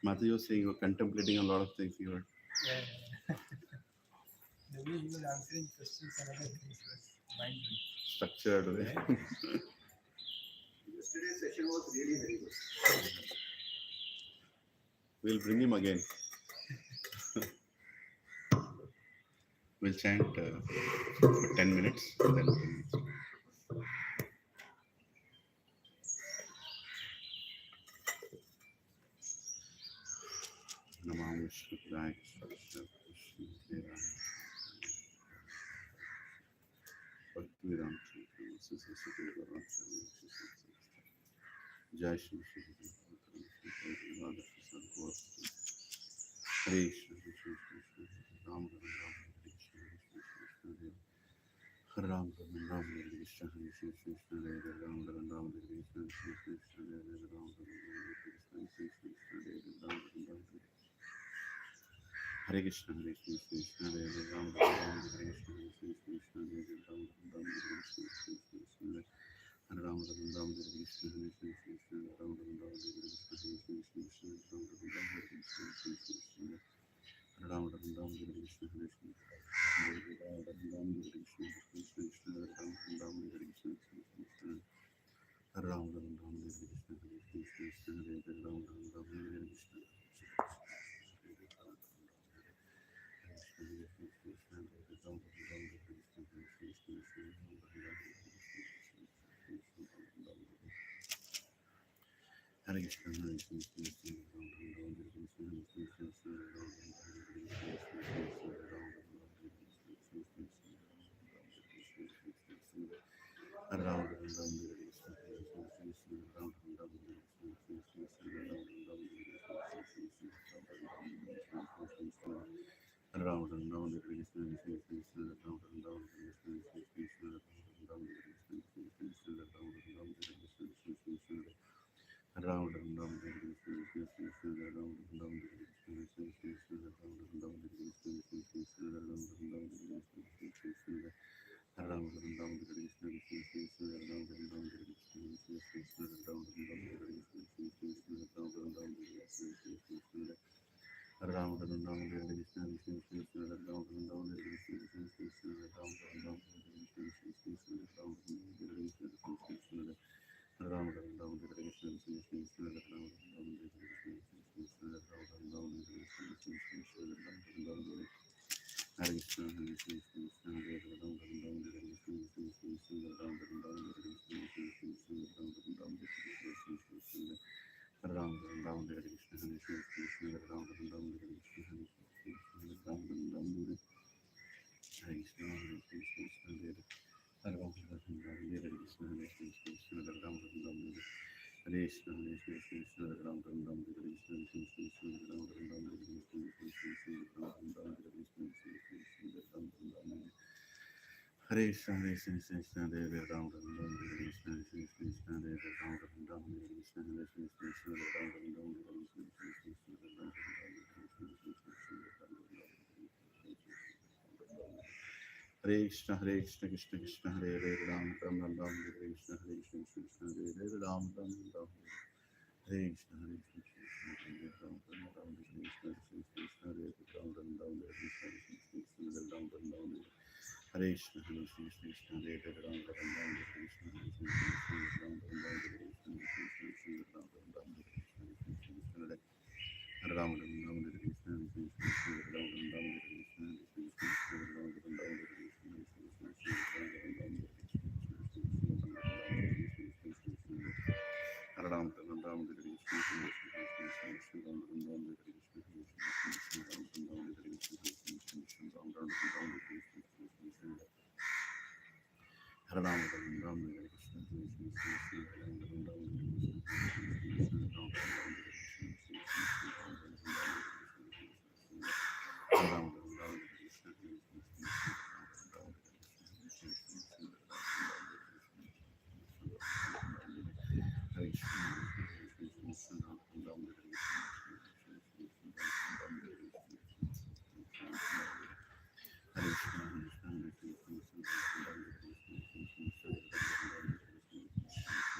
Matthew, you were saying you were contemplating a lot of things. You were Yeah, yeah. The way he was answering questions and other things was mind blowing. structured way. Yeah. Yesterday's session was really very good. We'll bring him again. We'll chant for 10 minutes. Then Namah Vishnu Pradaya Krishna Krishna Bhakti Ram Jai Shri Krishna Hare Krishna Krishna Krishna Ram Ram Ram Krishna Krishna Krishna Hare Ram Ram Ram Hare Krishna Hare Krishna Krishna Hare Ram Ram Ram Hare Krishna Krishna Krishna Hare Ram Ram Ram Hare Krishna Krishna Krishna Hare Ram Ram Ram Hare Krishna Hare Krishna Krishna Hare Ram Ram Ram Hare Krishna Krishna Krishna Hare Ram Ram Ram Hare Krishna Krishna Krishna Hare Ram Ram Ram Hare Krishna Hare Krishna Krishna Ram Ram Ram Hare Krishna Krishna Krishna Ram Ram Ram Hare Krishna Krishna Krishna Ram Ram Ram Hare Krishna Krishna Ram Ram Ram Hare Krishna Krishna Krishna Ram Ram Ram Hare Krishna Krishna Ram Ram Ram Hare Krishna Krishna Krishna Ram Ram Ram Hare Krishna Hare Krishna, Hare Krishna, Krishna Krishna, Hare Ram, Hare Krishna, Hare Ram, Hare Krishna, Ram Ram Ram Hare Krishna Krishna Krishna Hare Ram Ram Hare Krishna Krishna Krishna Hare Ram Ram Hare Krishna Krishna Krishna Hare Ram Ram Hare Krishna Krishna Krishna Hare Ram Ram Hare Krishna Krishna Krishna Hare Ram Ram Hare Krishna Krishna Krishna Hare Ram Ram Hare Krishna Krishna Krishna Hare Ram Ram Hare Krishna Krishna Krishna Hare Ram Ram Hare Krishna Krishna Krishna Hare Ram Ram Hare Krishna Krishna Krishna Hare Ram Ram Hare Krishna Krishna Krishna Hare Ram Ram Hare Krishna Krishna Krishna Ram Ram Ram Hare Krishna Krishna Krishna Hare Ram Ram Hare Krishna Krishna Krishna Hare Ram Ram Hare Krishna Krishna Krishna Hare Ram Ram Hare Krishna Hare Krishna Krishna Hare Ram Ram Hare Krishna Krishna Krishna Hare Ram Ram Hare Krishna Krishna Krishna Hare Ram Ram Hare Krishna Krishna Krishna Hare Ram Ram Hare Krishna Hare Krishna Hare Ram Ram Hare Krishna Hare Krishna Hare Ram Ram Hare Hare Krishna Hare Krishna Hare Hare Ram Hare Krishna Hare Krishna Hare Ram Ram Hare Hare Krishna Hare Krishna Hare Ram Ram Hare Krishna Krishna Krishna Hare Ram Ram Hare Krishna Krishna Krishna Hare Ram Ram Hare Krishna Krishna Krishna Hare Ram Ram Hare Krishna Hare Krishna Hare Ram Ram Hare Krishna Krishna Krishna Hare Ram Ram Hare Krishna Hare Krishna Krishna Hare Ram Ram Hare Krishna Krishna Krishna Hare Ram Ram Hare Krishna Krishna Krishna Hare Krishna Hare Krishna Krishna Krishna Hare Hare Ram Ram Ram Hare Krishna Hare Krishna Krishna Hare Hare Ram Ram Ram Hare Krishna Hare Krishna Hare Ram Ram Ram Hare Krishna Krishna Krishna Hare Ram Ram Ram Hare Krishna Krishna Krishna Hare Ram Ram Ram Hare Krishna Hare Krishna Krishna Hare Ram Ram Ram Hare Krishna Krishna Krishna Hare Ram Ram Ram Hare Krishna Krishna Krishna Hare Ram Ram Ram Hare Krishna Krishna Krishna Hare Ram Ram Ram Hare Krishna Krishna Krishna Hare Ram Ram Ram Hare Krishna Krishna Krishna Hare Ram Ram Ram Hare Krishna Krishna Krishna Hare Ram Ram Ram Hare Krishna Hare Ram Ram Ram Hare Krishna Krishna Krishna Ram Ram Ram Hare Krishna Krishna Krishna Ram Ram Ram Hare Krishna Krishna Krishna Ram Ram Ram Hare Krishna Krishna Krishna Hare Ram Ram Ram Hare Krishna Krishna Krishna Ram Ram Ram Hare Krishna Krishna Krishna Ram Ram Ram Hare Krishna Krishna Krishna Ram Ram Ram Hare Krishna Hare Ram Ram Ram Hare Krishna Krishna Krishna Ram Ram Ram Hare Krishna Krishna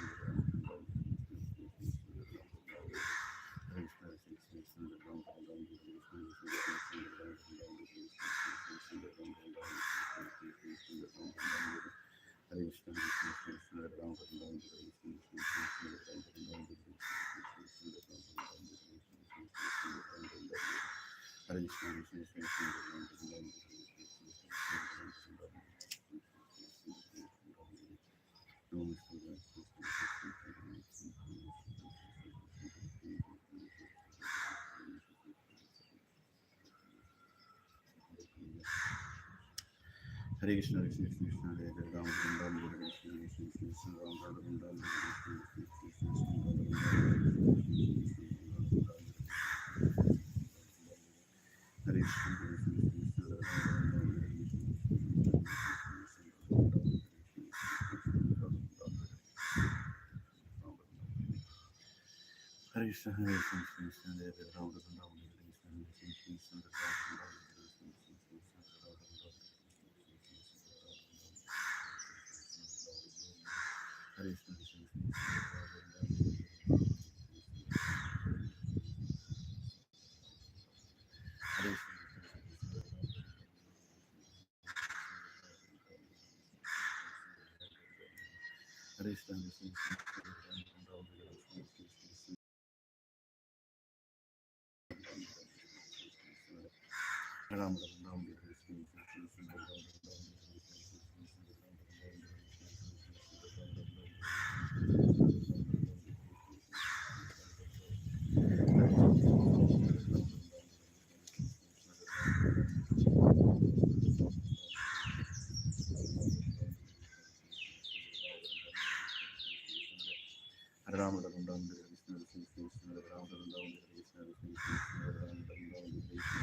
Hare Krishna, Krishna Krishna, Hare Hare, Ram Ram, Hare Krishna, Krishna Krishna, Ram Ram, Hare Krishna, Hare Krishna, Hare Krishna, Hare Ram Ram, Hare Ram Ram, Hare Krishna, Hare Krishna, Ram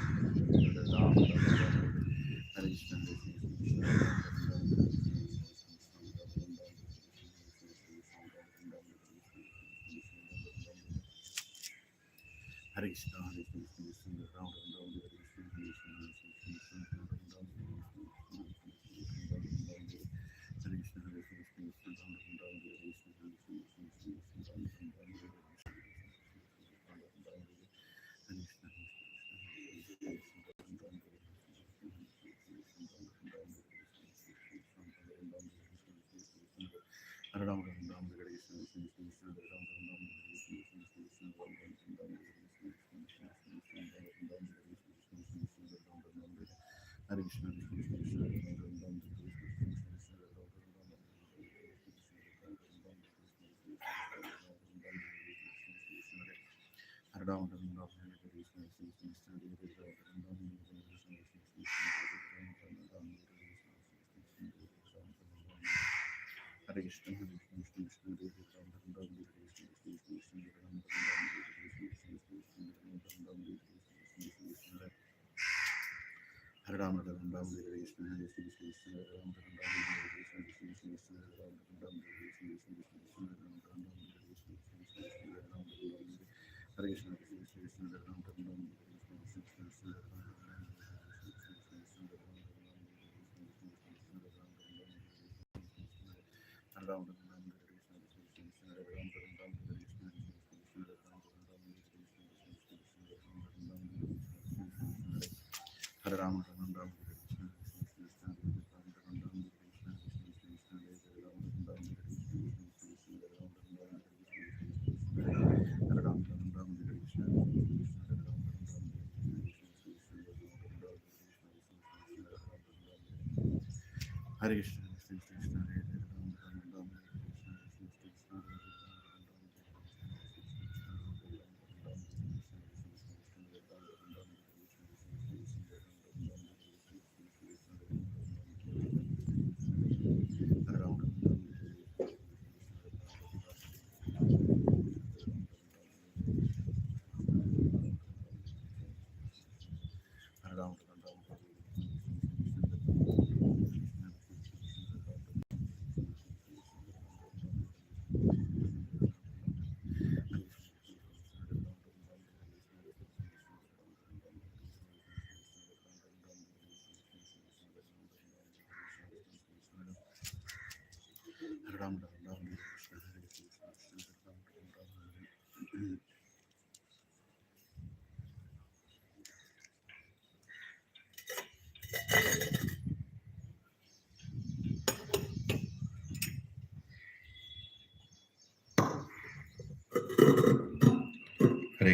Ram, Hare Krishna, Hare Krishna, Hare Hare Ram Ram, Hare Krishna, Krishna Krishna, Hare Ram Ram, Hare Krishna, Krishna Krishna, Hare Ram Ram, Hare Ram Ram, Hare Krishna, Krishna Krishna, Hare Ram Ram, Hare Krishna, Hare Krishna, Hare Ram Ram, Hare Ram Ram, Hare Krishna, Hare Krishna, Hare Ram Hare Krishna, Krishna Hare Ram Ram, Hare Ram Ram, Hare Hare Ram, Hare Krishna, Krishna Hare Ram, Hare Ram, Hare Ram,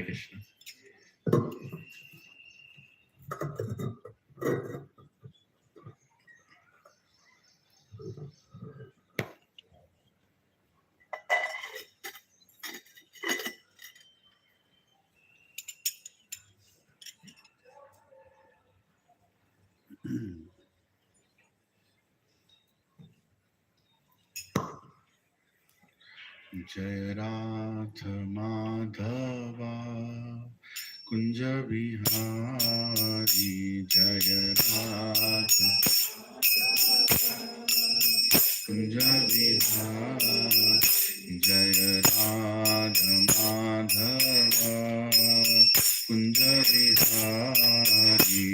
Hare Krishna. Jai Radha Madhava Kunja Vihari Jai Radha Kunja Vihari Jai Radha Madhava Kunja Vihari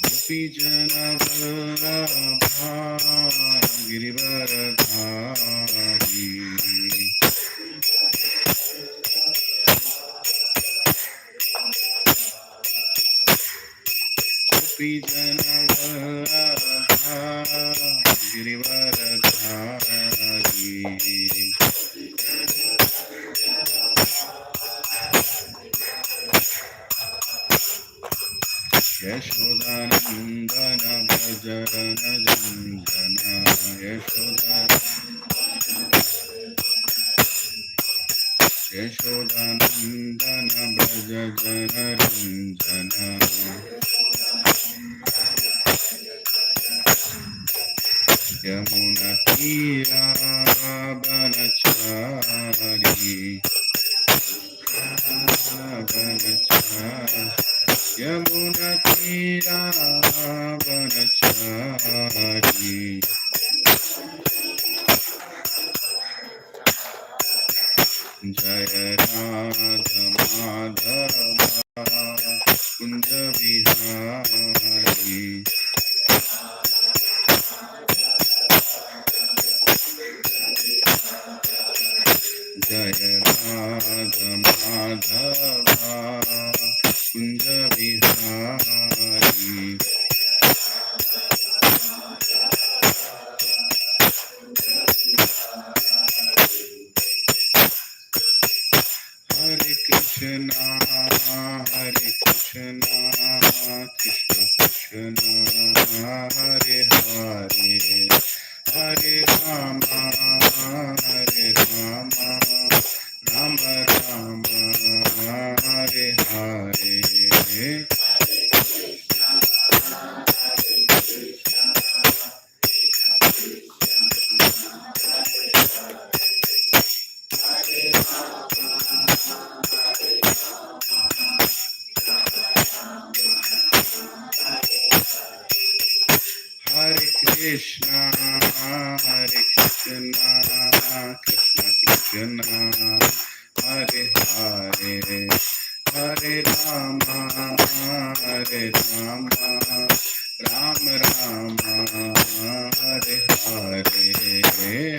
Gopi Jana Vallabha Girivaradhari Gopi Jana Vallabha Girivaradhari Yashodanandana Brajarana Janjana Yashodanandana Brajajana Ranjana Yamuna Tira Banachari Yamuna Tira Banachari Jaya Radha Madhava Kunja Vihari Jaya Radha Madhava Kunja Vihari Hare Krishna Krishna Krishna Hare Hare Hare Rama Rama Rama Hare Hare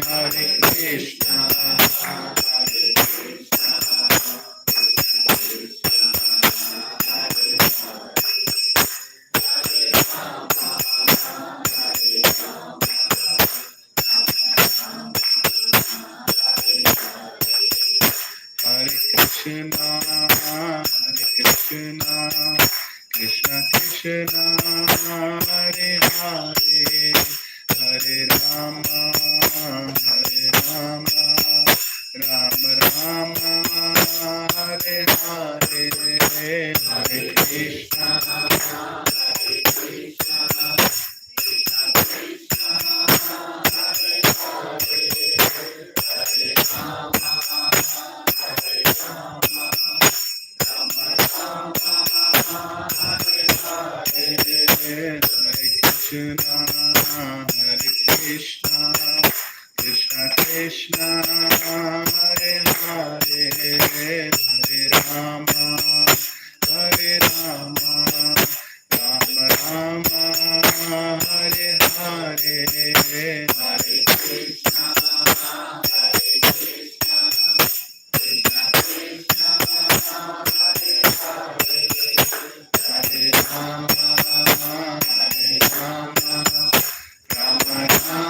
Hare Krishna Krishna Krishna Hare Hare Hare Rama Rama Rama Hare Hare Hare Krishna Hare Krishna Krishna Krishna Hare Hare Hare Rama Rama Rama Hare Hare Hare Krishna Hare Krishna Krishna Krishna Hare Hare Hare Rama Rama Rama Hare Hare Hare Krishna Hare Rama Rama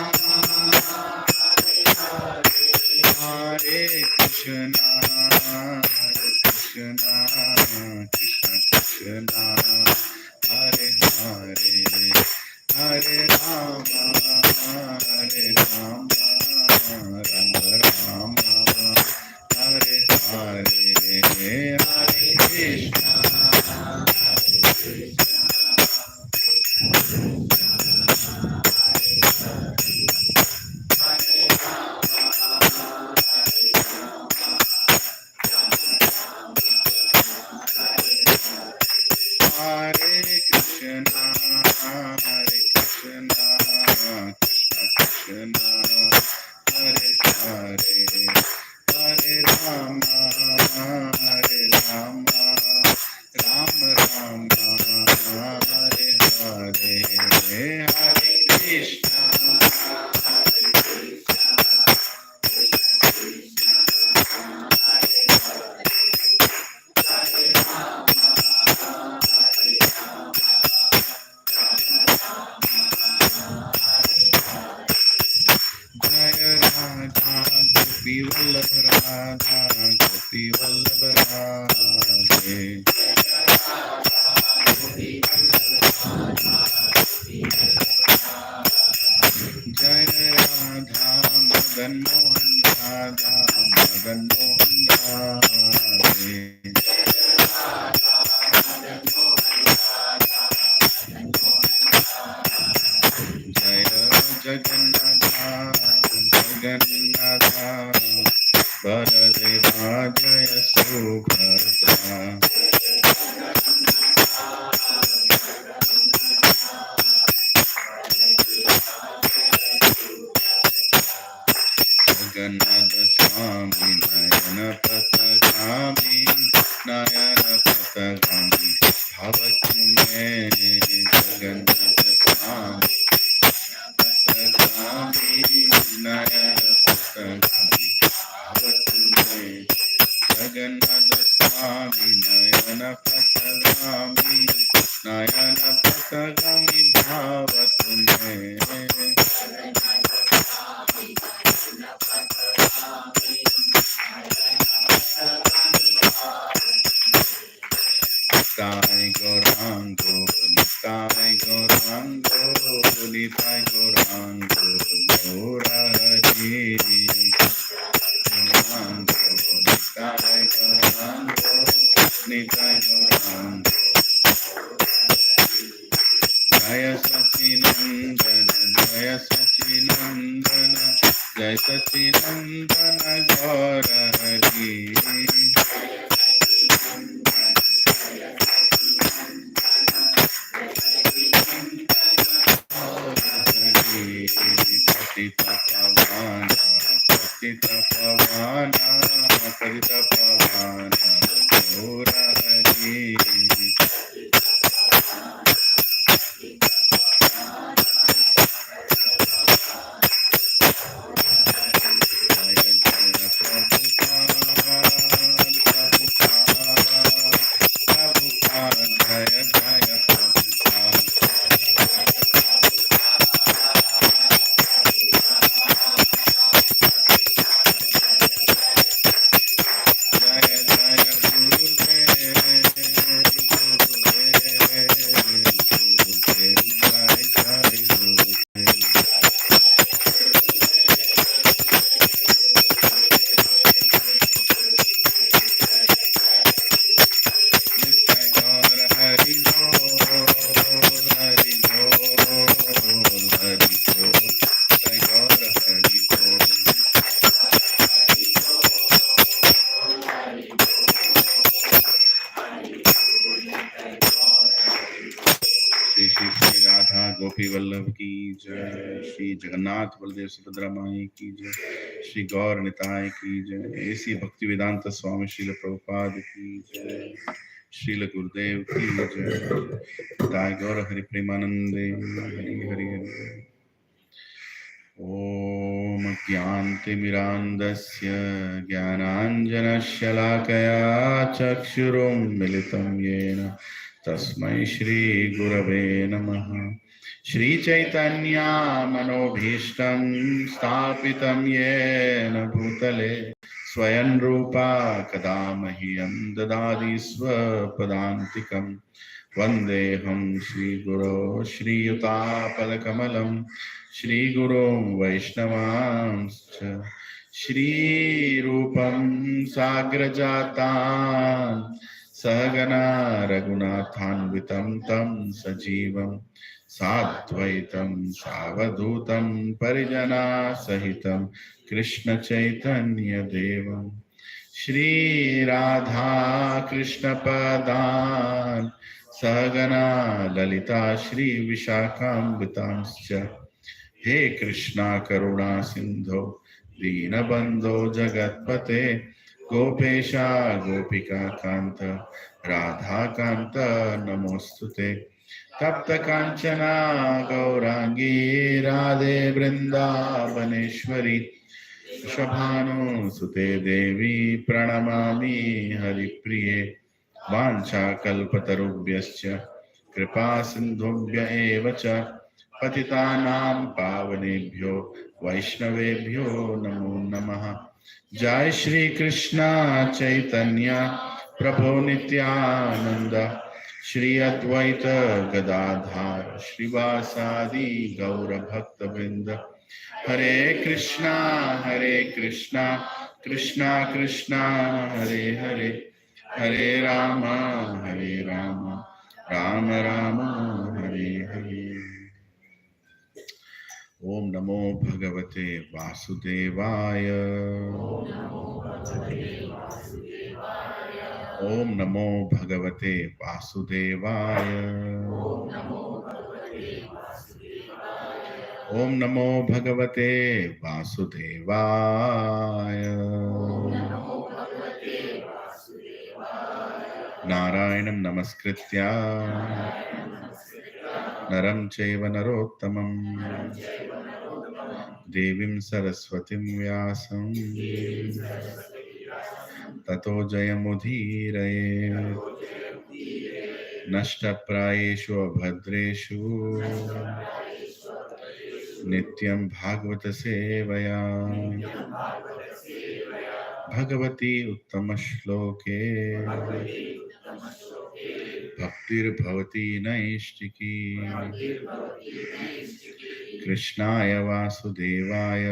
गोपी वल्लभ की जय। श्री जगन्नाथ बलदेव सुभद्रा माई की जय। श्री गौर निताय की जय। ऐसी भक्ति वेदांत स्वामी श्रील प्रभुपाद की जय। श्रील गुरुदेव की जय। निताय गौर हरि प्रेमानंदे हरि हरि हरि। ओम ज्ञानतिमिरान्धस्य ज्ञानाञ्जनशलाकया चक्षुरुन्मिलितं येन तस्मै श्रीगुरवे नमः। श्रीचैतन्य मनोभीष्टं स्थापितं येन भूतले स्वयं रूपा कदा मह्यं ददाति स्वपदान्तिकं। वन्देऽहं श्रीगुरो श्रीयुतापदकमलं श्रीगुरों वैष्णवांश्च श्रीरूपं साग्रजातां सहगना रघुनाथान्वितं तं सजीवं साद्वैतं सावधूतं परिजना सहितं कृष्णचैतन्यदेवं श्री राधा कृष्ण पदान् सहगना ललिता श्री विशाखान्वितांश्च हे कृष्णा करुणा सिंधो दीनबंधो जगत्पते गोपेशा गोपिका कांत राधा कांत नमोस्तुते तप्त कांचना गौरांगी राधे वृंदावनेश्वरी वृषभानुसुते देवी प्रणमामि हरिप्रिये वाञ्छाकल्पतरुभ्यश्च कृपा सिन्धुभ्य एव च पतितानां पावनेभ्यो वैष्णवेभ्यो नमो नमः। जय श्री कृष्ण चैतन्य प्रभु नित्यानंद श्री अद्वैत गदाधर श्रीवासादि गौर भक्त वृंद हरे कृष्णा कृष्णा कृष्णा हरे हरे हरे राम राम राम हरे हरे। ओम नमो भगवते वासुदेवाय। ओम नमो भगवते वासुदेवाय। ओम नमो भगवते वासुदेवाय। नारायणं नमस्कृत्य नरं चैव नरोत्तमं देवीं सरस्वतीं व्यासं ततो जयमुदीरये। नष्टप्रायेषु अभद्रेषु नित्यं भागवत सेवया भगवती उत्तम श्लोके भक्तिर्भवती नैष्टिकी। कृष्णाय वासुदेवाय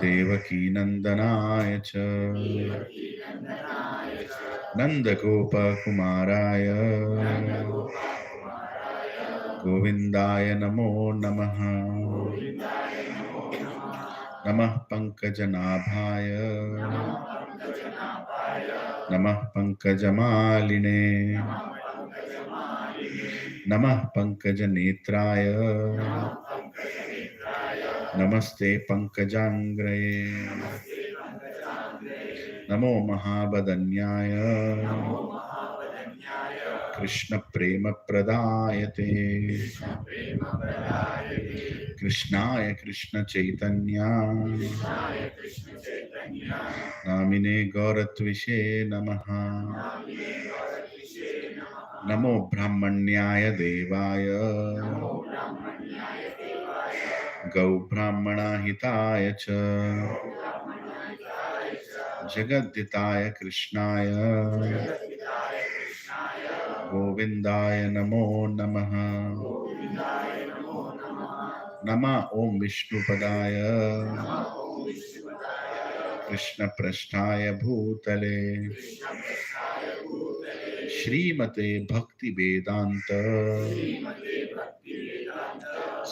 देवकी नंदनाय च नंदगोपकुमाराय गोविंदाय नमो नमः। नमः पंकजनाभाय नमः पंकजमालिने नमः पंकजनेत्राय नमस्ते पंकजांग्रये। नमो महावदन्याय कृष्ण प्रेम प्रदायते। कृष्णाय कृष्ण चैतन्य नामिने गौरत्विषे नमः। नमो ब्राह्मण्याय देवाय गौ ब्राह्मणाहिताय च जगद्दिताय कृष्णाय गोविंदाय नमो नमः। नमः ओम विष्णुपदाय कृष्ण पृष्ठाय भूतले श्रीमते भक्ति वेदांत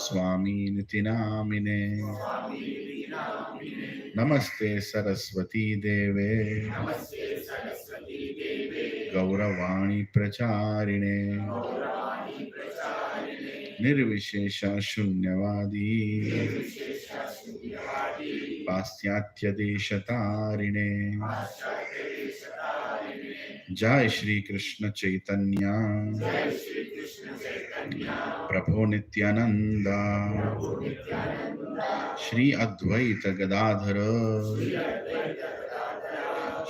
स्वामी निति नामिने। नमस्ते सरस्वती देवे गौरवाणी प्रचारिणे निर्विशेष शून्यवादी पाश्चात्य देशतारिणे। जय श्री कृष्ण चैतन्य प्रभु नित्यानंद श्री अद्वैत गदाधर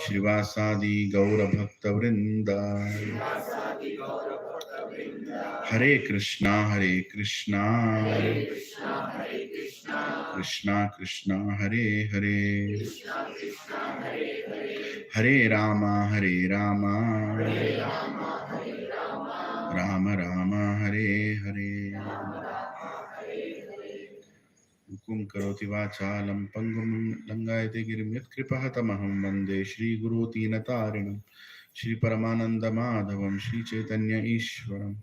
श्रीवासादि गौर भक्त वृंद हरे Krishna Krishna Krishna Hare Hare Hare Rama, Hare Rama, Rama Rama, Hare Hare. Mukum karoti vachalam pangum langayate girim yat kripahatamaham vande Shri Guru Tinatarinam Shri Paramananda Madhavam Shri Chaitanya Ishwaram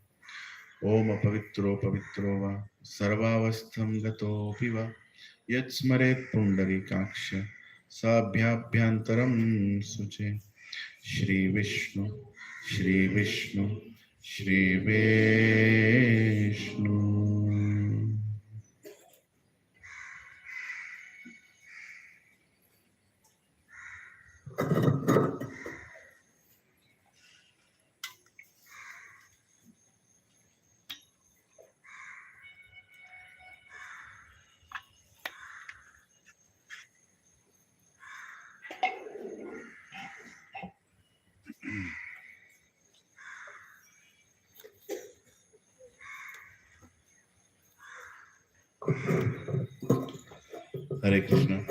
Om Pavitro Pavitro Va Sarvavastham Gato Piva Yat Smaret Pundarikaksha Sabhyabhyantaram Suche Shri Vishnu Shri Vishnu Shri Vishnu. Hare Krishna.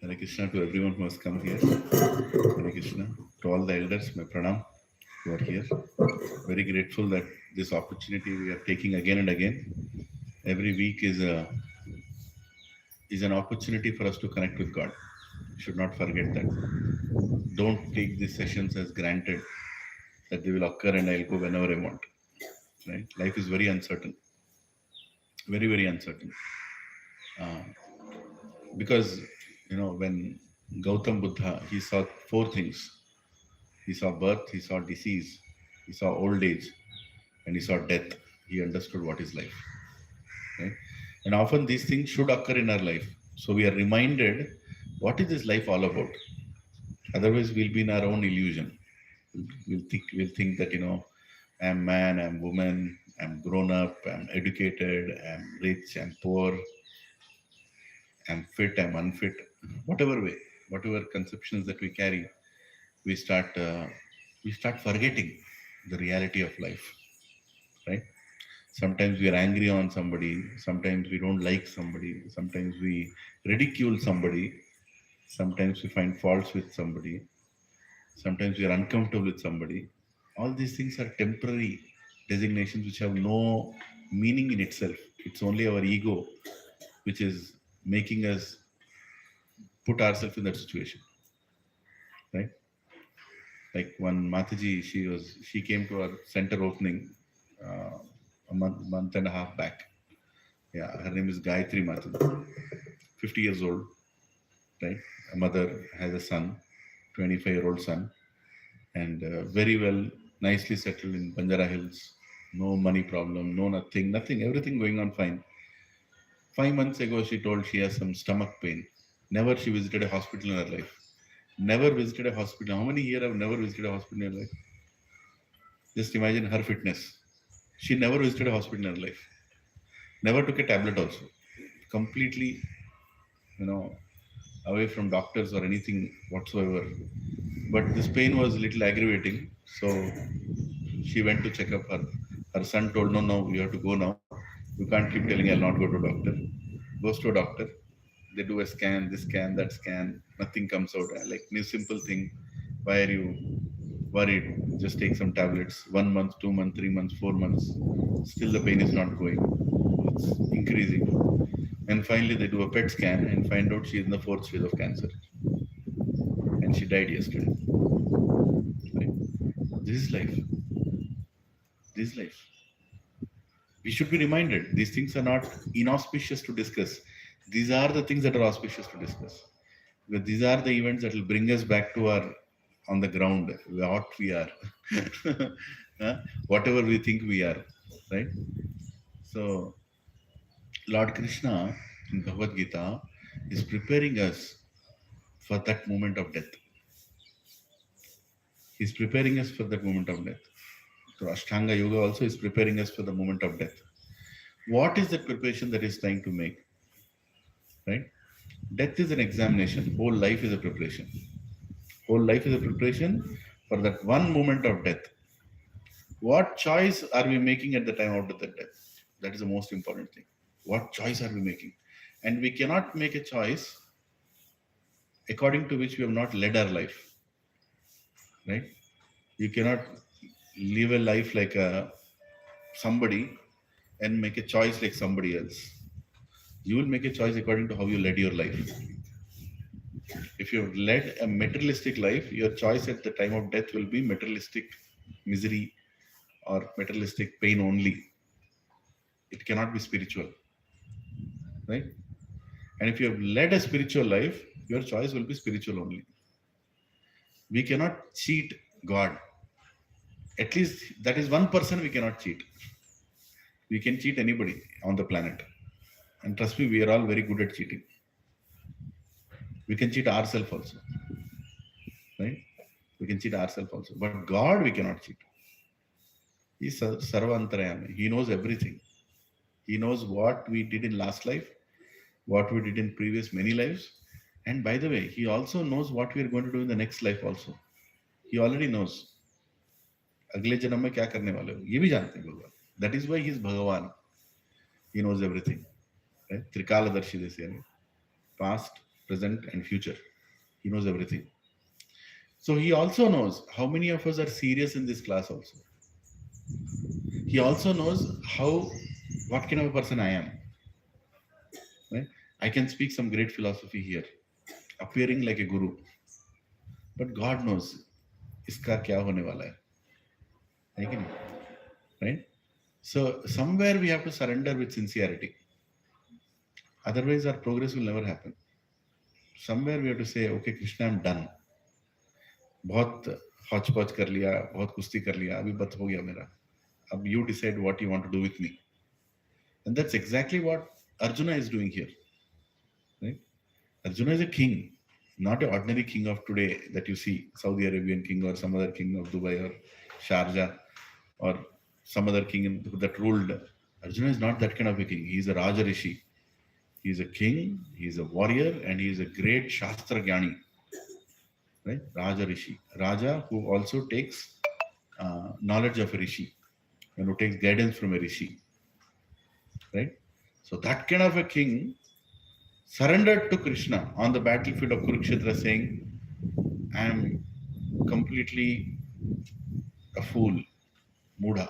Hare Krishna to everyone who has come here. Hare Krishna. To all the elders, my pranam who are here. Very grateful that this opportunity we are taking again and again. Every week is an opportunity for us to connect with God. We should not forget that. Don't take these sessions as granted that they will occur and I'll go whenever I want. Right? Life is very uncertain. Very, very uncertain. Because when Gautam Buddha, he saw four things. He saw birth, he saw disease, he saw old age, and he saw death. He understood what is life. Right? And often these things should occur in our life. So we are reminded, what is this life all about? Otherwise, we'll be in our own illusion. We'll think that I'm man, I'm woman, I'm grown up, I'm educated, I'm rich, I'm poor, I'm fit, I'm unfit. Whatever way, whatever conceptions that we carry, we start forgetting the reality of life. Right? Sometimes we are angry on somebody, sometimes we don't like somebody, sometimes we ridicule somebody, sometimes we find faults with somebody, sometimes we are uncomfortable with somebody. All these things are temporary designations which have no meaning in itself. It's only our ego which is making us put ourselves in that situation. Right? Like one Mataji, she came to our center opening a month and a half back. Yeah, her name is Gayatri Mataji, 50 years old, right? A mother has a son, 25-year-old son, and very well, nicely settled in Banjara Hills. No money problem, no nothing, everything going on fine. 5 months ago, she told she has some stomach pain. Never she visited a hospital in her life. Never visited a hospital. How many years have never visited a hospital in her life? Just imagine her fitness. She never visited a hospital in her life. Never took a tablet also. Completely, you know, away from doctors or anything whatsoever. But this pain was a little aggravating. So she went to check up. Her son told, no, you have to go now. You can't keep telling I'll not go to a doctor. Goes to a doctor. They do a scan, this scan, that scan. Nothing comes out. Like new simple thing. Why are you worried? Just take some tablets. 1 month, 2 months, 3 months, 4 months. Still the pain is not going. It's increasing. And finally they do a PET scan and find out she is in the fourth stage of cancer. And she died yesterday. Right? This is life. This is life. We should be reminded these things are not inauspicious to discuss. These are the things that are auspicious to discuss. Because these are the events that will bring us back to our on the ground, what we are, whatever we think we are, right? So Lord Krishna in Bhagavad Gita is preparing us for that moment of death. He's preparing us for that moment of death. So Ashtanga Yoga also is preparing us for the moment of death. What is that preparation that he's trying to make? Right? Death is an examination. Whole life is a preparation. Whole life is a preparation for that one moment of death. What choice are we making at the time of the death? That is the most important thing. What choice are we making? And we cannot make a choice according to which we have not led our life. right? You cannot live a life like somebody and make a choice like somebody else. You will make a choice according to how you led your life. If you have led a materialistic life, your choice at the time of death will be materialistic misery or materialistic pain only. It cannot be spiritual, right? And if you have led a spiritual life, your choice will be spiritual only. We cannot cheat God. At least that is one person we cannot cheat. We can cheat anybody on the planet. And trust me, we are all very good at cheating. We can cheat ourselves also, right? We can cheat ourselves also. But God, we cannot cheat. He's Sarvantarayami. He knows everything. He knows what we did in last life, what we did in previous many lives. And by the way, He also knows what we are going to do in the next life also. He already knows. अगले जन्म में क्या करने वाले हो ये भी जानते हैं भगवान. That is why He is Bhagavan. He knows everything. Right? Trikaladarshi they say. Past, present and future. He knows everything. So He also knows how many of us are serious in this class also. He also knows what kind of a person I am. Right? I can speak some great philosophy here, appearing like a guru. But God knows iska kya hone wala hai. Right? So somewhere we have to surrender with sincerity. Otherwise our progress will never happen. Somewhere we have to say, okay Krishna, I'm done. बहुत hodgepodge कर लिया, बहुत कुश्ती कर लिया, अभी बस हो गया मेरा. अब you decide what you want to do with me. And that's exactly what Arjuna is doing here. Right? Arjuna is a king, not an ordinary king of today that you see, Saudi Arabian king or some other king of Dubai or Sharjah or some other king that ruled. Arjuna is not that kind of a king. He is a Raja Rishi. He is a king, he is a warrior, and he is a great Shastra Gyani. Right? Raja Rishi. Raja who also takes knowledge of a Rishi and who takes guidance from a Rishi. Right? So that kind of a king surrendered to Krishna on the battlefield of Kurukshetra saying, I am completely a fool, Mudha.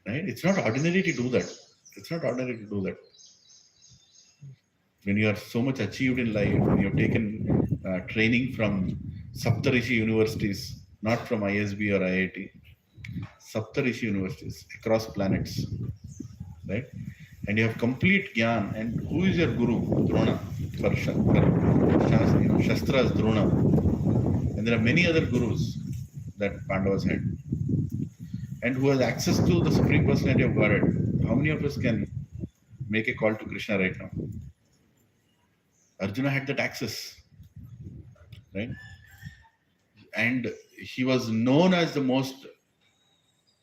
Right? It's not ordinary to do that. It's not ordinary to do that. When you are so much achieved in life, when you have taken training from Saptarishi universities, not from ISB or IIT, Saptarishi universities across planets, right? And you have complete Gyan. And who is your guru? Drona. For Shastras, Drona. And there are many other gurus that Pandavas had. And who has access to the Supreme Personality of Godhead. How many of us can make a call to Krishna right now? Arjuna had that access, right? And he was known as the most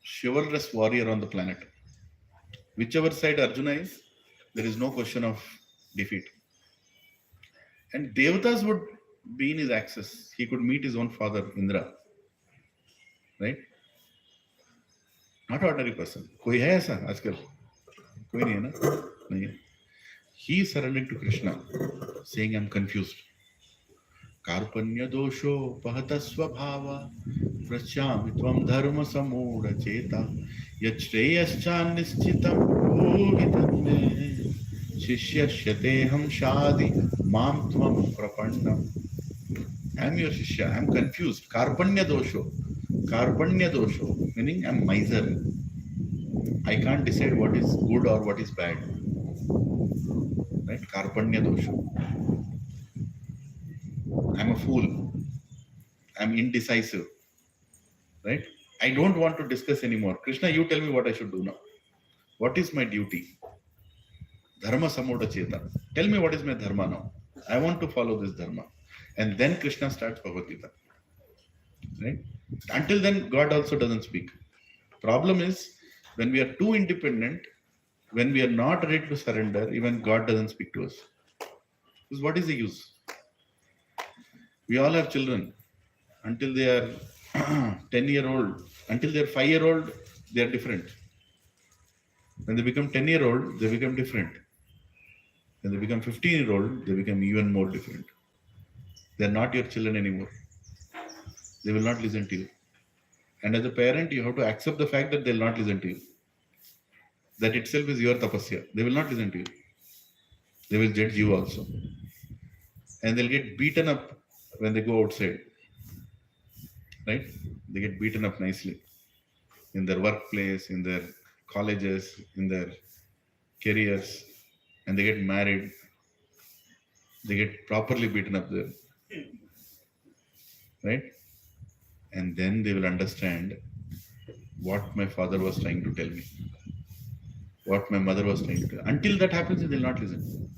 chivalrous warrior on the planet. Whichever side Arjuna is, there is no question of defeat. And Devatas would be in his access. He could meet his own father, Indra. Right? Not ordinary person. कोई है ऐसा आजकल? कोई नहीं है ना? नहीं है. He surrendered to Krishna, saying, I'm confused. Karpanya dosho pahata svabhava prachami tvam dharma samura cheta yachreyascha nischitam bhuvitatme shishyashyateham shadi mam tvam prapannam. I'm your shishya. I'm confused. Karpanya dosho. Karpanya dosho, meaning I'm miser. I can't decide what is good or what is bad. Right? Karpanya dosho. I'm a fool. I'm indecisive. Right? I don't want to discuss anymore. Krishna, you tell me what I should do now. What is my duty? Dharma samuda cheta. Tell me what is my dharma now. I want to follow this dharma. And then Krishna starts Bhagavad Gita. Right? Until then, God also doesn't speak. Problem is, when we are too independent, when we are not ready to surrender, even God doesn't speak to us. Because what is the use? We all have children. Until they are 10-year-old, until they are 5-year-old, they are different. When they become 10-year-old, they become different. When they become 15-year-old, they become even more different. They are not your children anymore. They will not listen to you. And as a parent, you have to accept the fact that they will not listen to you. That itself is your tapasya. They will not listen to you. They will judge you also. And they'll get beaten up when they go outside. Right? They get beaten up nicely in their workplace, in their colleges, in their careers, and they get married. They get properly beaten up there. Right? And then they will understand what my father was trying to tell me, what my mother was trying to tell. Until that happens, they will not listen.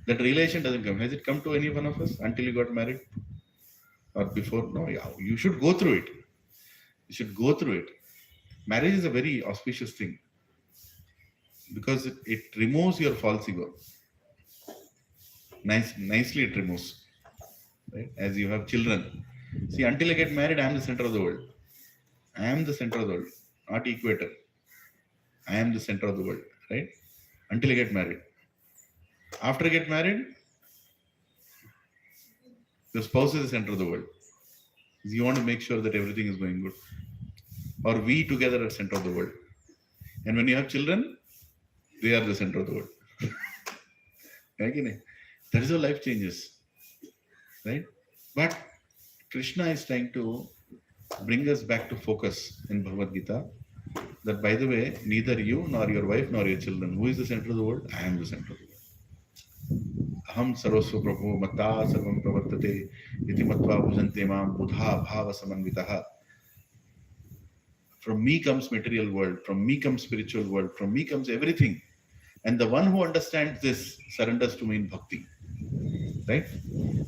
That realization doesn't come. Has it come to any one of us until you got married? Or before? No, yeah, you should go through it. You should go through it. Marriage is a very auspicious thing because it removes your false ego. Nicely it removes. Right? As you have children. See, until I get married, I am the center of the world. I am the center of the world, not equator. I am the center of the world, right? Until I get married. After I get married, the spouse is the center of the world. You want to make sure that everything is going good. Or we together are center of the world. And when you have children, they are the center of the world. That is how life changes. Right? But Krishna is trying to bring us back to focus in Bhagavad Gita. That by the way, neither you nor your wife nor your children, who is the center of the world? I am the center of the world. Aham sarvasva prabhu mata sarvam pravartate iti matva bhujante mam buddha bhava samanvitaha. From me comes material world, from me comes spiritual world, from me comes everything. And the one who understands this surrenders to me in bhakti. Right?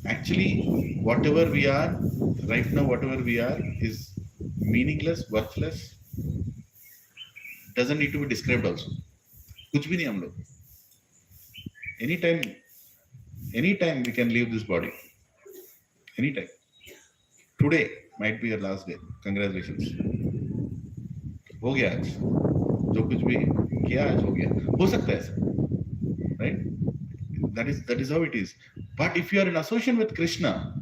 Actually, whatever we are, right now, whatever we are is meaningless, worthless, doesn't need to be described also. Kuch bhi nahi hum log. Anytime we can leave this body. Anytime. Today might be your last day. Congratulations. हो गया आज जो कुछ भी किया आज हो गया हो सकता है ऐसा right that is how it is but if you are in association with Krishna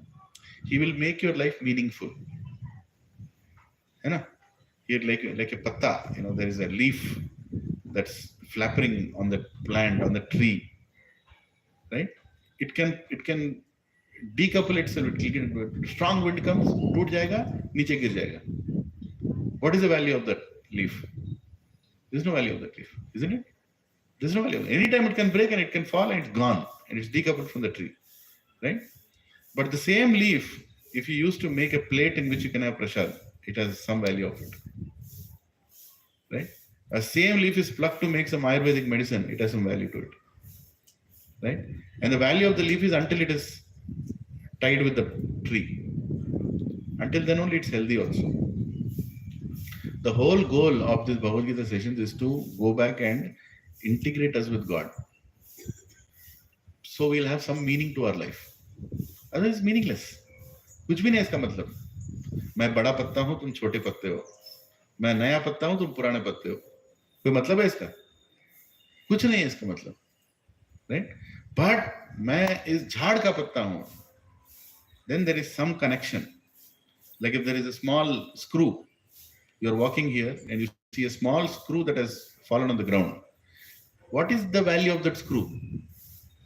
he will make your life meaningful है ना here like a patta there is a leaf that's flapping on the plant on the tree right it can decouple itself strong wind comes टूट जाएगा नीचे गिर जाएगा what is the value of that leaf? There's no value of that leaf, isn't it? There's no value. Anytime it can break and it can fall and it's gone and it's decoupled from the tree, right? But the same leaf, if you used to make a plate in which you can have prasad, it has some value of it, right? A same leaf is plucked to make some Ayurvedic medicine, it has some value to it, right? And the value of the leaf is until it is tied with the tree. Until then only it's healthy also. The whole goal of this Bhagavad Gita sessions is to go back and integrate us with God. So we'll have some meaning to our life. Otherwise, it's meaningless. कुछ भी नहीं इसका मतलब. मैं बड़ा पत्ता हूँ, तुम छोटे पत्ते हो. मैं नया पत्ता हूँ, तुम पुराने पत्ते हो. कोई मतलब है इसका? कुछ नहीं है इसका मतलब. Right? But मैं इस झाड़ का पत्ता हूँ. Then there is some connection. Like if there is a small screw. You're walking here and you see a small screw that has fallen on the ground. What is the value of that screw?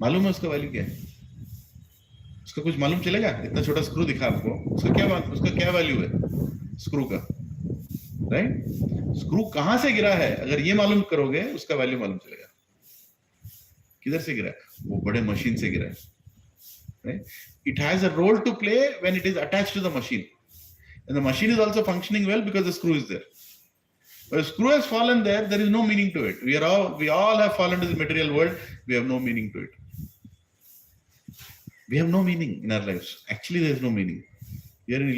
मालूम है उसका value क्या है? उसका कुछ मालूम चलेगा? इतना छोटा screw दिखा आपको. उसका क्या value है? Screw का, right? Screw कहाँ से गिरा है? अगर ये मालूम करोगे, उसका value मालूम चलेगा. किधर से गिरा है? वो बड़े machine से गिरा है. Right? It has a role to play when it is attached to the machine. And the machine is also functioning well because the screw is there. But if screw has fallen there is no meaning to it. We all have fallen to the material world. We have no meaning to it. We have no meaning in our lives. Actually, there is no meaning. Here in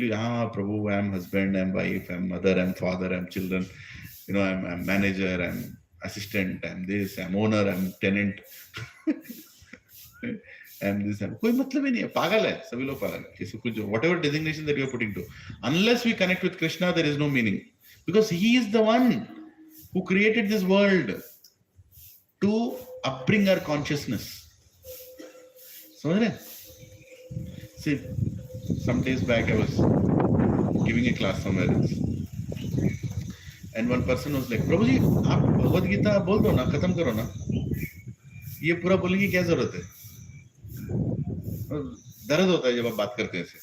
Prabhu, I am husband, I am wife, I am mother, I am father, I am children. I am manager, I am assistant, I am this, I am owner, I am tenant. And this कोई मतलब ही नहीं है पागल है सभी लोग पागल है किसी कुछ whatever designation that you are putting to unless we connect with Krishna there is no meaning because he is the one who created this world to upbring our consciousness समझ रहे see some days back I was giving a class somewhere else. And one person was like, Prabhuji, आप भगवद गीता बोल दो ना, खत्म करो ना, ये पूरा बोलने की क्या जरूरत है? दर्द होता है जब आप बात करते हैं ऐसे.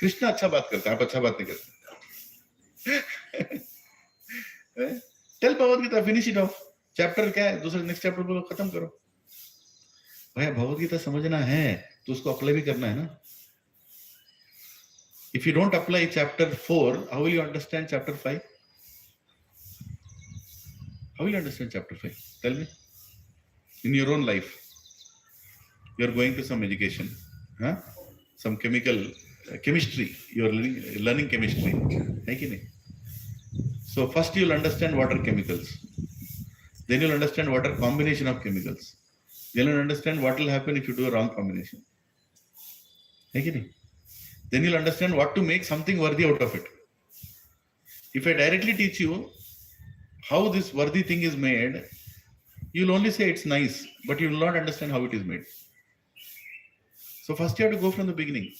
कृष्ण अच्छा बात करता है, आप अच्छा बात नहीं करते. Tell Bhagavad Gita, finish it off. Chapter क्या है, दूसरे नेक्स्ट चैप्टर बोलो, खत्म करो. भैया भगवद गीता समझना है तो उसको अप्लाई भी करना है ना. If you don't apply chapter 4, how will you understand chapter 5? How will you understand chapter 5? Tell me. In your own life, you are going to some education, huh? Some chemistry. You are learning chemistry. So first you will understand what are chemicals. Then you will understand what are combination of chemicals. Then you will understand what will happen if you do a wrong combination. Then you'll understand what to make something worthy out of it. If I directly teach you how this worthy thing is made, you'll only say it's nice, but you will not understand how it is made. So first you have to go from the beginning.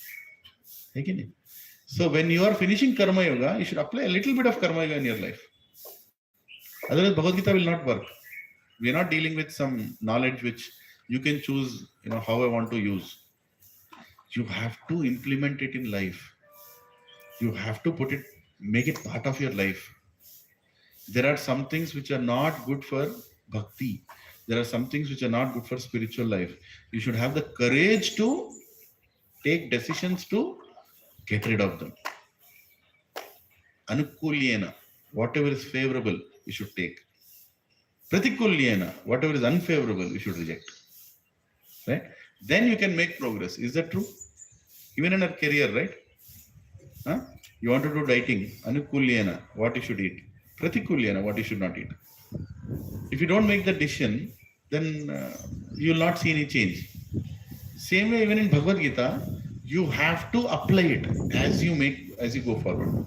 So when you are finishing Karma Yoga, you should apply a little bit of Karma Yoga in your life. Otherwise Bhagavad Gita will not work. We are not dealing with some knowledge which you can choose, how I want to use. You have to implement it in life. You have to make it part of your life. There are some things which are not good for bhakti. There are some things which are not good for spiritual life. You should have the courage to take decisions to get rid of them. Anukulyena, whatever is favorable, you should take. Pratikulyena, whatever is unfavorable, you should reject. Right? Then you can make progress. Is that true? Even in our career, right? You want to do dieting. Anukulyena, what you should eat. Pratikulyena, what you should not eat. If you don't make the decision, then you will not see any change. Same way, even in Bhagavad Gita, you have to apply it as you go forward.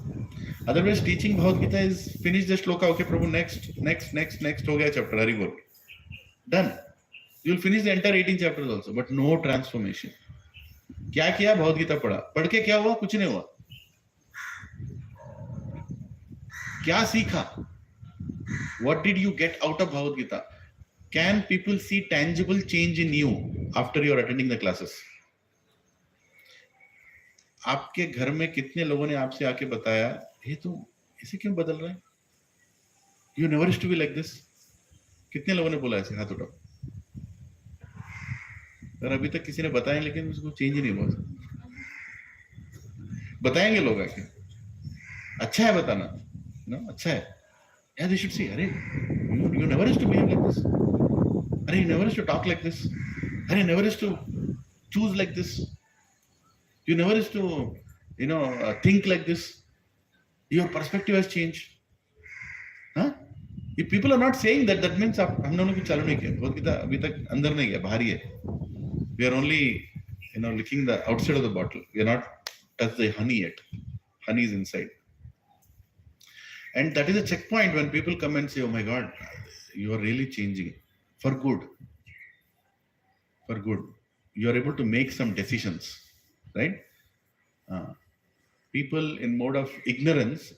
Otherwise, teaching Bhagavad Gita is finish the shloka. Okay, Prabhu, next. Ho gaya chapter. Hari bol. Done. You will finish the entire 18 chapters also, but no transformation. क्या किया? भगवद गीता पढ़ा. पढ़ के क्या हुआ? कुछ नहीं हुआ. क्या सीखा? What did you get out of Bhagavad Gita? Can people see tangible change in you after you are attending the classes? आपके घर में कितने लोगों ने आपसे आके बताया, ये तो ऐसे क्यों बदल रहा है? You never used to be like this. कितने लोगों ने बोला ऐसे? हाथ उठाओ. और अभी तक किसी ने बताया लेकिन उसको चेंज ही नहीं हुआ. बताएंगे लोग आके. अच्छा है बताना, अच्छा है. Yeah, they should see. अरे, you never used to behave like this. अरे, you never used to talk like this. अरे, you never used to choose like this. You never used to, think like this. Your perspective has changed. Huh? If people are not saying that, that means हम लोगों ने कुछ चालू नहीं किया. भगवद गीता अभी तक अंदर नहीं गया, बाहर ही है. We are only, licking the outside of the bottle. We are not touched the honey yet. Honey is inside. And that is a checkpoint when people come and say, oh my God, you are really changing for good. For good. You are able to make some decisions, right? People in mode of ignorance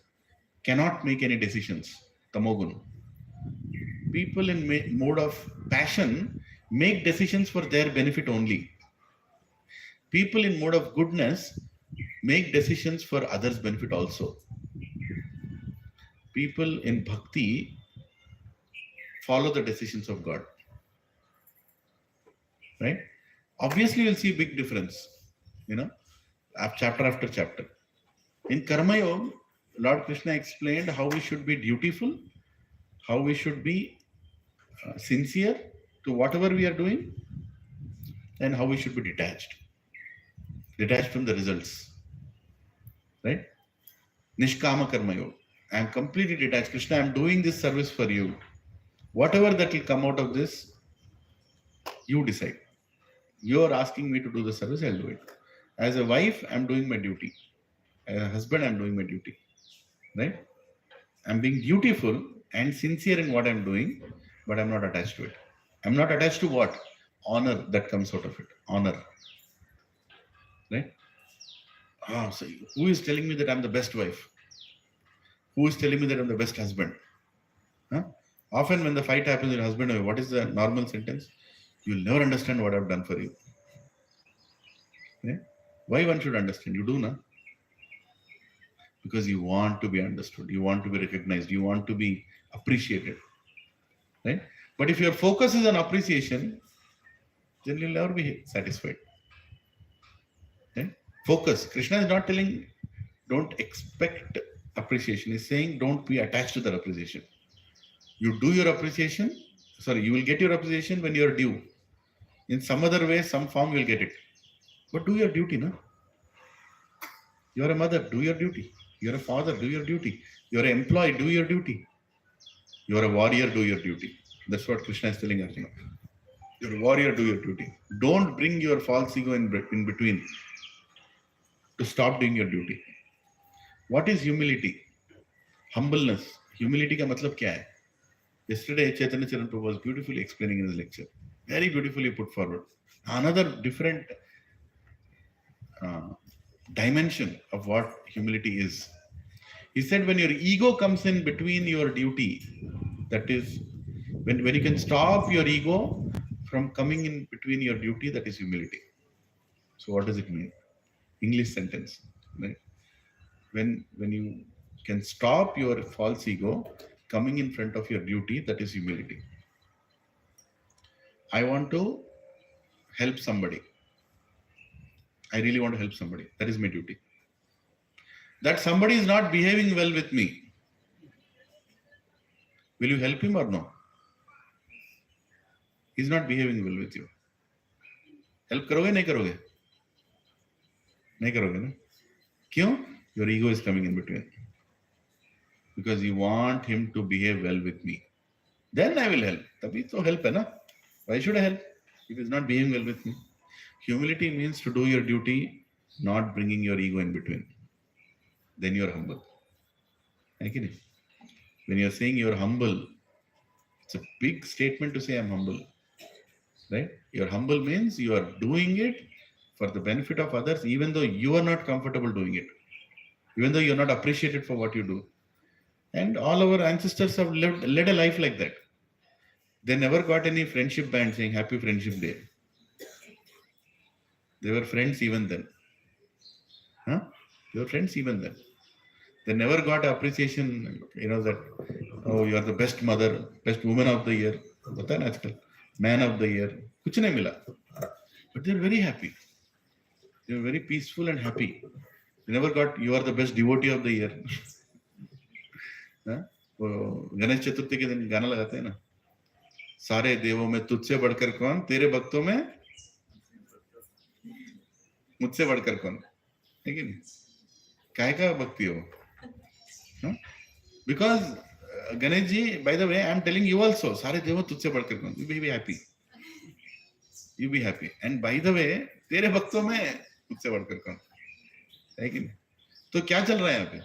cannot make any decisions. Tamogun. People in mode of passion make decisions for their benefit only. People in mode of goodness make decisions for others' benefit also. People in bhakti follow the decisions of God. Right? Obviously, you'll see a big difference, chapter after chapter. In Karma Yoga, Lord Krishna explained how we should be dutiful, how we should be sincere to whatever we are doing, and how we should be detached from the results. Right? Nishkama Karma Yoga. I am completely detached. Krishna, I am doing this service for you. Whatever that will come out of this, you decide. You are asking me to do the service, I'll do it. As a wife, I'm doing my duty. As a husband, I'm doing my duty. Right? I'm being dutiful and sincere in what I'm doing, but I'm not attached to it. I'm not attached to what? Honor that comes out of it. Honor. Right? So who is telling me that I'm the best wife? Who is telling me that I'm the best husband? Huh? Often when the fight happens in husband and wife, what is the normal sentence? You'll never understand what I've done for you. Yeah? Why one should understand? You do, na? Because you want to be understood, you want to be recognized, you want to be appreciated, right? But if your focus is on appreciation, then you'll never be satisfied. Right? Focus. Krishna is not telling don't expect appreciation. He's saying don't be attached to that appreciation. You do your appreciation. Sorry, you will get your appreciation when you're due. In some other way, some form, you'll get it. But do your duty, no? You're a mother, do your duty. You're a father, do your duty. You're an employee, do your duty. You're a warrior, do your duty. That's what Krishna is telling Arjuna. You're a warrior, do your duty. Don't bring your false ego in between to stop doing your duty. What is humility? Humbleness. Humility का मतलब क्या है? Yesterday, Chaitanya Charan Prabhu was beautifully explaining in his lecture. Very beautifully put forward. Another different dimension of what humility is. He said when your ego comes in between your duty, that is, when you can stop your ego from coming in between your duty, that is humility. So what does it mean? English sentence, right? When you can stop your false ego coming in front of your duty, that is humility. I want to help somebody. I really want to help somebody. That is my duty. That somebody is not behaving well with me. Will you help him or no? He's not behaving well with you. Help करोगे नहीं करोगे? नहीं करोगे ना? क्यों? Your ego is coming in between. Because you want him to behave well with me. Then I will help. तभी तो help है ना? Why should I help if he's not behaving well with me? Humility means to do your duty, not bringing your ego in between. Then you're humble. When you're saying you're humble, it's a big statement to say I'm humble. Right? You're humble means you are doing it for the benefit of others, even though you are not comfortable doing it. Even though you're not appreciated for what you do. And all our ancestors have led a life like that. They never got any friendship band saying Happy Friendship Day. They were friends even then. They were friends even then. They never got appreciation, that, oh, you are the best mother, best woman of the year, man of the year. Kuch nahi mila. But they were very happy. They were very peaceful and happy. They never got, you are the best devotee of the year. Ganesh Chaturthi के दिन गाना लगाते हैं ना, सारे देवों में तुझसे बढ़कर कौन, तेरे भक्तों में मुझसे बढ़कर कौन, है कि नहीं? काय का भक्ति हो? Because Ganesh ji, by the way, I am telling you also, सारे देवों तुझसे बढ़कर कौन, you be happy. You be happy. And by the way, तेरे भक्तों में मुझसे बढ़कर कौन, है कि नहीं? तो क्या चल रहा है यहाँ पे?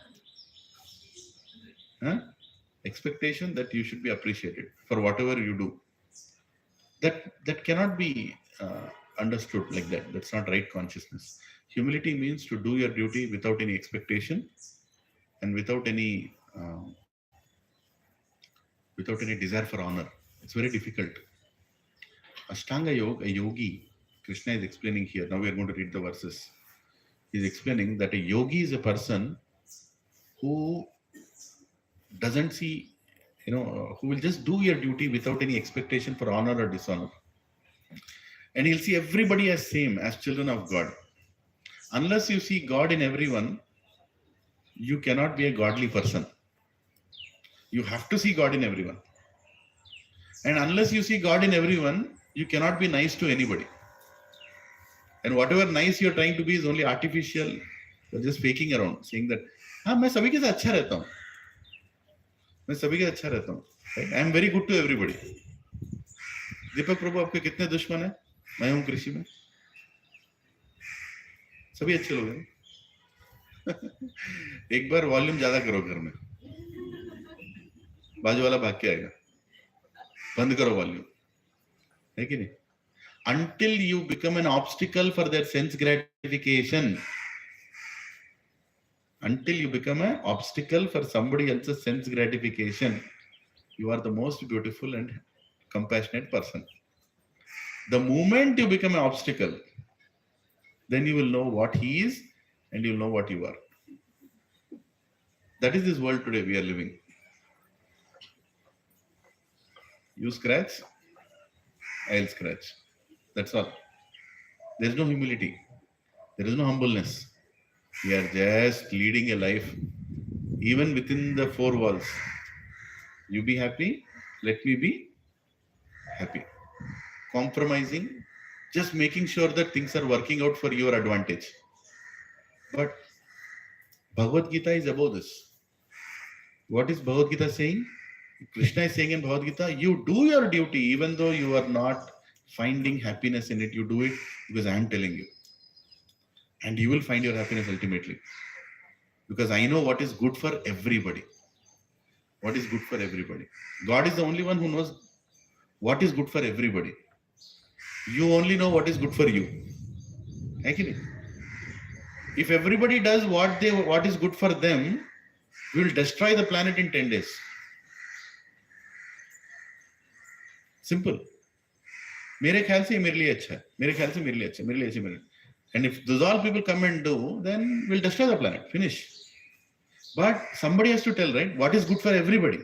Expectation that you should be appreciated for whatever you do. That cannot be understood like that. That's not right consciousness. Humility means to do your duty without any expectation and without any desire for honor. It's very difficult. Ashtanga Yoga, a yogi, Krishna is explaining here. Now we are going to read the verses. He's explaining that a yogi is a person who doesn't see, who will just do your duty without any expectation for honor or dishonor. And he'll see everybody as same, as children of God. Unless you see God in everyone, you cannot be a godly person. You have to see God in everyone. And unless you see God in everyone, you cannot be nice to anybody. And whatever nice you're trying to be is only artificial. You're just faking around, saying that, मैं सभी के साथ अच्छा रहता हूँ. मैं सभी के अच्छा रहता हूँ. I am very good to everybody. दीपक प्रभु आपके कितने दुश्मन हैं? मैं हूँ कृषि में. सभी अच्छे लोग हैं. एक बार वॉल्यूम ज्यादा करो घर में, बाजू वाला भाग के आएगा. बंद करो वॉल्यूम, है कि नहीं? Until you become an obstacle for their sense gratification, Until you become an obstacle for somebody else's sense gratification, you are the most beautiful and compassionate person. The moment you become an obstacle, then you will know what he is and you will know what you are. That is this world today we are living. You scratch, I'll scratch. That's all. There is no humility. There is no humbleness. We are just leading a life, even within the four walls. You be happy, let me be happy. Compromising, just making sure that things are working out for your advantage. But Bhagavad Gita is above this. What is Bhagavad Gita saying? Krishna is saying in Bhagavad Gita, you do your duty even though you are not finding happiness in it. You do it because I am telling you. And you will find your happiness ultimately. Because I know what is good for everybody. What is good for everybody. God is the only one who knows what is good for everybody. You only know what is good for you. Actually, if everybody does what is good for them, we will destroy the planet in 10 days. Simple. मेरे ख्याल से मेरे लिए अच्छा है, मेरे ख्याल से मेरे लिए अच्छा है, मेरे लिए अच्छा, मेरे. And if those all people come and do, then we'll destroy the planet. Finish. But somebody has to tell, right, what is good for everybody.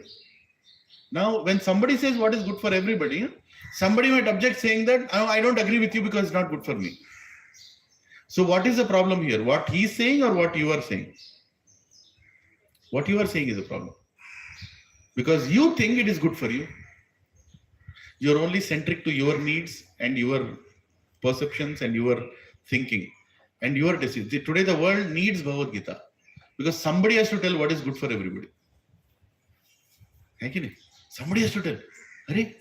Now, when somebody says what is good for everybody, somebody might object saying that, oh, I don't agree with you because it's not good for me. So what is the problem here? What he's saying or what you are saying? What you are saying is the problem. Because you think it is good for you. You're only centric to your needs and your perceptions and your thinking and your decisions. Today the world needs Bhagavad Gita because somebody has to tell what is good for everybody. Somebody has to tell. Arey,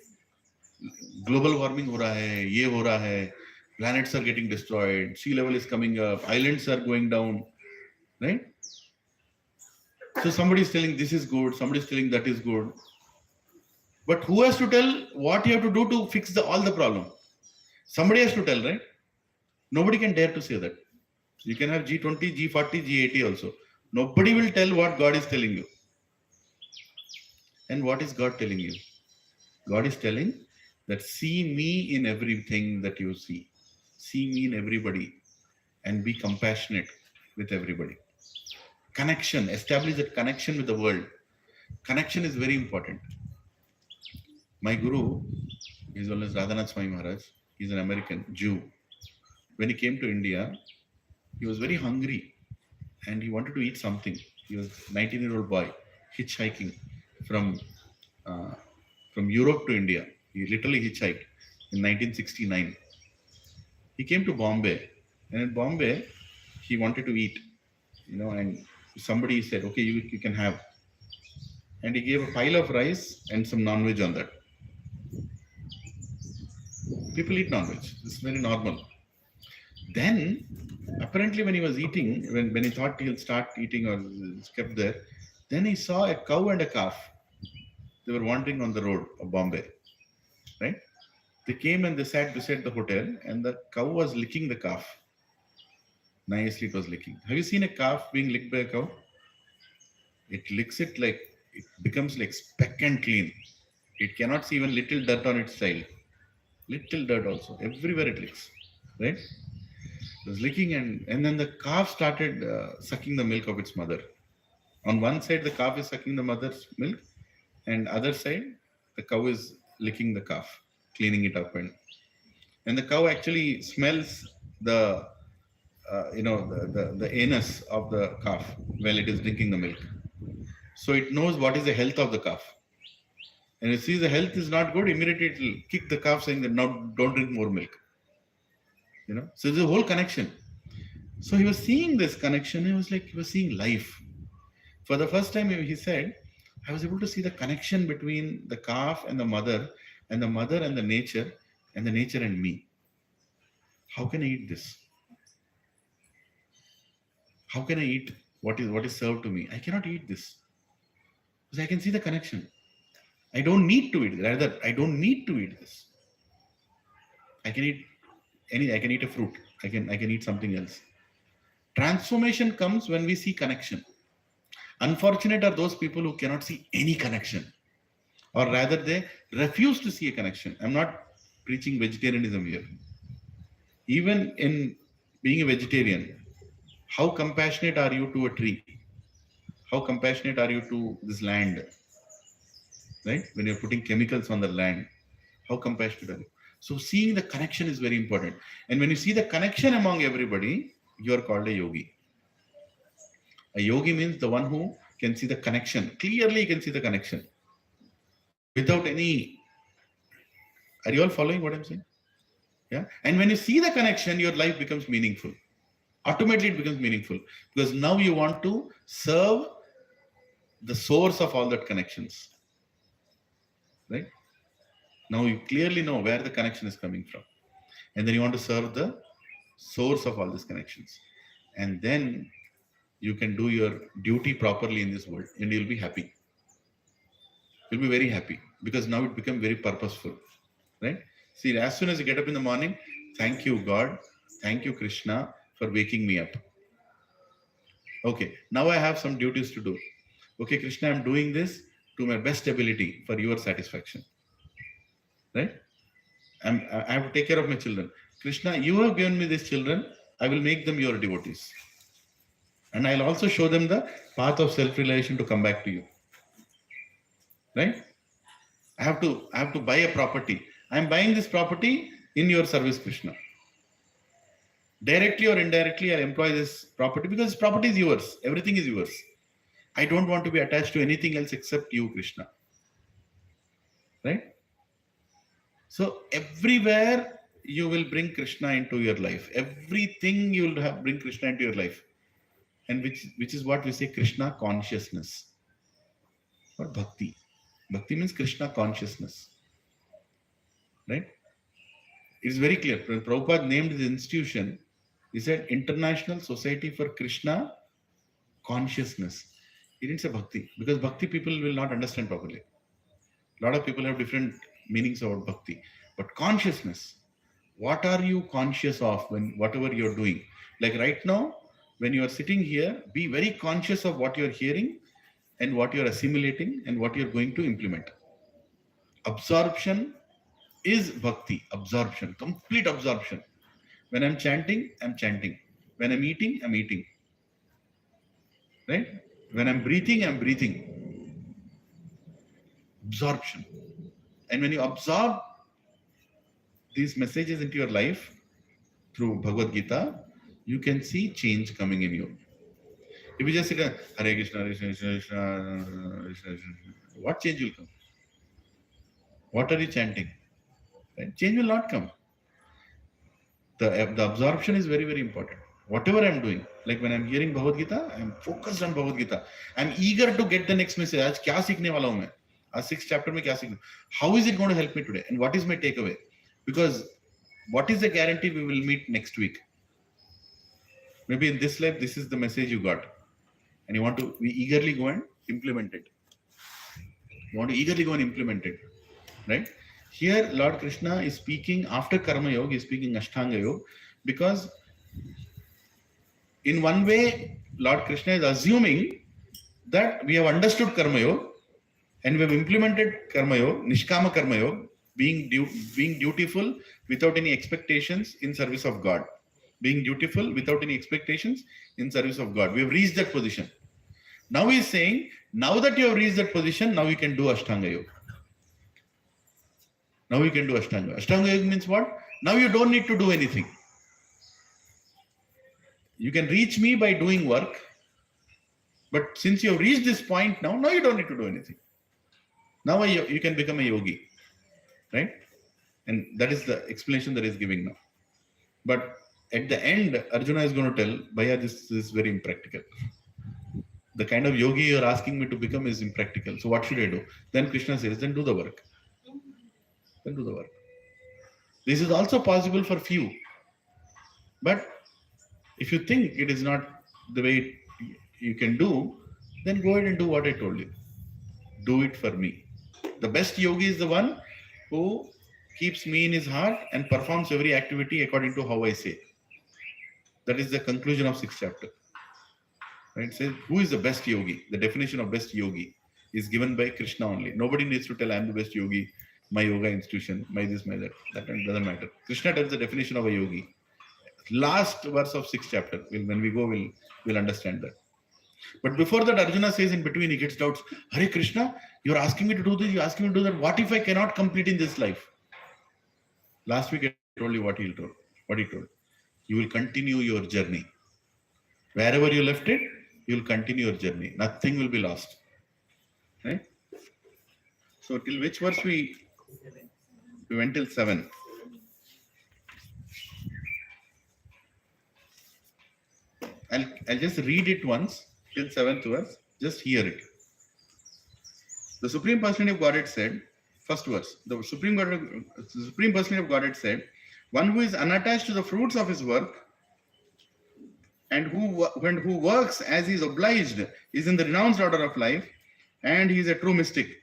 global warming ho raha hai, ye ho raha hai, planets are getting destroyed, sea level is coming up, islands are going down, right? So somebody is telling this is good, somebody is telling that is good. But who has to tell what you have to do to fix all the problem? Somebody has to tell, right? Nobody can dare to say that. You can have G20, G40, G80 also. Nobody will tell what God is telling you. And what is God telling you? God is telling that see me in everything that you see. See me in everybody and be compassionate with everybody. Connection, establish that connection with the world. Connection is very important. My guru is known as Radhanath Swami Maharaj. He's an American Jew. When he came to India, he was very hungry and he wanted to eat something. He was a 19-year-old boy hitchhiking from Europe to India. He literally hitchhiked in 1969. He came to Bombay, and in Bombay, he wanted to eat, and somebody said, okay, you can have. And he gave a pile of rice and some non-veg on that. People eat non-veg. It's very normal. Then, apparently when he was eating, when he thought he'll start eating or kept there, then he saw a cow and a calf. They were wandering on the road of Bombay, right? They came and they sat beside the hotel and the cow was licking the calf. Nicely it was licking. Have you seen a calf being licked by a cow? It licks it like, it becomes like speck and clean. It cannot see even little dirt on its tail. Little dirt also. Everywhere it licks, right? It was licking and then the calf started sucking the milk of its mother. On one side, the calf is sucking the mother's milk, and other side, the cow is licking the calf, cleaning it up, and the cow actually smells the the anus of the calf while it is drinking the milk. So it knows what is the health of the calf. And if it sees the health is not good, immediately it will kick the calf saying that now don't drink more milk. So there's a whole connection. So he was seeing this connection. He was seeing life. For the first time, he said, I was able to see the connection between the calf and the mother and the nature and me. How can I eat this? How can I eat what is served to me? I cannot eat this. Because I can see the connection. I don't need to eat. Rather, I don't need to eat this. I can eat anything. I can eat a fruit. I can eat something else. Transformation comes when we see connection. Unfortunate are those people who cannot see any connection, or rather they refuse to see a connection. I'm not preaching vegetarianism here. Even in being a vegetarian, how compassionate are you to a tree? How compassionate are you to this land? Right? When you're putting chemicals on the land, how compassionate are you? So seeing the connection is very important. And when you see the connection among everybody, you are called a yogi. A yogi means the one who can see the connection. Clearly, you can see the connection without any. Are you all following what I'm saying? Yeah. And when you see the connection, your life becomes meaningful. Automatically, it becomes meaningful because now you want to serve the source of all that connections. Right? Now you clearly know where the connection is coming from. And then you want to serve the source of all these connections. And then you can do your duty properly in this world and you'll be happy. You'll be very happy because now it becomes very purposeful. Right? See, as soon as you get up in the morning, thank you, God. Thank you, Krishna, for waking me up. Okay, now I have some duties to do. Okay, Krishna, I'm doing this to my best ability for your satisfaction. Right? I have to take care of my children. Krishna, you have given me these children. I will make them your devotees. And I'll also show them the path of self-realization to come back to you. Right? I have to buy a property. I'm buying this property in your service, Krishna. Directly or indirectly, I'll employ this property because this property is yours. Everything is yours. I don't want to be attached to anything else except you, Krishna. Right? So everywhere you will bring Krishna into your life. Everything you will bring Krishna into your life. And which is what we say Krishna consciousness. What bhakti? Bhakti means Krishna consciousness. Right? It's very clear. When Prabhupada named the institution, he said International Society for Krishna Consciousness. He didn't say bhakti because bhakti people will not understand properly. A lot of people have different meanings about bhakti. But consciousness, what are you conscious of when whatever you're doing? Like right now, when you are sitting here, be very conscious of what you're hearing and what you're assimilating and what you're going to implement. Absorption is bhakti. Absorption, complete absorption. When I'm chanting, I'm chanting. When I'm eating, I'm eating. Right? When I'm breathing, I'm breathing. Absorption. And when you absorb these messages into your life through Bhagavad Gita, you can see change coming in you. If you just sit there, Hare Krishna, Hare Krishna, Krishna Krishna, Krishna Krishna, what change will come? What are you chanting? Right? Change will not come. The absorption is very, very important. Whatever I'm doing, like when I'm hearing Bhagavad Gita, I'm focused on Bhagavad Gita. I'm eager to get the next message. आज क्या सीखने वाला हूँ मैं? आज 6th chapter में क्या सीखूँ? How is it going to help me today? And what is my takeaway? Because what is the guarantee we will meet next week? Maybe in this life, this is the message you got. And you want to eagerly go and implement it. You want to eagerly go and implement it. Right? Here, Lord Krishna is speaking after Karma Yoga, is speaking Ashtanga Yoga, because in one way, Lord Krishna is assuming that we have understood Karma Yoga and we have implemented Karma Yoga, Nishkama Karma Yoga, being dutiful without any expectations in service of God. Being dutiful without any expectations in service of God. We have reached that position. Now he is saying, now that you have reached that position, now you can do Ashtanga Yoga. Now you can do Ashtanga. Ashtanga Yoga means what? Now you don't need to do anything. You can reach me by doing work. But since you have reached this point now you don't need to do anything. Now you can become a yogi. Right? And that is the explanation that is giving now. But at the end, Arjuna is going to tell, Bhaiya, this is very impractical. The kind of yogi you're asking me to become is impractical. So what should I do? Then Krishna says, then do the work. Then do the work. This is also possible for few. But if you think it is not the way you can do, then go ahead and do what I told you. Do it for me. The best yogi is the one who keeps me in his heart and performs every activity according to how I say. That is the conclusion of 6th chapter. Right? It says, who is the best yogi? The definition of best yogi is given by Krishna only. Nobody needs to tell, I'm the best yogi, my yoga institution, my this, my that. That doesn't matter. Krishna tells the definition of a yogi. Last verse of 6th chapter. When we go, we'll understand that. But before that, Arjuna says in between, he gets doubts. Hare Krishna, you're asking me to do this, you're asking me to do that. What if I cannot complete in this life? Last week I told you what he told. You will continue your journey. Wherever you left it, you will continue your journey. Nothing will be lost. Right? So till which verse we went till 7. I'll just read it once till 7th verse. Just hear it. The Supreme Personality of Godhead said, first verse, the Supreme Personality of Godhead said, one who is unattached to the fruits of his work and who works as he is obliged is in the renounced order of life, and he is a true mystic.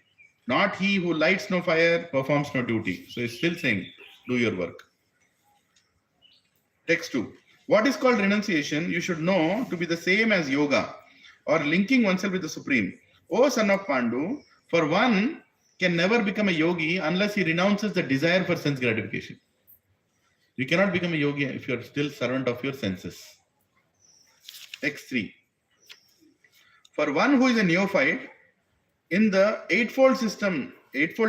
Not he who lights no fire, performs no duty. So he's still saying, do your work. Text 2. What is called renunciation, you should know to be the same as yoga, or linking oneself with the Supreme. O son of Pandu, for one can never become a yogi unless he renounces the desire for sense gratification. You cannot become a yogi if you are still servant of your senses. Text 3. For one who is a neophyte, in the eightfold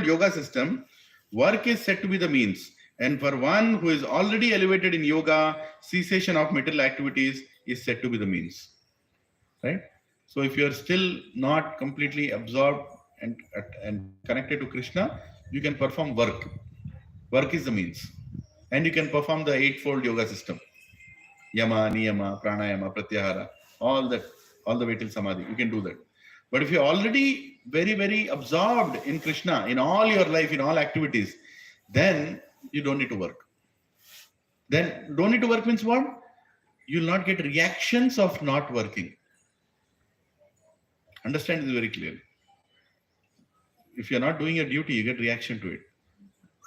yoga system, work is said to be the means. And for one who is already elevated in yoga, cessation of material activities is said to be the means. Right? So if you are still not completely absorbed and connected to Krishna, you can perform work. Work is the means. And you can perform the eightfold yoga system. Yama, Niyama, Pranayama, Pratyahara, all the way till Samadhi. You can do that. But if you're already very, very absorbed in Krishna, in all your life, in all activities, then you don't need to work. Then don't need to work means what? You will not get reactions of not working. Understand this very clearly. If you're not doing your duty, you get reaction to it.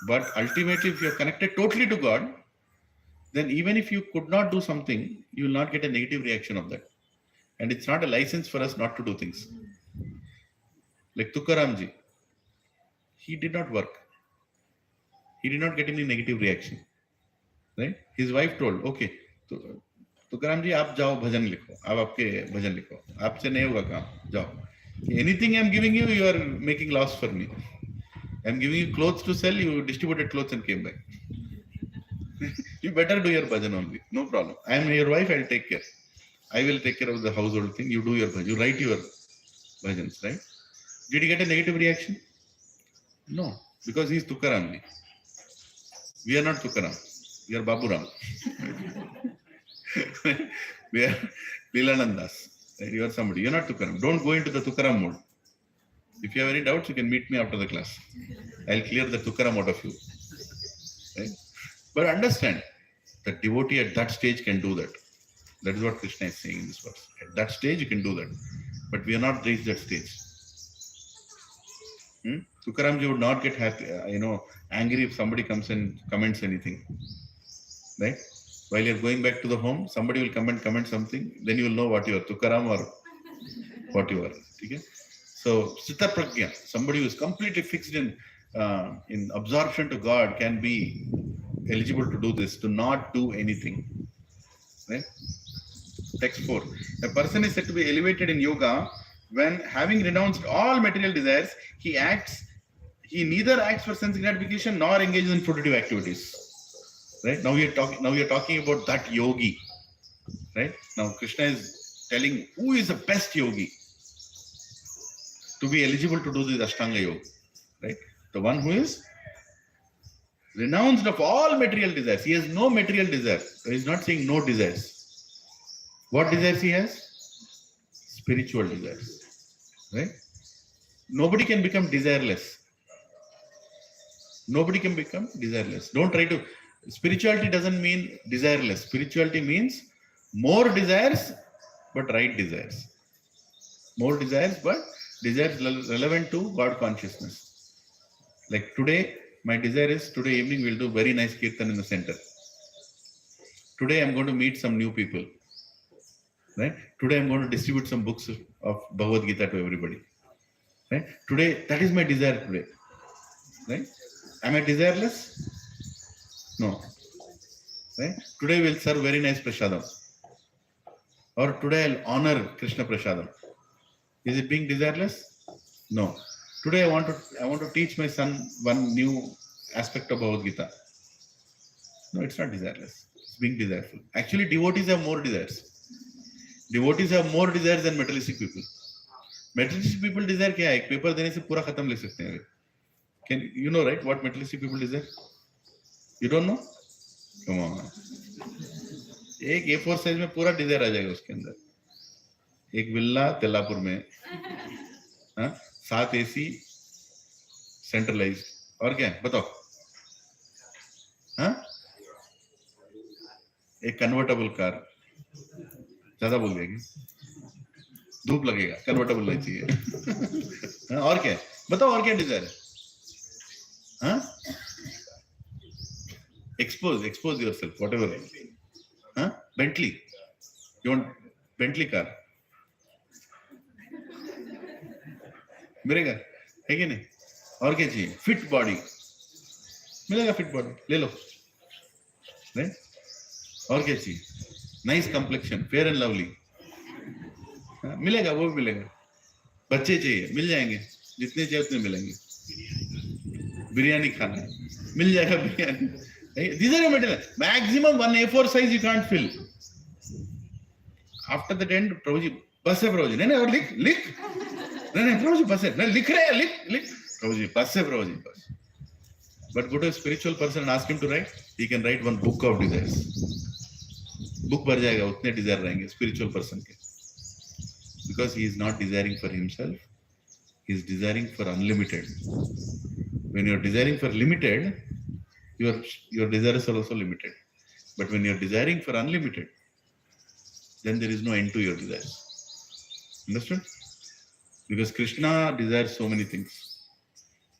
But ultimately, if you're connected totally to God, then even if you could not do something, you will not get a negative reaction of that. And it's not a license for us not to do things. Like Tukaramji, he did not work. He did not get any negative reaction. Right? His wife told, okay, Tukaramji, आप जाओ भजन लिखो, आप आपके भजन लिखो, आपसे नहीं होगा काम, जाओ. Anything I'm giving you, you are making loss for me. I'm giving you clothes to sell, you distributed clothes and came back. You better do your bhajan only, no problem. I am your wife, I'll take care. I will take care of the household thing, you do your bhajan, you write your bhajans, right? Did he get a negative reaction? No, because he is Tukaramji. We are not Tukaram, we are Baburam. We are Leelanandas. Right? You are somebody, you are not Tukaram. Don't go into the Tukaram mode. If you have any doubts, you can meet me after the class. I'll clear the Tukaram out of you. Right? But understand, the devotee at that stage can do that. That is what Krishna is saying in this verse. At that stage, you can do that. But we are not reached that stage. Tukaramji would not get happy, angry if somebody comes and comments anything. Right? While you're going back to the home, somebody will come and comment something, then you will know what you are, Tukaram or what you are. Okay? So, Chitta Prajna, somebody who is completely fixed in absorption to God can be eligible to do this, to not do anything. Right? Text 4. A person is said to be elevated in yoga when, having renounced all material desires, he neither acts for sense gratification nor engages in fruitive activities. Right? Now we are talking about that yogi. Right? Now Krishna is telling who is the best yogi to be eligible to do this Ashtanga Yoga. Right? The one who is renounced of all material desires. He has no material desires. So he is not saying no desires. What desires he has? Spiritual desires. Right? Nobody can become desireless. Nobody can become desireless. Don't try to. Spirituality doesn't mean desireless. Spirituality means more desires, but right desires. More desires, but desires relevant to God consciousness. Like today, my desire is today evening we'll do very nice kirtan in the center. Today I'm going to meet some new people. Right? Today I'm going to distribute some books of Bhagavad Gita to everybody. Right? Today, that is my desire today. Right? Am I desireless? No. Right? Today we'll serve very nice prasadam. Or today I'll honor Krishna prasadam. Is it being desireless? No. Today I want to teach my son one new aspect of Bhagavad Gita. No, it's not desireless. It's being desireful. Actually, devotees have more desires. Devotees have more desires than materialistic people. Materialistic people desire क्या है? एक paper देने से पूरा खत्म ले सकते हैं. Can you know, right, what materialistic people desire? You don't know? Come on. एक A4 साइज में पूरा डिजायर आ जाएगा उसके अंदर. एक विल्ला तेलापुर में, 7 AC सेंट्रलाइज्ड. और क्या है बताओ? एक कन्वर्टेबल कार. ज्यादा बोल दिया क्या? धूप लगेगा, कन्वर्टेबल नहीं चाहिए. और क्या है बताओ? और क्या डिजायर है? expose yourself, whatever. Bentley, you want Bentley car? मिलेगा है कि नहीं? और क्या चाहिए? फिट बॉडी मिलेगा, फिट बॉडी ले लो. राइट? और क्या चाहिए? Nice complexion, fair and lovely मिलेगा, वो भी मिलेगा. बच्चे चाहिए, मिल जाएंगे, जितने चाहिए उतने मिलेंगे. बिरयानी खाना है, मिल जाएगा biryani. These are your material. Maximum one A4 size you can't fill. After that end, Prabhuji, बस है Prabhuji. नहीं और लिख. नहीं Prabhuji बस है. नहीं लिख रहे हैं, लिख. Prabhuji बस है Prabhuji बस. But go to a spiritual person and ask him to write. He can write one book of desires. Book भर जाएगा, उतने desire रहेंगे spiritual person के. Because he is not desiring for himself. He is desiring for unlimited. When you are desiring for limited, your desires are also limited. But when you are desiring for unlimited, then there is no end to your desires. Understood? Because Krishna desires so many things.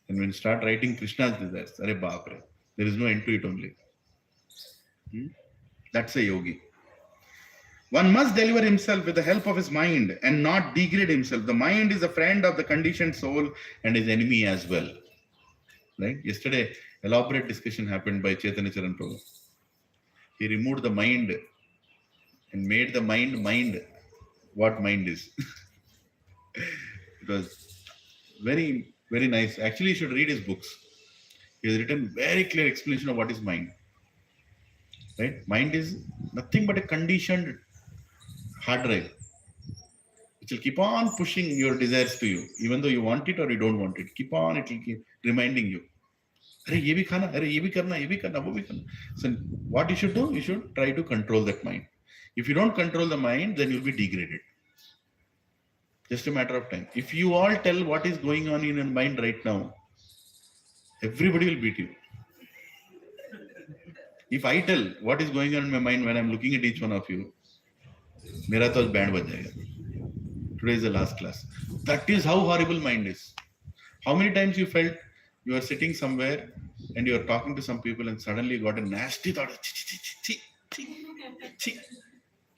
And when you start writing Krishna's desires, Are Baapre, there is no end to it only. That's a yogi. One must deliver himself with the help of his mind and not degrade himself. The mind is a friend of the conditioned soul and his enemy as well. Right? Yesterday, elaborate discussion happened by Chaitanya Charan Prabhu. He removed the mind and made the mind what mind is. It was very, very nice. Actually, you should read his books. He has written very clear explanation of what is mind. Right? Mind is nothing but a conditioned hard drive, which will keep on pushing your desires to you, even though you want it or you don't want it. It will keep reminding you. अरे ये भी खाना, अरे ये भी करना, वो भी करना. So what you should do? You should try to control that mind. If you don't control the mind, then you'll be degraded. Just a matter of time. If you all tell what is going on in your mind right now, everybody will beat you. If I tell what is going on in my mind when I'm looking at each one of you, मेरा तो band बज जाएगा. Today is the last class. That is how horrible mind is. How many times you felt you are sitting somewhere and you are talking to some people and suddenly you got a nasty thought.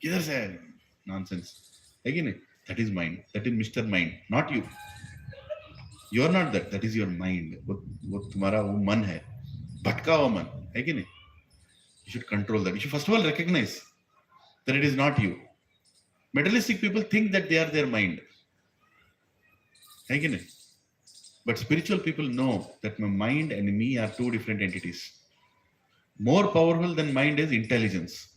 किधर से है? Nonsense. है कि नहीं? That is mind. That is Mr. Mind, not you. You are not that. That is your mind. वो तुम्हारा वो मन है, भटका हुआ मन है कि नहीं? You should control that. You should first of all recognize that it is not you. Materialistic people think that they are their mind. है कि नहीं? But spiritual people know that my mind and me are two different entities. More powerful than mind is intelligence.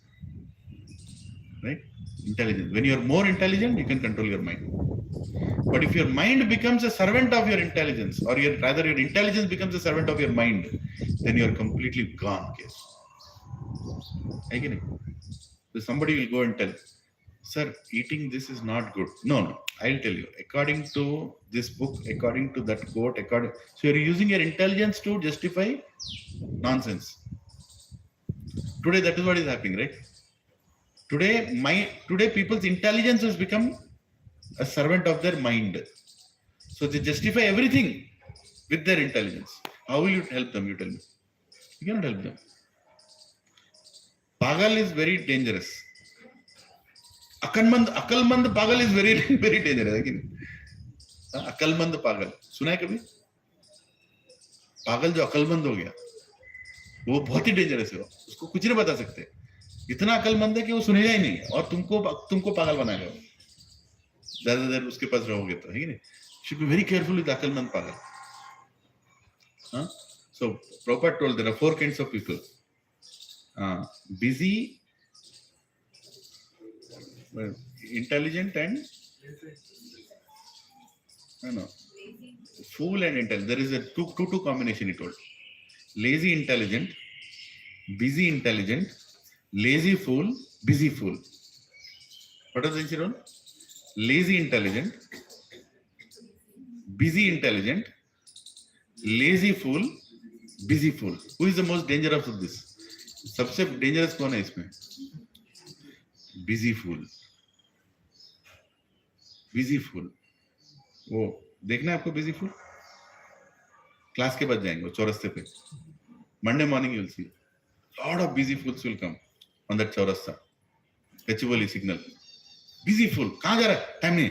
Right? Intelligence. When you are more intelligent, you can control your mind. But if your mind becomes a servant of your intelligence, or rather your intelligence becomes a servant of your mind, then you are completely gone. Again, so somebody will go and tell, sir, eating this is not good. No, I'll tell you. According to this book, according to that quote, so you're using your intelligence to justify nonsense. Today, that is what is happening, right? Today people's intelligence has become a servant of their mind. So they justify everything with their intelligence. How will you help them? You tell me. You cannot help them. Pagal is very dangerous. अकलमंद पागल is very very dangerous है कि नहीं? अकलमंद पागल सुना है कभी? पागल जो अकलमंद हो गया वो बहुत ही डेंजरस है, उसको कुछ नहीं बता सकते, इतना अकलमंद है कि वो सुनेगा ही नहीं और तुमको पागल बनाएगा वो, ज्यादा देर उसके पास रहोगे तो, है कि नहीं? Should be very careful with अकलमंद पागल. So Prabhupada told there are 4 kinds of people. Busy, intelligent and fool and intelligent. There is a two combination he told. Lazy intelligent, busy intelligent, lazy fool, busy fool. What does it mean? Lazy intelligent, busy intelligent, lazy fool, busy fool. Who is the most dangerous of this? सबसे dangerous कौन है इसमें? Busy फूल. Busy फूल वो देखना है आपको. Busy फूल class के बाद जाएंगे चौरस्ते पे. Monday morning you will see lot of busy fools will come on that Chowrasta. कचुवली signal. Busy फूल कहां जा रहा है? टाइम नहीं.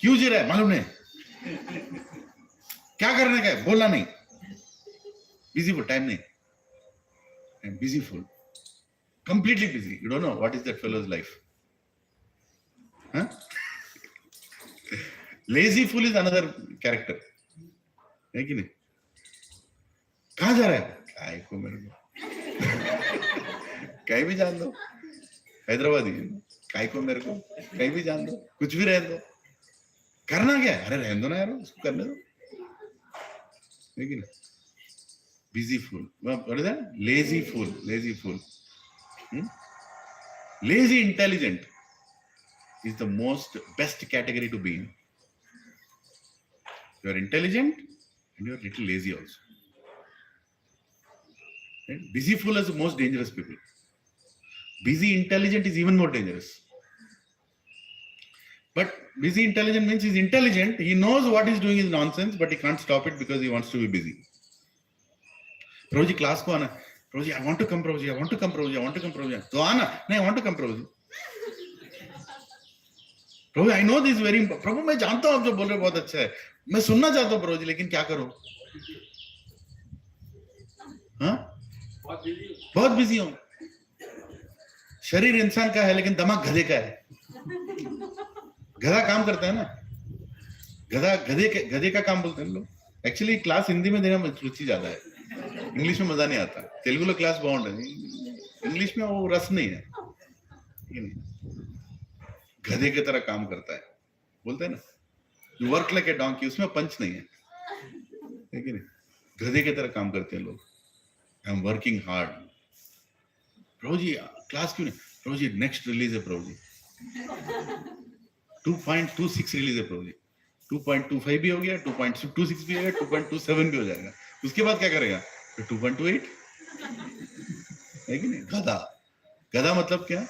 क्यों जी रहा है? मालूम नहीं. क्या करने का है? बोलना नहीं. बिजी फूल, टाइम नहीं. And busy fool, completely busy. You don't know what is that fellow's life. Huh? Lazy fool is another character. है कि नहीं? कहाँ जा रहा है? काय को मेरे को कहीं भी जान दो. हैदराबादी काय को मेरे को कहीं भी जान दो, कुछ भी रहने दो. करना क्या है? अरे रहने दो ना यार, उसको करने दो. है कि नहीं? Busy fool. What is that? Lazy fool. Lazy fool. Lazy intelligent is the best category to be in. You are intelligent and you are little lazy also. Right? Busy fool is the most dangerous people. Busy intelligent is even more dangerous. But busy intelligent means he's intelligent. He knows what he's doing is nonsense, but he can't stop it because he wants to be busy. Prabhu ji class को आना. Prabhu ji I want to come. Prabhu ji I want to come. Prabhu ji I want to come. Prabhu ji तो आना. नहीं I want to come. Prabhu ji Prabhu I know this very. Prabhu मैं जानता हूं आप जो बोल रहे हो बहुत अच्छा है, मैं सुनना चाहता हूं प्रभु जी, लेकिन क्या करूं? हाँ बहुत बिजी हूं. शरीर इंसान का है लेकिन दिमाग गधे का है. गधा काम करता है ना. गधे का काम बोलते हैं लोग. एक्चुअली क्लास हिंदी में देना रुचि ज्यादा है, इंग्लिश में मजा नहीं आता. तेलुगु क्लास बाउंड है, इंग्लिश में वो रस नहीं है. गधे की तरह काम करता है बोलते हैं ना. You work like a donkey, उसमें पंच नहीं है. लेकिन गधे की तरह काम करते हैं लोग. I am working hard. प्रभु जी क्लास क्यों नहीं? प्रभु जी नेक्स्ट रिलीज है. प्रभु जी 2.26 रिलीज है. प्रभु जी 2.25 भी हो गया, 2.26 भी हो गया, 2.27 भी हो जाएगा. उसके बाद क्या करेगा? 2.28. है कि नहीं? गधा मतलब क्या?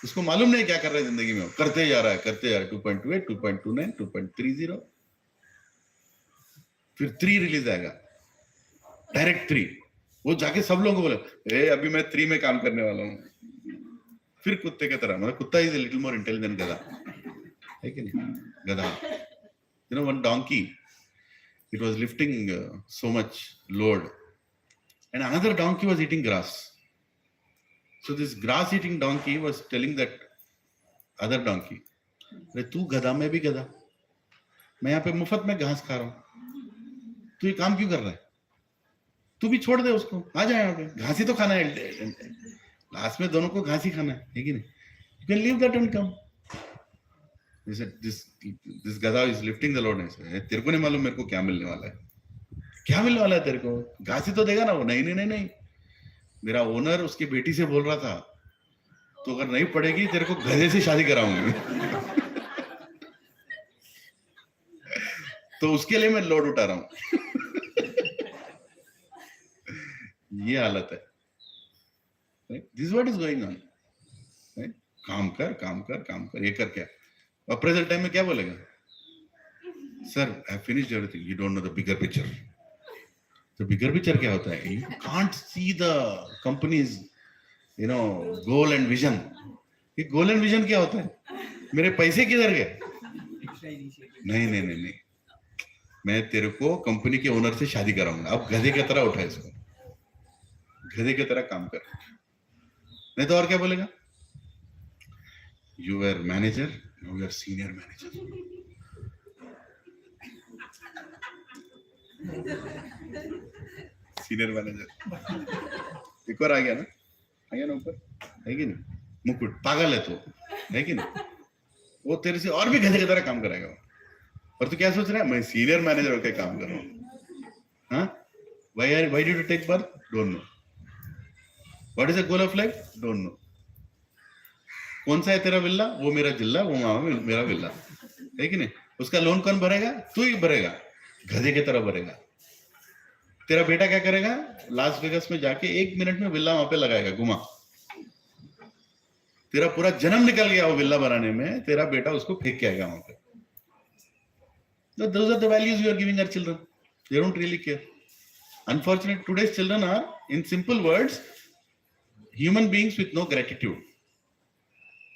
उसको मालूम नहीं क्या कर रहा है जिंदगी में. करते जा रहा है. 2.28, 2.29, 2.30, फिर 3 रिलीज आएगा, डायरेक्ट 3. वो जाके सब लोगों को बोले ए अभी मैं 3 में काम करने वाला हूँ. फिर कुत्ते की तरह, मतलब कुत्ता इज लिटिल मोर इंटेलिजेंट गधा. है कि नहीं? गधा. You know, one donkey, it was lifting so much load, and another donkey was eating grass. So this grass eating donkey was telling that other donkey, "अरे तू गधा, मैं भी गधा. मैं यहाँ पे मुफ्त में घास खा रहा हूँ. तू ये काम क्यों कर रहा है? तू भी छोड़ दे उसको. आ जाए यहाँ पे. घास ही तो खाना है. लास्ट में दोनों को घास ही खाना है कि नहीं? You can leave that and come." He said, this gada is lifting the load. तेरे को नहीं मालूम मेरे को क्या मिलने वाला है. क्या मिलने वाला है तेरे को? घास ही तो देगा ना वो. नहीं. मेरा ओनर उसकी बेटी से बोल रहा था तो अगर नहीं पड़ेगी तेरे को गधे से शादी कराऊंगी. तो उसके लिए मैं लोड उठा रहा हूं. ये हालत है. This what is going on. काम कर. ये कर क्या? अप्रेजल टाइम में क्या बोलेगा? Sir I finished everything. You don't know the bigger picture. The bigger picture क्या होता है? You can't see the companies goal and vision. ये गोल एंड विजन क्या होता है? मेरे पैसे किधर गए? Extra initiative. नहीं नहीं नहीं नहीं, मैं तेरे को कंपनी के ओनर से शादी कराऊंगा, अब गधे की तरह उठा इसको, गधे की तरह काम कर, नहीं तो और क्या बोलेगा? You are manager, you are senior manager, senior manager. एक और आ गया ना ऊपर, है कि नहीं? मुकुट पागल है तो, है कि नहीं? वो तेरे से और भी गधे की तरह काम कराएगा, और तू क्या सोच रहा है? मैं सीनियर मैनेजर होकर काम कर रहा हूँ। हाँ, why did you take birth? Don't know. What is the goal of life? Don't know. कौन सा है तेरा विल्ला? वो मेरा जिल्ला, वो मामा मेरा विल्ला, है कि नहीं? उसका लोन कौन भरेगा? तू ही भरेगा, गधे की तरह भरेगा। तेरा बेटा क्या करेगा? लास वेगस में जाके 1 मिनट में विल्ला वहां पे लगाएगा, घुमा। तेरा पूरा जन्म निकल गया वो विल्ला बनाने में, तेरा बेटा उसको फेंक के आएगा वहां पे। So those are the values you are giving our children. They don't really care. Unfortunately, today's children are, in simple words, human beings with no gratitude.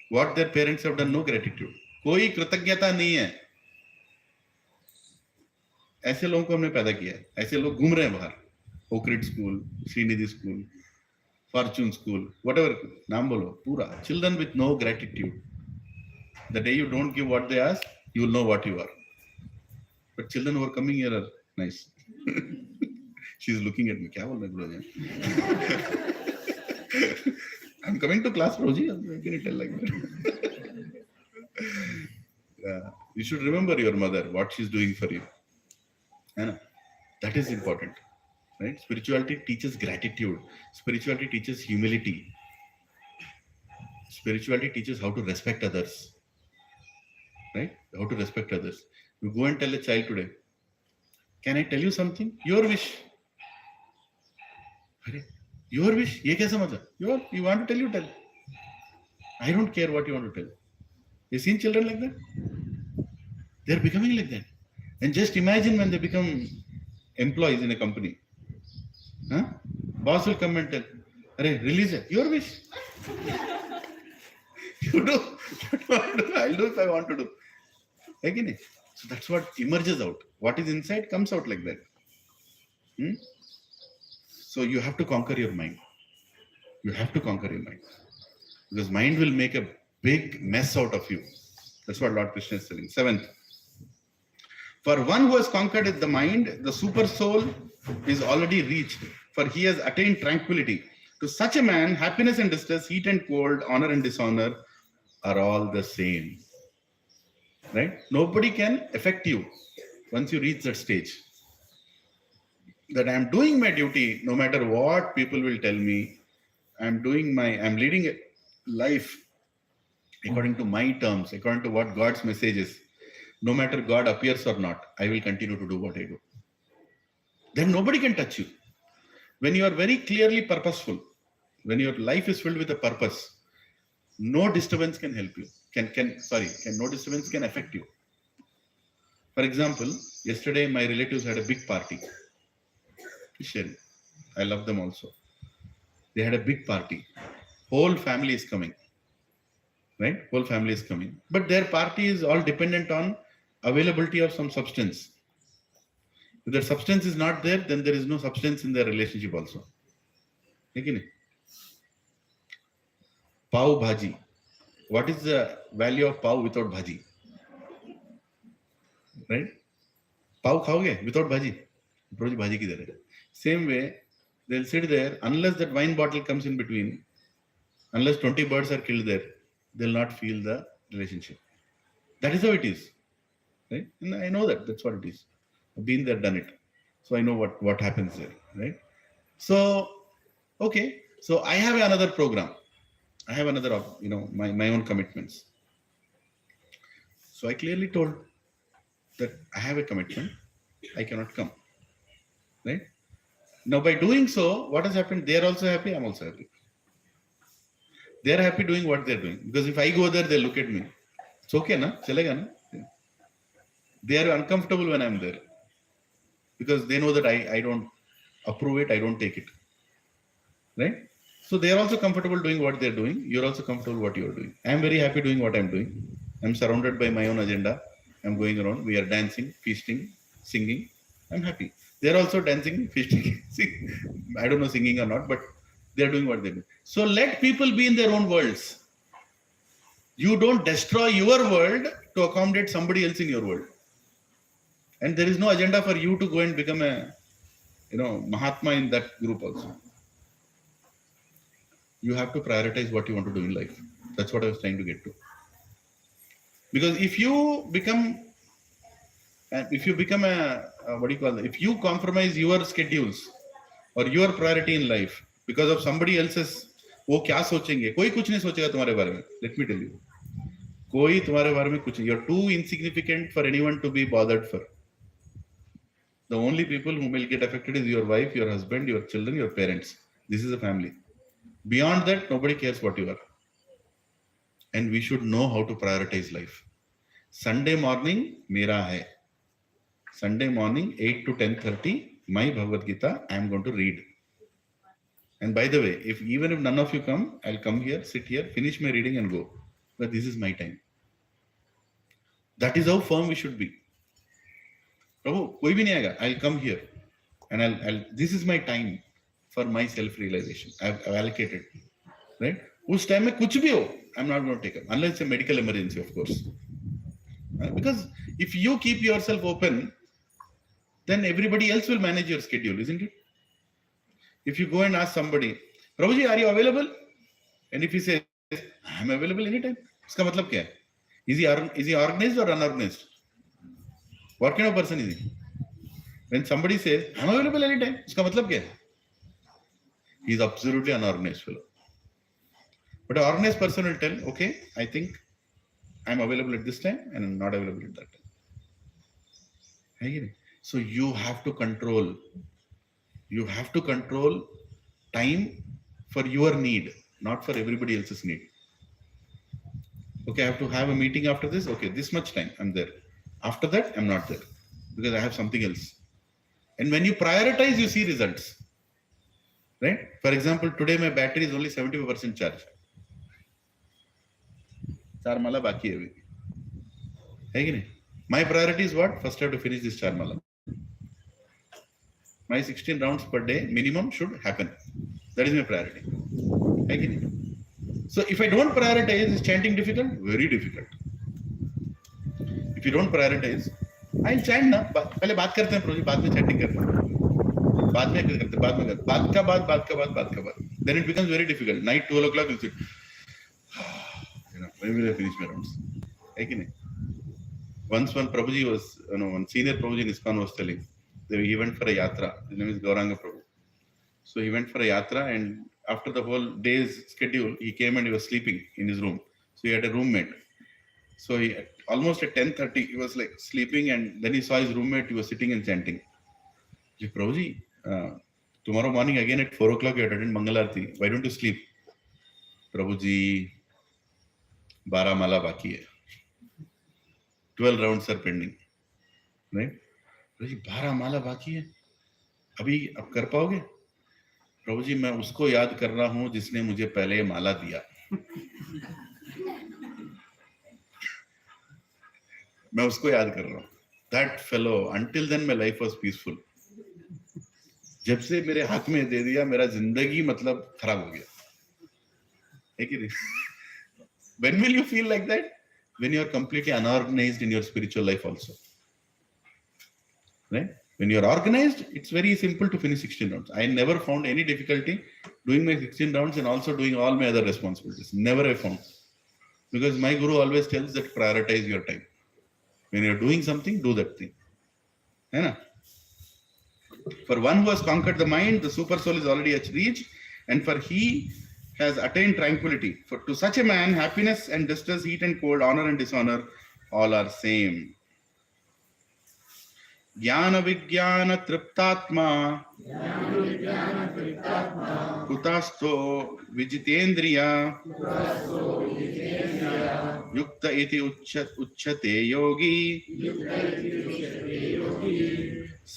What their parents have done, no gratitude. कोई कृतज्ञता नहीं है। ऐसे लोगों को हमने पैदा किया है, ऐसे लोग घूम रहे हैं बाहर, ओक्रिड school, Srinidhi school, Fortune school, whatever नाम बोलो, पूरा children with no gratitude. The day you don't give what they ask, you will know what you are. But children who are coming here are nice. She is looking at me. क्या बोल रहे हैं? I'm coming to class, Roji. How can you tell like that? You should remember your mother, what she's doing for you. That is important, right? Spirituality teaches gratitude. Spirituality teaches humility. Spirituality teaches how to respect others, right? How to respect others. You go and tell a child today, can I tell you something? Your wish. Your wish? ये कैसा मतलब? You want to tell, you tell. I don't care what you want to tell. You seen children like that? They're becoming like that. And just imagine when they become employees in a company. Huh? Boss will come and tell, Arey, release it. Your wish. You do. I'll do if I want to do. Again. So that's what emerges out. What is inside comes out like that. So you have to conquer your mind. You have to conquer your mind. Because mind will make a big mess out of you. That's what Lord Krishna is telling. 7th. For one who has conquered the mind, the super soul is already reached, for he has attained tranquility. To such a man, happiness and distress, heat and cold, honor and dishonor are all the same. Right? Nobody can affect you once you reach that stage. That I am doing my duty, no matter what people will tell me. I'm leading a life according to my terms, according to what God's message is. No matter God appears or not, I will continue to do what I do. Then nobody can touch you. When you are very clearly purposeful, when your life is filled with a purpose, no disturbance can help you. No disturbance can affect you. For example, yesterday my relatives had a big party. Krishe, I love them also. They had a big party. Whole family is coming. Right? Whole family is coming. But their party is all dependent on availability of some substance. If that substance is not there, then there is no substance in their relationship also. Okay? Pav bhaji. What is the value of pav without bhaji? Right? Pav khaoge without bhaji. Bhaji kidhar hai? Same way, they'll sit there, unless that wine bottle comes in between, unless 20 birds are killed there, they'll not feel the relationship. That is how it is. Right? And I know that. That's what it is. I've been there, done it. So I know what happens there. Right? So, okay. So I have another program. I have another, my own commitments. So I clearly told that I have a commitment. I cannot come. Right? Now, by doing so, what has happened? They are also happy. I'm also happy. They are happy doing what they're doing. Because if I go there, they look at me. It's okay, na? Chalega, na? They are uncomfortable when I'm there. Because they know that I don't approve it. I don't take it. Right? So they are also comfortable doing what they are doing. You are also comfortable what you are doing. I am very happy doing what I am doing. I am surrounded by my own agenda. I am going around. We are dancing, feasting, singing. I am happy. They are also dancing, feasting, singing. I don't know singing or not, but they are doing what they do. So let people be in their own worlds. You don't destroy your world to accommodate somebody else in your world. And there is no agenda for you to go and become a, Mahatma in that group also. You have to prioritize what you want to do in life. That's what I was trying to get to. Because if you become if you compromise your schedules or your priority in life because of somebody else's, वो क्या सोचेंगे? कोई कुछ नहीं सोचेगा तुम्हारे बारे में. Let me tell you. कोई तुम्हारे बारे में कुछ नहीं. You're too insignificant for anyone to be bothered for. The only people who will get affected is your wife, your husband, your children, your parents. This is a family. Beyond that, nobody cares what you are. And we should know how to prioritize life. Sunday morning, mera hai. Sunday morning, 8 to 10:30, my Bhagavad Gita, I am going to read. And by the way, even if none of you come, I'll come here, sit here, finish my reading and go. But this is my time. That is how firm we should be. Prabhu, koi bhi nahi aega. I'll come here. And this is my time for my self-realization. I've allocated. Right? Us time mein kuch bhi ho, I'm not going to take up. Unless it's a medical emergency, of course. Because if you keep yourself open, then everybody else will manage your schedule, isn't it? If you go and ask somebody, Prabhuji, are you available? And if he says, I'm available anytime, uska matlab kya hai? Is he organized or unorganized? What kind of person is he? When somebody says, I'm available anytime, uska matlab kya hai? He is absolutely unorganized fellow. But an organized person will tell, okay, I think I'm available at this time and I'm not available at that time. So you have to control. You have to control time for your need, not for everybody else's need. Okay, I have to have a meeting after this. Okay, this much time I'm there. After that, I'm not there because I have something else. And when you prioritize, you see results. Right? For example, today my battery is only 75% charge. 4 mala baki hai abhi. My priority is what? First I have to finish this 4 mala. My 16 rounds per day minimum should happen. That is my priority. So if I don't prioritize, is chanting difficult? Very difficult. If you don't prioritize, I'll chant na. पहले बात करते हैं प्रोजी, बाद में chanting करते हैं. बाद में करते हैं, बात का बाद. Then it becomes very difficult. Night 12 o'clock you'll sit. When will I finish my rounds? Once one Prabhuji was, one senior Prabhuji in ISKCON was telling, he went for a yatra. His name is Gauranga Prabhu. So he went for a yatra, and after the whole day's schedule, he came and he was sleeping in his room. So he had a roommate. So he almost at 10:30, he was like sleeping, and then he saw his roommate. He was sitting and chanting. He said, Prabhuji, tomorrow morning again at 4 o'clock you have to attend Mangalarti. Why don't you sleep? Prabhuji, 12 mala baki hai. 12 rounds are pending. Right? Prabhuji, 12 mala baki hai. अभी अब कर पाओगे? प्रभु जी मैं उसको याद कर रहा हूं जिसने मुझे पहले माला दिया. मैं उसको याद कर रहा हूं. That fellow, until then my life was peaceful. जब से मेरे हाथ में दे दिया, मेरा जिंदगी मतलब खराब हो गया. है कि नहीं? When will you feel like that? When you are completely unorganized in your spiritual life also. Right? When you are organized, it's very simple to finish 16 rounds. I never found any difficulty doing my 16 rounds and also doing all my other responsibilities. Never I found. Because my guru always tells that prioritize your time. When you're doing something, do that thing. Yeah. For one who has conquered the mind, the super soul is already at reach, and for he has attained tranquility. For to such a man, happiness and distress, heat and cold, honor and dishonor, all are same. ज्ञान विज्ञान तृप्तात्मा कुतस्थो विजितेन्द्रिया युक्त इति उच्यते योगी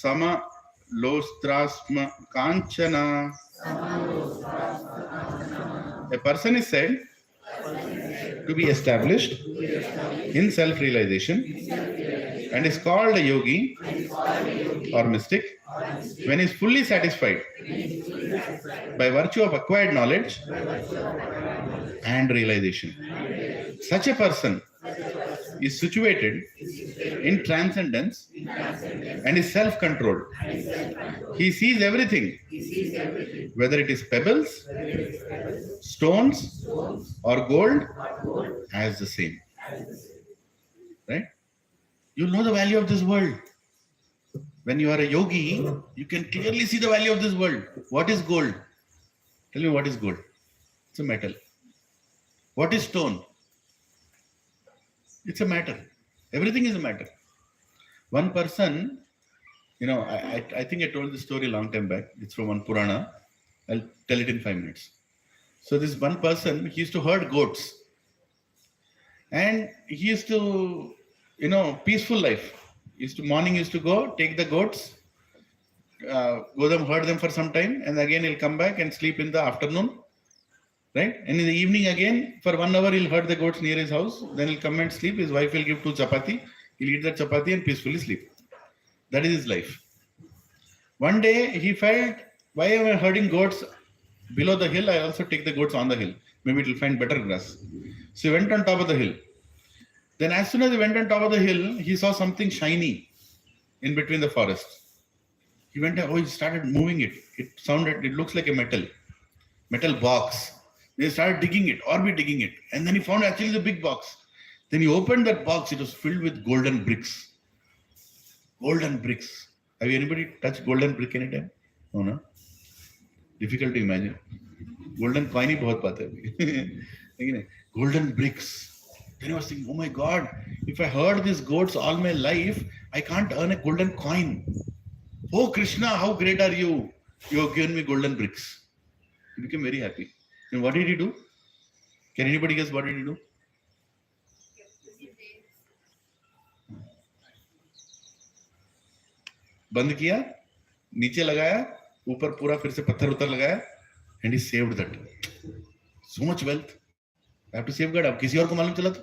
समलोस्त्रास्म Kanchana A person is said to be established in self-realization and is called a yogi or mystic when he is fully satisfied by virtue of acquired knowledge and realization. Such a person is situated in transcendence and is self-controlled. He sees everything, whether it is pebbles, stones, or gold, as the same. Right? You know the value of this world. When you are a yogi, you can clearly see the value of this world. What is gold? Tell me what is gold. It's a metal. What is stone? It's a matter. Everything is a matter. One person, I think I told this story a long time back. It's from one Purana. I'll tell it in 5 minutes. So this one person, he used to herd goats. And he used to, peaceful life. Morning he used to go, take the goats, herd them for some time, and again he'll come back and sleep in the afternoon. Right? And in the evening again, for 1 hour, he'll herd the goats near his house. Then he'll come and sleep. His wife will give 2 chapati. He'll eat that chapati and peacefully sleep. That is his life. One day, he felt, why am I herding goats below the hill? I also take the goats on the hill. Maybe it will find better grass. So he went on top of the hill. Then as soon as he went on top of the hill, he saw something shiny in between the forest. He went, he started moving it. It looks like a metal box. They started digging it, digging it. And then he found actually the big box. Then he opened that box. It was filled with golden bricks. Golden bricks. Have you anybody touched golden brick anytime? No? Difficult to imagine. Golden coin ही बहुत पाते हैं. Golden bricks. Then I was thinking, oh my God, if I herd these goats all my life, I can't earn a golden coin. Oh Krishna, how great are you? You have given me golden bricks. He became very happy. And what did he do? Can anybody guess what did he do? बंद किया, नीचे लगाया, ऊपर पूरा फिर से पत्थर उतर लगाया, and he saved that. So much wealth. I have to safeguard. अब किसी और को मालूम चला तो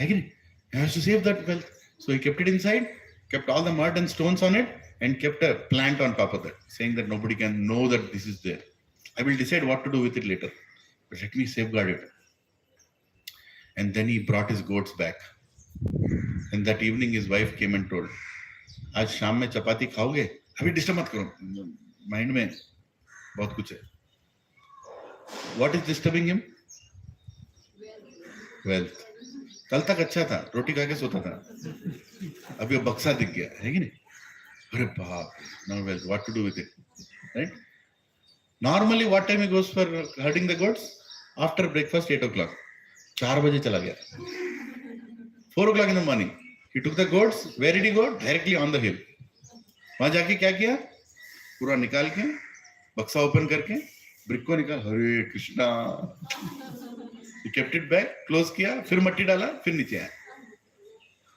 है कि नहीं? I have to save that wealth. So he kept it inside, kept all the mud and stones on it, and kept a plant on top of that, saying that nobody can know that this is there. I will decide what to do with it later, but let me safeguard it. And then he brought his goats back. And that evening his wife came and told, आज शाम में चपाती खाओगे? अभी disturb मत करो, mind में बहुत कुछ है. What is disturbing him? Wealth. कल तक अच्छा था, रोटी खा के सोता था, अभी वो बक्सा दिख गया है कि नहीं? अरे बाप, now wealth, what to do with it? Right? Normally what time he goes for herding the goats? After breakfast 8 o'clock. 4 बजे चला गया. 4 o'clock in the morning. He took the goats. Where did he go? Directly on the hill. वहां जाके क्या किया? पूरा निकाल के, बक्सा ओपन करके, ब्रिक को निकाल, हरे Krishna. He kept it back, close किया, फिर मट्टी डाला, फिर नीचे आया.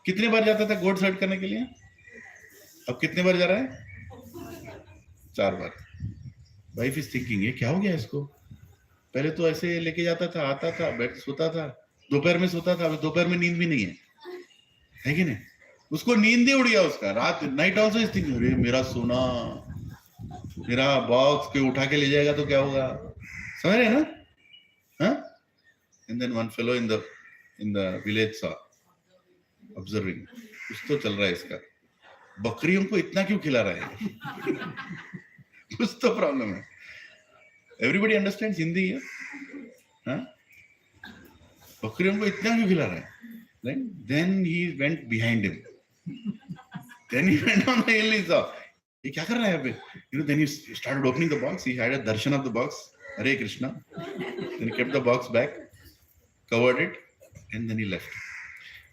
कितने बार जाता था गोट्स हर्ड करने के लिए? अब कितने बार जा रहा है? 4 बार. वाइफ इज थिंकिंग, ये क्या हो गया इसको? पहले तो ऐसे लेके जाता था, आता था, बैठ सोता था, दोपहर में सोता था, अभी दोपहर में नींद भी नहीं है कि नहीं? उसको नींद ही उड़ गया उसका. रात नाइट ऑल्सो इज थिंकिंग, अरे मेरा सोना, मेरा बॉक्स के उठा के ले जाएगा तो क्या होगा? समझ रहे ना? हाँ? And then one fellow in the village saw, observing, कुछ तो चल रहा है इसका. बकरियों को इतना क्यों खिला रहा है? कुछ तो प्रॉब्लम है. Everybody understands हिंदी है? हाँ? बकरियों को इतना क्यों खिला रहा है? Right? Then he went behind him. Then he went on the hill. He saw, ये क्या कर रहा है यहाँ पे? Then he started opening the box. He had a darshan of the box. Hare Krishna. Then he kept the box back, covered it, and then he left.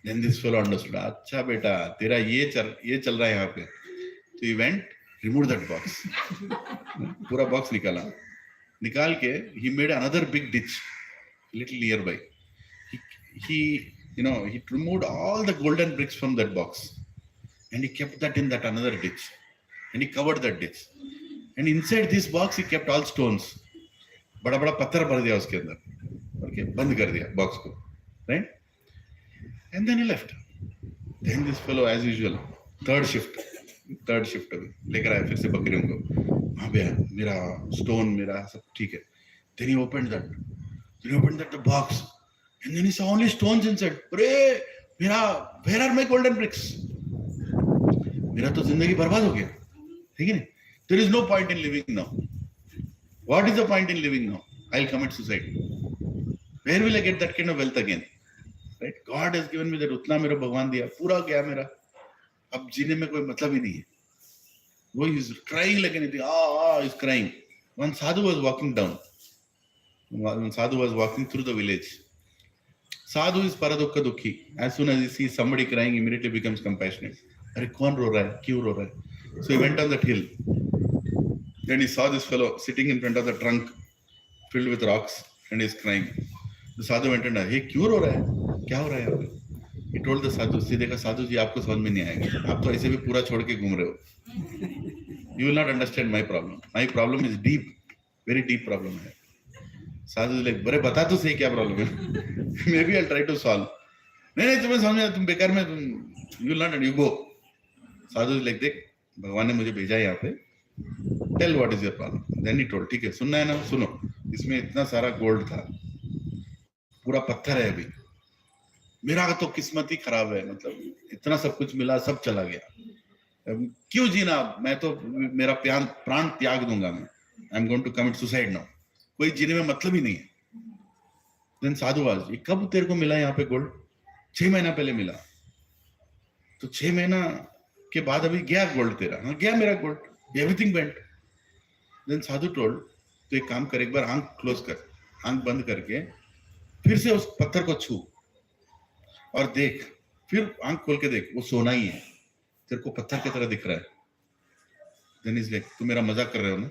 Then this fellow understood. अच्छा बेटा, तेरा ये चल रहा है यहाँ पे. So he went, removed that box. पूरा box निकाल के, he made another big ditch, little nearby. He removed all the golden bricks from that box, and he kept that in that another ditch, and he covered that ditch. And inside this box, he kept all stones. बड़ा बड़ा पत्थर भर दिया उसके अंदर, okay, बंद कर दिया बॉक्स को, right, and then he left. Then this fellow as usual third shift लेकर आया फिर से बकरियों को. हाँ भैया मेरा स्टोन मेरा सब ठीक है. Then he opened that the box and then he saw only stones inside. अरे मेरा where are my golden bricks. मेरा तो जिंदगी बर्बाद हो गया, ठीक है ना. There is no point in living now. What is the point in living now? I will commit suicide. Where will I get that kind of wealth again, right? God has given me that. उतना मेरा भगवान दिया, पूरा गया मेरा. अब जीने में कोई मतलब ही नहीं है. वो is crying like anything. Is crying. One sadhu was walking down. One sadhu was walking through the village. Sadhu is paradukha dukhi. As soon as he sees somebody crying, immediately becomes compassionate. अरे कौन रो रहा है, क्यों रो रहा है? So he went on that hill. Then he saw this fellow sitting in front of the trunk filled with rocks and he is crying. The sadhu went and hey, क्यों रो रहा है, क्या हो रहा है यहाँ पे? He told the sadhu, see देखा साधु जी आपको समझ में नहीं आएगा, आप तो ऐसे भी पूरा छोड़ के घूम रहे हो. You will not understand my problem. My problem is deep, very deep problem है. साधु लाइक बड़े बता तो सही क्या प्रॉब्लम है. Maybe I'll try to solve. नहीं तुम्हें समझ में, तुम बेकार में, you will not, you go. Sadhu like देख भगवान ने मुझे भेजा यहाँ पे. Tell what is your problem. Then he told, ठीक है सुनना है ना, सुनो. इसमें इतना सारा गोल्ड था, पूरा पत्थर है. अभी मेरा तो किस्मत ही खराब है, मतलब इतना सब कुछ मिला, सब चला गया. क्यों जीना, मैं तो मेरा प्राण त्याग दूंगा मैं. I am going to commit suicide now. कोई जीने में मतलब ही नहीं है. देन साधु वाज, ये कब तेरे को मिला यहाँ पे गोल्ड? 6 महीना पहले मिला. तो 6 महीना के बाद अभी गया गोल्ड तेरा? हाँ गया मेरा gold, everything went. Then sadhu told, तो एक काम कर, एक बार आंख क्लोज कर, आंख बंद करके फिर से उस पत्थर को छू और देख. फिर आंख खोल के देख, वो सोना ही है, तेरे को पत्थर की तरह दिख रहा है. देन इज लाइक, तू मेरा मजाक कर रहे हो ना?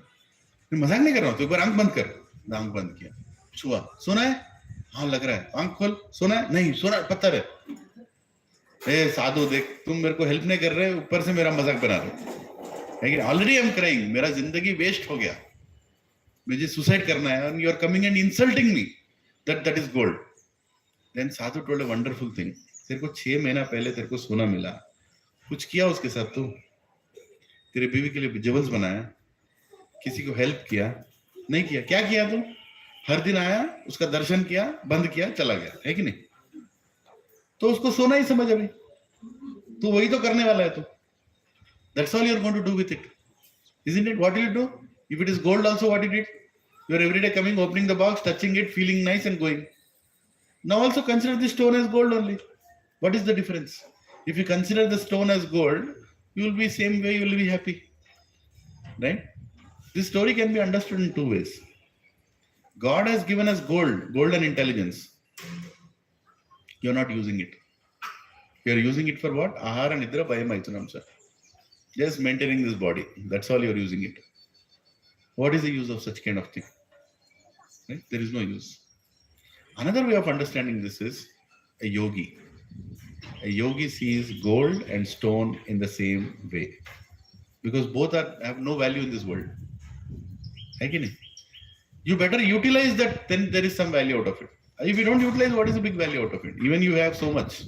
मैं मजाक नहीं कर रहा हूँ, तो एक बार आंख बंद कर. आंख बंद किया, छुआ, सोना है? हाँ लग रहा है. आंख खोल, सोना है? नहीं सोना पत्थर है. ए साधु देख, तुम मेरे को हेल्प नहीं कर रहे, ऊपर से मेरा मजाक बना रहे हो. ऑलरेडी आई एम क्राइंग, मेरा जिंदगी वेस्ट हो गया, मुझे सुसाइड करना है, and you are coming and insulting me that is gold. Then sadhu told a wonderful thing. तेरे को 6 महीना पहले तेरे को सोना मिला, कुछ किया उसके साथ? तू तेरे बीवी के लिए ज्वेल्स बनाया, किसी को हेल्प किया? नहीं किया. क्या किया तू? हर दिन आया, उसका दर्शन किया, बंद किया, चला गया, है कि नहीं? तो उसको सोना ही समझ. अभी तू वही तो करने वाला है. तो that's all you're going to do with it, isn't it? What will you do if it is gold also? What you did, you're every day coming, opening the box, touching it, feeling nice and going. Now also consider the stone as gold only. What is the difference? If you consider the stone as gold, you will be same way, you will be happy, right? This story can be understood in 2 ways. God has given us golden intelligence. You're not using it. You're using it for what? Ahara, nidra, bhayam, sir. Just maintaining this body. That's all you're using it. What is the use of such kind of thing? Right? There is no use. Another way of understanding this is a yogi. A yogi sees gold and stone in the same way, because both have no value in this world. Again, you better utilize that, then there is some value out of it. If you don't utilize, what is the big value out of it? Even you have so much.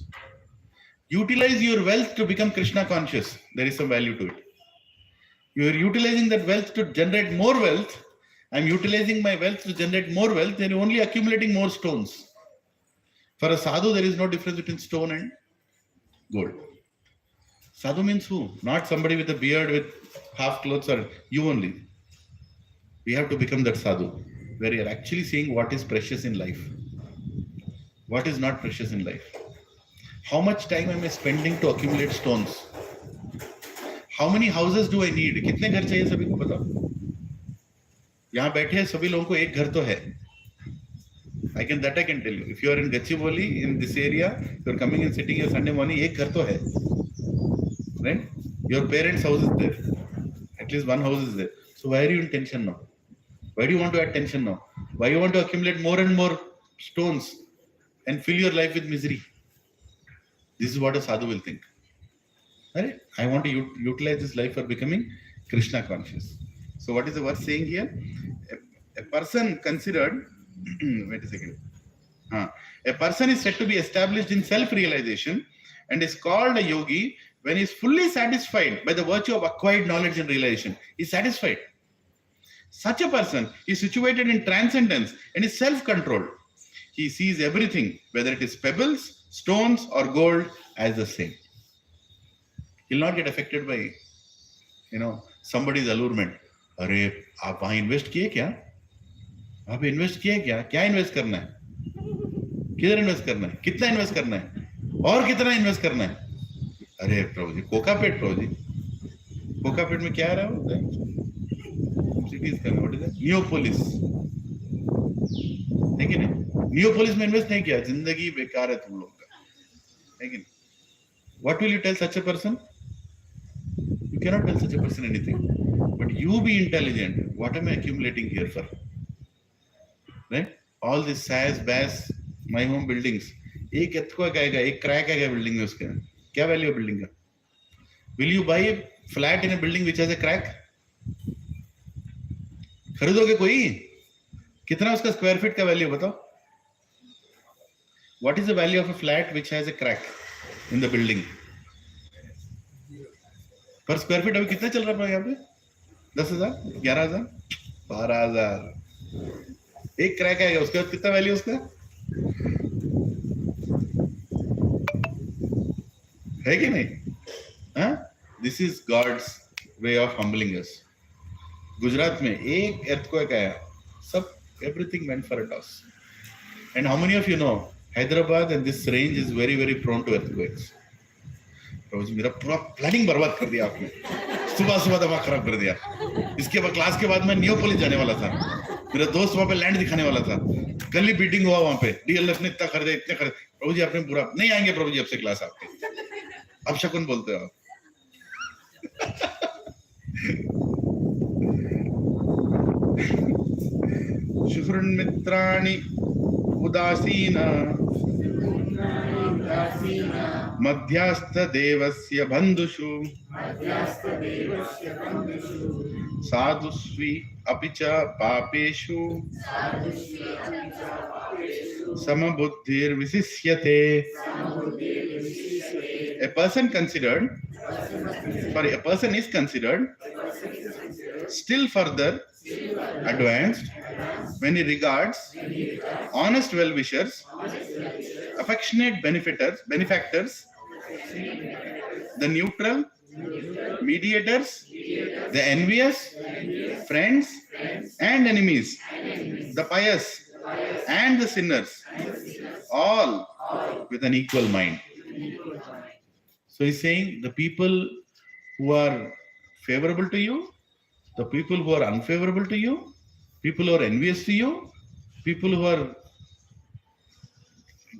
Utilize your wealth to become Krishna conscious. There is some value to it. You are utilizing that wealth to generate more wealth. I'm utilizing my wealth to generate more wealth. Then you're only accumulating more stones. For a sadhu, there is no difference between stone and gold. Sadhu means who? Not somebody with a beard, with half clothes, or you only. We have to become that sadhu, where you are actually seeing what is precious in life, what is not precious in life. How much time am I spending to accumulate stones? How many houses do I need? कितने घर चाहिए सभी को बताओ? यहाँ बैठे हैं सभी लोगों को एक घर तो है. I can tell you. If you are in Gachibowli, in this area, you are coming and sitting here Sunday morning, एक घर तो है, right? Your parents' house is there. At least one house is there. So why are you in tension now? Why do you want to add tension now? Why you want to accumulate more and more stones and fill your life with misery? This is what a sadhu will think. Right? I want to utilize this life for becoming Krishna conscious. So what is the verse saying here? A person considered, wait a second. A person is said to be established in self-realization and is called a yogi when he is fully satisfied by the virtue of acquired knowledge and realization. He is satisfied. Such a person is situated in transcendence and is self-controlled. He sees everything, whether it is pebbles, stones, or gold, as the same. He will not get affected by, somebody's allurement. अरे आप वहां invest किए क्या? आप invest किए क्या? क्या invest करना है? किधर इन्वेस्ट करना है? कितना इन्वेस्ट करना है? और कितना इन्वेस्ट करना है? अरे प्रभु जी, कोकापेट प्रभु जी, कोकापेट में क्या आ रहा है? सिटीज का व्हाट इज दैट? नियोपोलिस, है कि नहीं? नियोपोलिस में इन्वेस्ट नहीं किया, जिंदगी बेकार है तुम लोग का, है कि नहीं? What will you tell such a person? You cannot tell such a person anything. But you be intelligent. What am I accumulating here for? Right? All this SAS, BAS, my home buildings. एक earthquake आएगा, एक crack आएगा building में उसके, क्या value है building का? Will you buy a flat in a building which has a crack? खरीदोगे कोई? कितना उसका square feet का value बताओ? What is the value of a flat which has a crack in the building? पर square feet अभी कितना चल रहा है यहाँ पे? 10,000, 11,000, 12,000. एक क्रैक आएगा, उसके बाद कितना वैल्यू उसका है कि नहीं? हाँ, this is God's way of humbling us. Gujarat में एक earthquake आया, सब everything went for a toss. And how many of you know Hyderabad and this range is very very prone to earthquakes? मेरा पूरा प्लानिंग बर्बाद कर दिया आपने. सुबह दिमाग खराब कर दिया. इसके बाद क्लास के बाद मैं नियोपोलिस जाने वाला था. मेरा दोस्त वहां पे लैंड दिखाने वाला था. कल ही बीटिंग हुआ वहां पे. डीएलएफ ने इतना खरीदे, इतने खरीदे. प्रभु जी आपने पूरा नहीं आएंगे प्रभु जी आपसे क्लास आपके. अब शकुन बोलते हो आप. शुश्रुन मित्राणि उदासीना मध्यस्थ देवस्य बंधुषु साधुष्वी अपि च पापेषु समबुद्धिर्विशिष्यते. A person is considered still further advanced when he regards honest well-wishers, affectionate benefactors, the neutral, mediators, the envious, friends and enemies, the pious and the sinners, all with an equal mind. So he's saying the people who are favorable to you, the people who are unfavorable to you, people who are envious to you, people who are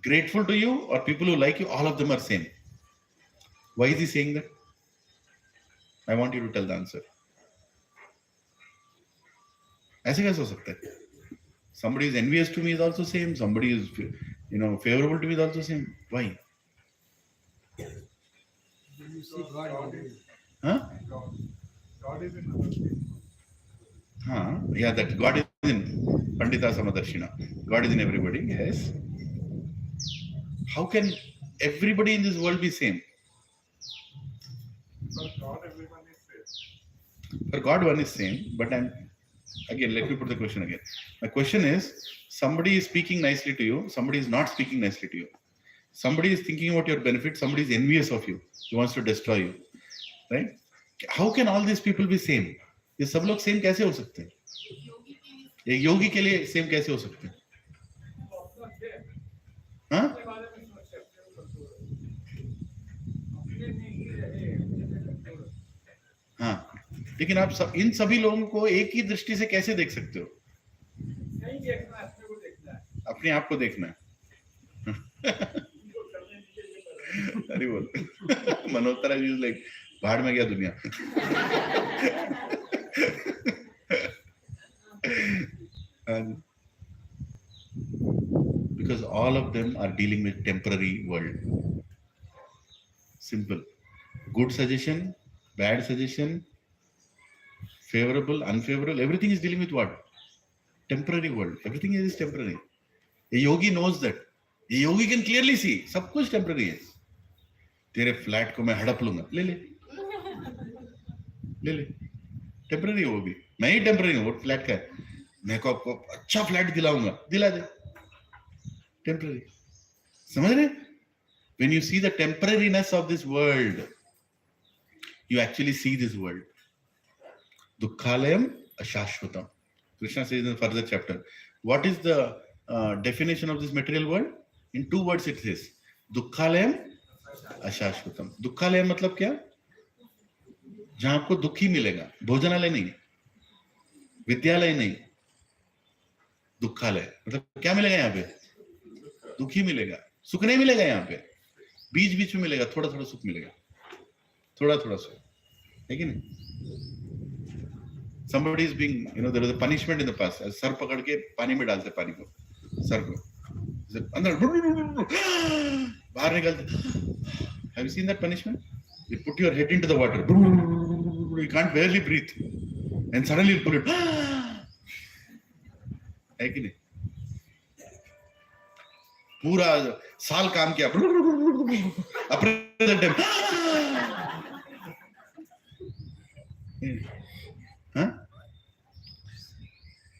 grateful to you, or people who like you, all of them are same. Why is he saying that? I want you to tell the answer. ऐसे कैसे हो सकता है? Somebody is envious to me is also same. Somebody is, favorable to me is also same. Why? You see God always. Huh? God is in other things. Yeah, that God is in Pandita Samadarshina. God is in everybody, yes. How can everybody in this world be same? For God, everyone is same. For God, one is same, but again, let me put the question again. My question is, somebody is speaking nicely to you, somebody is not speaking nicely to you. Somebody is thinking about your benefit, somebody is envious of you. He wants to destroy you. Right? How can all these people be same? ये सब लोग same कैसे हो सकते हैं? एक योगी के लिए सेम कैसे हो सकते हैं? हाँ? हाँ, लेकिन आप इन सभी लोगों को एक ही दृष्टि से कैसे देख सकते हो? अपने आप को देखना है. अरे बोल मनोत्तरा जी लाइक भाड़ में गया दुनिया. Because all of them are dealing with temporary world. Simple. Good suggestion, bad suggestion, favorable, unfavorable, everything is dealing with what? Temporary world, everything is temporary. A yogi knows that. A yogi can clearly see सब कुछ temporary है. तेरे flat को मैं हड़प लूंगा, ले ले ले ले, टेम्पररी है वो भी. मैं ही टेम्पररी हूँ, वो फ्लैट का है. मैं को आपको अच्छा फ्लैट दिलाऊंगा, दिला दे, टेम्पररी. समझ रहे? When you see the temporariness of this world, you actually see this world. Dukkhalayam ashashvatam. Krishna says in the further chapter. What is the definition of this material world? In 2 words it says. Dukkhalayam ashashvatam. Dukkhalayam मतलब क्या? जहां आपको दुख ही मिलेगा, भोजनालय नहीं, विद्यालय नहीं. दुखालय मतलब क्या मिलेगा यहाँ पे? दुख ही मिलेगा, सुख नहीं मिलेगा यहाँ पे. बीच बीच में मिलेगा, थोड़ा थोड़ा सुख मिलेगा, थोड़ा थोड़ा सुख, है कि नहीं? Somebody is being, there was a punishment in the past. Sir पकड़ के पानी में डालते, पानी को, सर को अंदर बाहर निकलते. Have you seen that punishment? You put your head into the water, you can't barely breathe, and suddenly you pull it. है कि नहीं? पूरा साल काम किया, अप्रैल टाइम,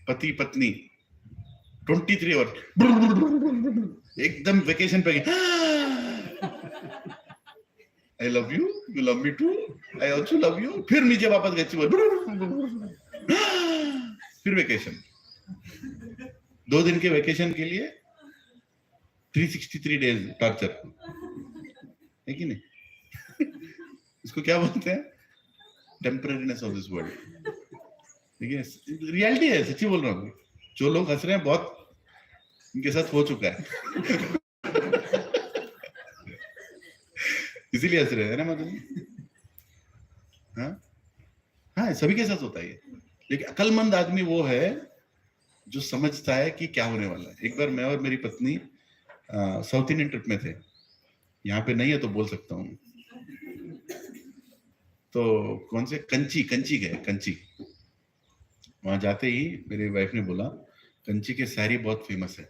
पति पत्नी 23 आवर्स एकदम वेकेशन पे गए. I love you, you love me too, I also love you. फिर नीचे वापस गए, फिर वेकेशन. 2 दिन के वेकेशन के लिए 363 डेज टॉर्चर, है कि नहीं? इसको क्या बोलते हैं? टेम्पररीनेस ऑफ दिस वर्ल्ड. ठीक है, रियलिटी है, सच्ची बोल रहा हूँ. जो लोग हंस रहे हैं बहुत इनके साथ हो चुका है. इसीलिए हंस रहे हैं ना मतलब. हाँ, सभी के साथ होता है ये. लेकिन अक्लमंद आदमी वो है जो समझता है कि क्या होने वाला है. एक बार मैं और मेरी पत्नी साउथ इंडियन ट्रिप में थे. यहाँ पे नहीं है तो बोल सकता हूँ. तो कौन से कंची गए, कंची. वहां जाते ही मेरी वाइफ ने बोला कंची के साड़ी बहुत फेमस है,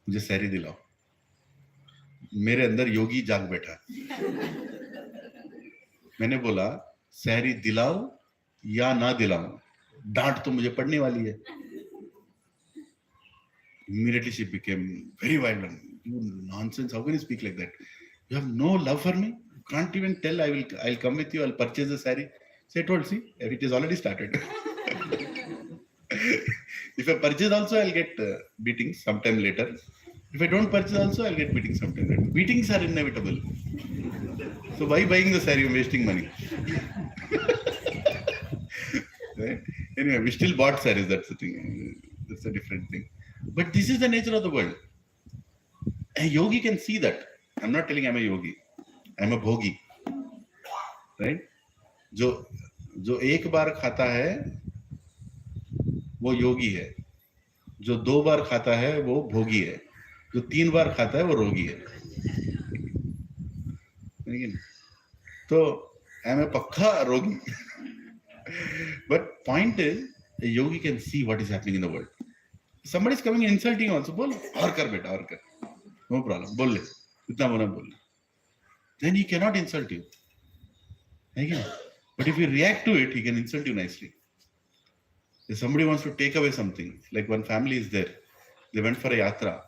मुझे साड़ी दिलाओ. मेरे अंदर योगी जाग बैठा. मैंने बोला साड़ी दिलाओ या ना दिलाओ, डांट तो मुझे पड़ने वाली है. Immediately she became very violent. You nonsense! How can you speak like that? You have no love for me. You can't even tell. I'll come with you. I'll purchase the saree. So I told, see, it is already started. If I purchase also, I'll get beatings sometime later. If I don't purchase also, I'll get beatings sometime later. Beatings are inevitable. So why buying the saree? I'm wasting money. Right? Anyway, we still bought sarees. That's the thing. That's a different thing. But this is the nature of the world. A yogi can see that. I'm not telling I'm a yogi. I'm a bhogi. Right? जो एक बार खाता है वो योगी है. जो 2 बार खाता है वो भोगी है. जो 3 बार खाता है वो रोगी है. लेकिन तो I'm a पक्का रोगी. But point is, a yogi can see what is happening in the world. Somebody is coming and insulting also. बोल और कर बेटा, और कर, no problem. बोल ले, इतना बोलना बोल ले. Then he cannot insult you. But if you react to it, he can insult you nicely. If somebody wants to take away something, like one family is there, they went for a yatra.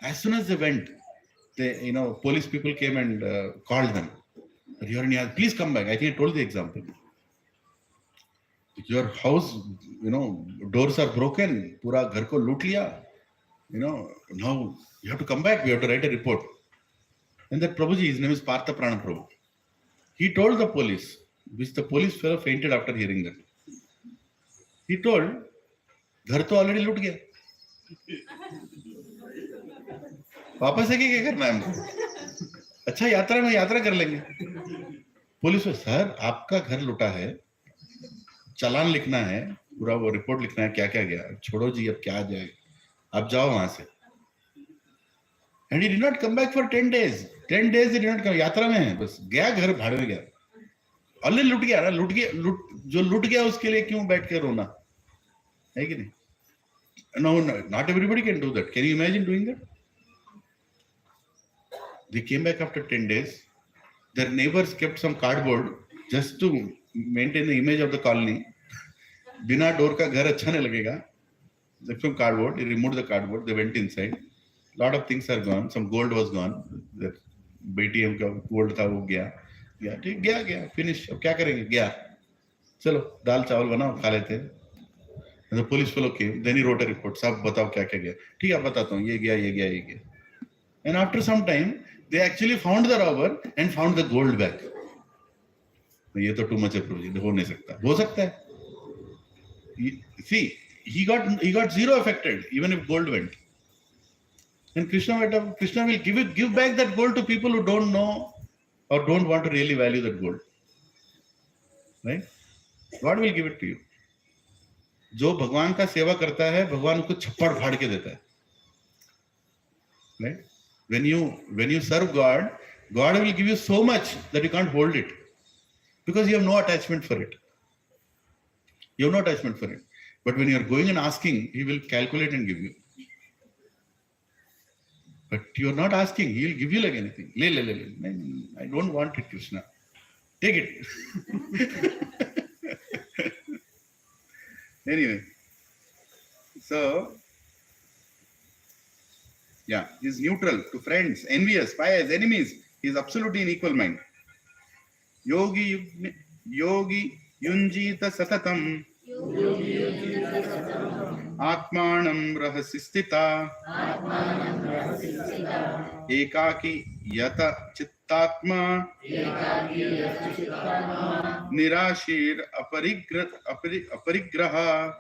As soon as they went, they, police people came and called them. You're in yatra, please come back. I think I told the example. Your house, doors are broken. पूरा घर को लूट लिया. Now you have to come back. We have to write a report. And that Prabhuji, his name is Partha Prana Prabhu. He told the police, which the police fellow fainted after hearing that. He told, घर तो already लूट गया. वापस है क्या करना है हमको? अच्छा यात्रा में यात्रा कर लेंगे. पुलिस में, सर आपका घर लूटा है, चालान लिखना है, पूरा वो रिपोर्ट लिखना है, क्या क्या गया. छोड़ो जी, अब क्या जाए, आप जाओ वहां से. And he did not come back for 10 days. 10 days he did not come. यात्रा में है, बस गया, घर भाड़े में गया. ऑलरेडी लूट गया ना, जो लूट गया उसके लिए क्यों बैठ के रोना, है कि नहीं? No, not everybody can do that. Can you imagine doing that? They came back after 10 days. Their neighbors kept some cardboard just to maintain the image of the colony. बिना डोर का घर अच्छा नहीं लगेगा. They took some cardboard. They removed the cardboard. They went inside. Lot of things are gone. Some gold was gone. The BTM का gold था वो गया. ठीक गया. Finish. अब क्या करेंगे? गया. चलो दाल चावल बनाओ खा लेते हैं. And the police fellow came. Then he wrote a report. सब बताओ क्या क्या गया. ठीक है बताता हूँ. ये गया. And after some time, they actually found the robber and found the gold back. ये तो too much approach. हो नहीं सकता. हो सकता है. See, he got zero affected even if gold went. And Krishna will give back that gold to people who don't know or don't want to really value that gold. Right? God will give it to you. जो भगवान का सेवा करता है भगवान उसको छप्पड़ फाड़ के देता है. Right? When you serve God will give you so much that you can't hold it because you have no attachment for it. You have no attachment for it. But when you are going and asking, He will calculate and give you. But you are not asking, He will give you like anything. I don't want it, Krishna. Take it. Anyway, so yeah, he is neutral to friends, envious, spies, enemies. He is absolutely in equal mind. Yogi yunjita satatam atmanam rahasistita ekaki yata chittatma nirashir aparigraha.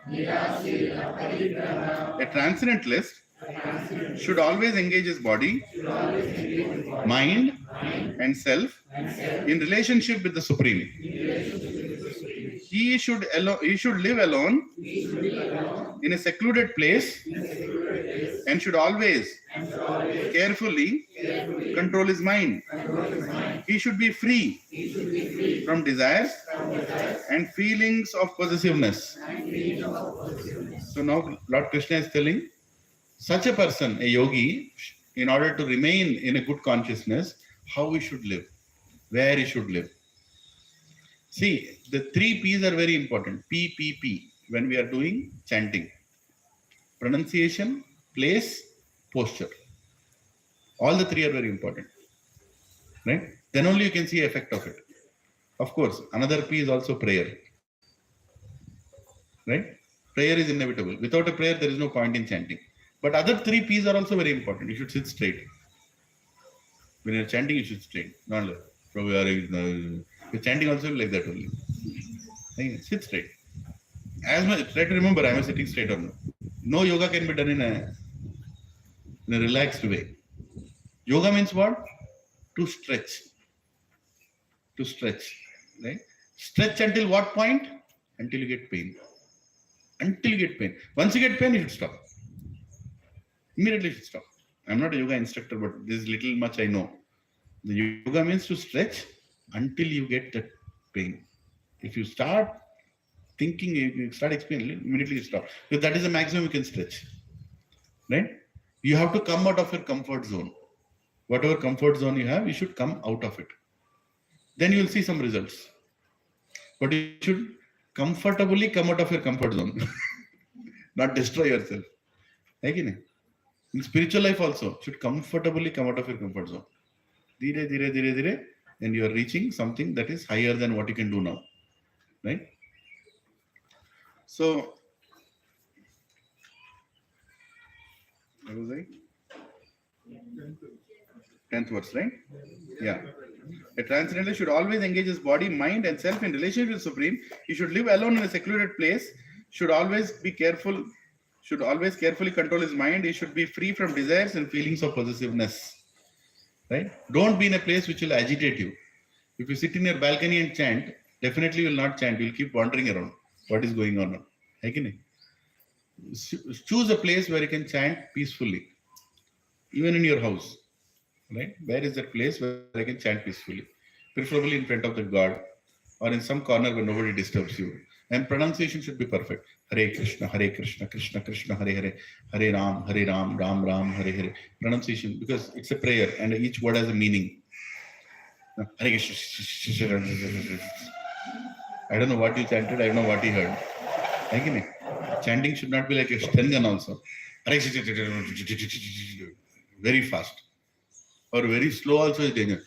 A transcendentalist should always engage his body, mind, and self in relationship with the Supreme. He should live alone in a secluded place and should always carefully control his mind. He should be free from desires and feelings of possessiveness. So now Lord Krishna is telling such a person, a yogi, in order to remain in a good consciousness, how he should live, where he should live. See, the 3 P's are very important. P, when we are doing chanting. Pronunciation, place, posture. All the 3 are very important. Right? Then only you can see effect of it. Of course, another P is also prayer. Right? Prayer is inevitable. Without a prayer, there is no point in chanting. But other 3 P's are also very important. You should sit straight. When you're chanting, you should straight. Not like, you're chanting also like that only. Sit straight. Try to remember, am I sitting straight or no? No yoga can be done in a relaxed way. Yoga means what? To stretch. Right? Stretch until what point? Until you get pain. Once you get pain, you should stop. Immediately you should stop. I'm not a yoga instructor, but this is little much I know. The yoga means to stretch until you get that pain. If you start thinking, you start experiencing, immediately you stop. Because that is the maximum you can stretch. Right? You have to come out of your comfort zone. Whatever comfort zone you have, you should come out of it. Then you will see some results. But you should comfortably come out of your comfort zone. Not destroy yourself. In spiritual life also, should comfortably come out of your comfort zone. Dire, and you are reaching something that is higher than what you can do now. Right? So, what was I? 10th verse, right? Yeah. A transcendentalist should always engage his body, mind, and self in relationship with the Supreme. He should live alone in a secluded place. Should always carefully control his mind. He should be free from desires and feelings of possessiveness. Right? Don't be in a place which will agitate you. If you sit in your balcony and chant, definitely you will not chant. You will keep wandering around. What is going on? Choose a place where you can chant peacefully. Even in your house. Right? Where is that place where I can chant peacefully? Preferably in front of the God or in some corner where nobody disturbs you. And pronunciation should be perfect. Hare Krishna, Krishna Krishna, Hare Hare, Hare Ram, Ram Ram, Hare Hare. Pronunciation, because it's a prayer and each word has a meaning. Hare Krishna. I don't know what you chanted, I don't know what he heard. Chanting should not be like a stun gun also. Very fast. Or very slow also is danger.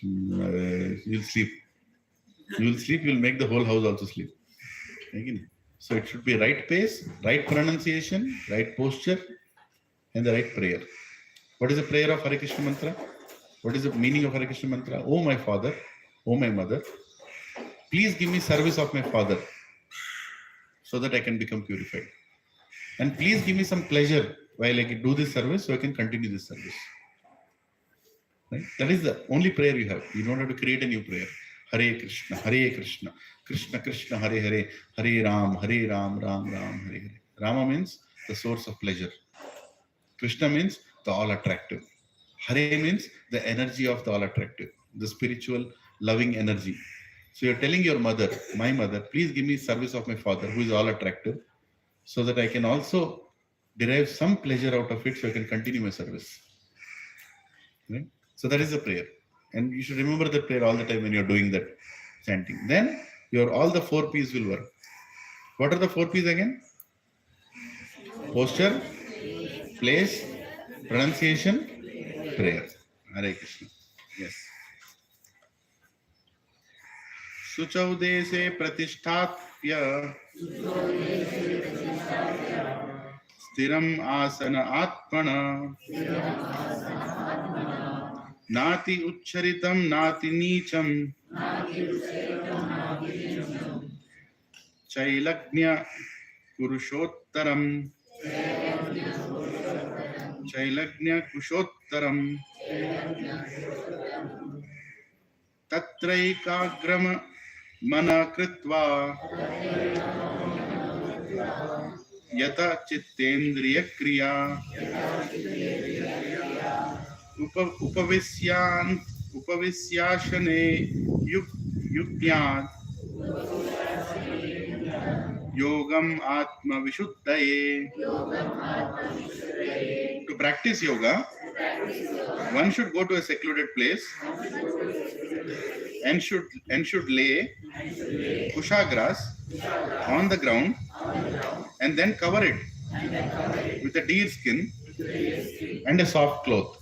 You'll sleep. You'll sleep, you'll make the whole house also sleep. So it should be right pace, right pronunciation, right posture, and the right prayer. What is the prayer of Hare Krishna mantra? What is the meaning of Hare Krishna mantra? Oh my father, oh my mother, please give me service of my father so that I can become purified. And please give me some pleasure while I can do this service so I can continue this service. Right? That is the only prayer you have. You don't have to create a new prayer. Hare Krishna, Krishna Krishna, Hare Hare, Hare Ram, Ram Ram, Hare Hare. Rama means the source of pleasure. Krishna means the all attractive. Hare means the energy of the all attractive, the spiritual loving energy. So you're telling your mother, my mother, please give me service of my father who is all attractive so that I can also derive some pleasure out of it so I can continue my service. Right? So that is the prayer. And you should remember that prayer all the time when you're doing that chanting. Then all the 4 P's will work. What are the 4 P's again? Posture, place, pronunciation, prayer. Hare Krishna. Yes. Suchau dese pratishtapya stiram asana atmana nati uchcharitam nati nicham chailagnya kurushottaram tatraikagram mana kritva yata chittendriya kriya upavisyashane yuknyat yogam atma vishuddhaye. To practice yoga, one should go to a secluded place and should lay kusha grass on the ground and then cover it with a deer skin and a soft cloth.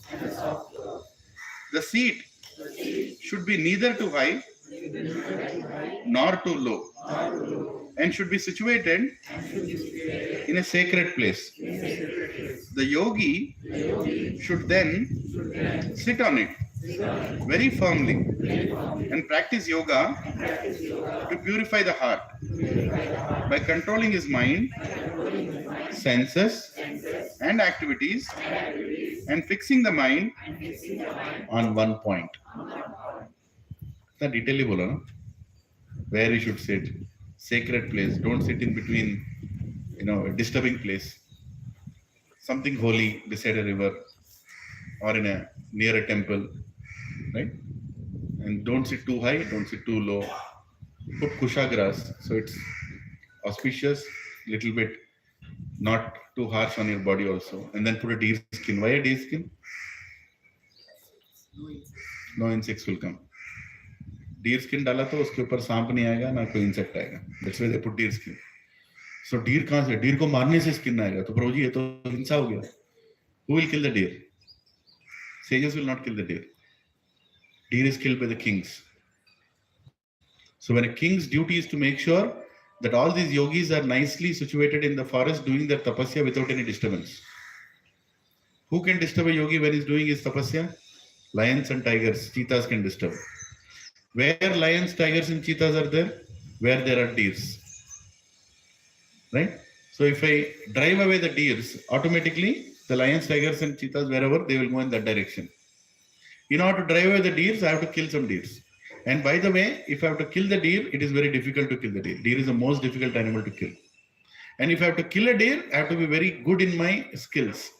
The seat should be neither too high nor too low and should be situated in a sacred place. The yogi should then sit on it very firmly and practice yoga to purify the heart by controlling his mind, senses, and activities and fixing the mind on one point. The detail bola na? Where you should sit. Sacred place. Don't sit in between, a disturbing place. Something holy beside a river or near a temple, right? And don't sit too high, don't sit too low. Put kusha grass so it's auspicious, little bit not too harsh on your body also. And then put a deer skin. Why a deer skin? No insects will come. Deer skin डाला तो उसके ऊपर सांप नहीं आएगा ना कोई insect आएगा. That's why they put deer skin. So deer कहाँ से? Deer को मारने से skin आएगा. तो प्रभु जी ये तो हिंसा हो गया. Who will kill the deer? Sages will not kill the deer. Deer is killed by the kings. So when a king's duty is to make sure that all these yogis are nicely situated in the forest doing their tapasya without any disturbance. Who can disturb a yogi when he's doing his tapasya? Lions and tigers, cheetahs can disturb. Where lions, tigers and cheetahs are there? Where there are deers. Right? So if I drive away the deers, automatically the lions, tigers and cheetahs, wherever, they will go in that direction. In order to drive away the deers, I have to kill some deers. And by the way, if I have to kill the deer, it is very difficult to kill the deer. Deer is the most difficult animal to kill. And if I have to kill a deer, I have to be very good in my skills.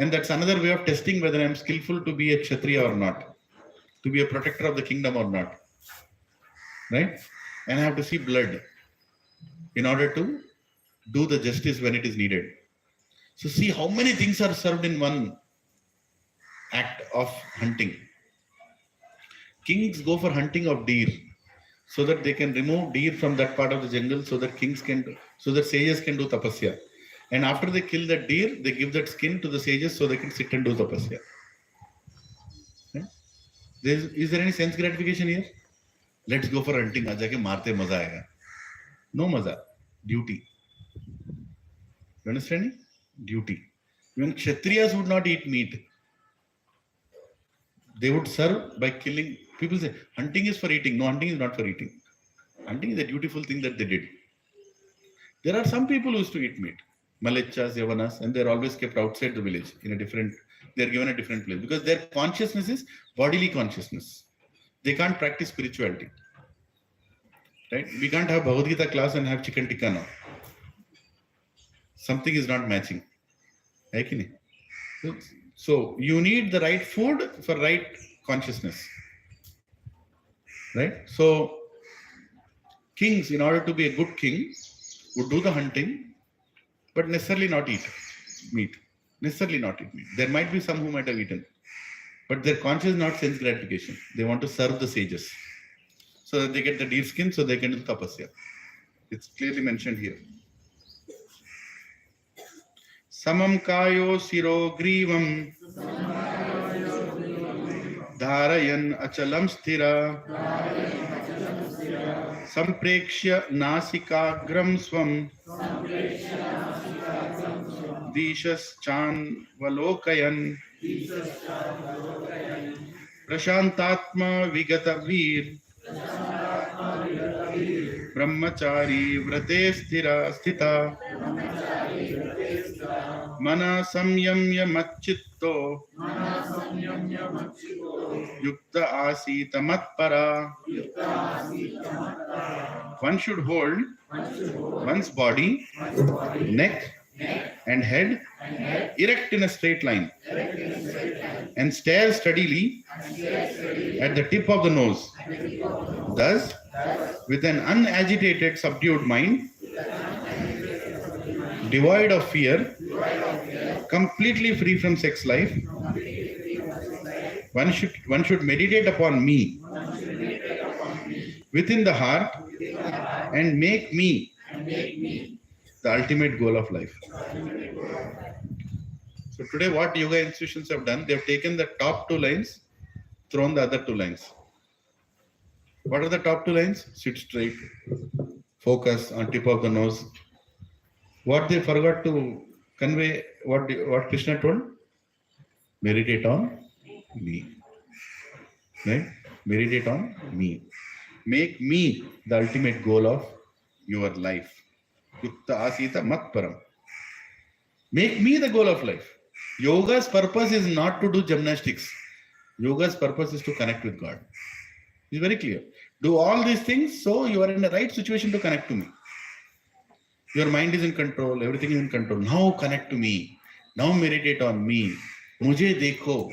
And that's another way of testing whether I am skillful to be a Kshatriya or not, to be a protector of the kingdom or not. Right? And I have to see blood. in order to do the justice when it is needed. So see how many things are served in one act of hunting. Kings go for hunting of deer so that they can remove deer from that part of the jungle so that sages can do tapasya. And after they kill that deer, they give that skin to the sages so they can sit and do tapasya. Okay? Is there any sense gratification here? Let's go for hunting. Aaj jaake marte maza aayega. No maza. Duty. You understand? Duty. Even Kshatriyas would not eat meat. They would serve by killing. People say hunting is for eating. No, hunting is not for eating. Hunting is a dutiful thing that they did. There are some people who used to eat meat. Malechas, Yavanas, and they're always kept outside the village they're given a different place because their consciousness is bodily consciousness. They can't practice spirituality. Right? We can't have Bhagavad Gita class and have chicken tikka now. Something is not matching. So you need the right food for right consciousness. Right? So kings, in order to be a good king, would do the hunting, but necessarily not eat meat. There might be some who might have eaten, but their conscience is not sense gratification. They want to serve the sages so that they get the deer skin so they can do tapasya. It's clearly mentioned here. Samam kayo siro grivam dharayan achalam sthira samprekshya nasikagram swam dishas chan valokayan prashantatma vigata vir brahmachari vrate sthita mana samyamya machitto yukta asita matpara. One should hold one's body, neck and head erect in a straight line and stare steadily at the tip of the nose. Thus, with an unagitated, subdued mind, devoid of fear, completely free from sex life, one should meditate upon me within the heart and make me the ultimate goal of life. So today what yoga institutions have done, they have taken the top 2 lines, thrown the other 2 lines. What are the top 2 lines? Sit straight, focus on tip of the nose. What they forgot to convey, what Krishna told? Meditate on me. Right? Meditate on me. Make me the ultimate goal of your life. Yukta asita matparam. Make me the goal of life. Yoga's purpose is not to do gymnastics. Yoga's purpose is to connect with God. It's very clear. Do all these things so you are in the right situation to connect to me. Your mind is in control, everything is in control. Now connect to me. Now meditate on me. मुझे देखो,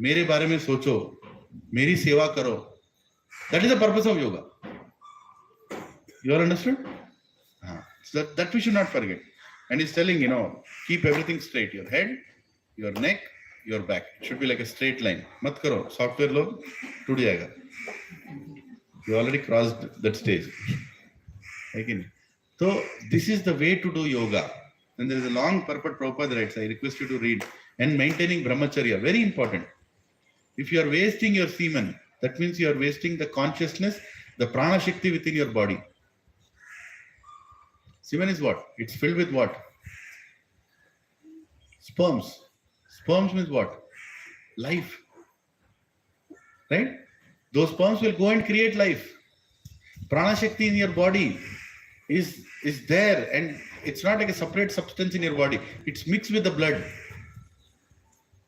मेरे बारे में सोचो, मेरी सेवा करो. That is the purpose of yoga. You all understood? So that we should not forget. And he's telling, keep everything straight. Your head, your neck, your back. It should be like a straight line. Mat karo. Software log, toot jayega. You already crossed that stage. So this is the way to do yoga. And there is a long purport Prabhupada writes. I request you to read. And maintaining brahmacharya. Very important. If you are wasting your semen, that means you are wasting the consciousness, the prana shakti within your body. Semen is what? It's filled with what? Sperms. Sperms means what? Life. Right? Those sperms will go and create life. Prana shakti in your body is there, and it's not like a separate substance in your body. It's mixed with the blood.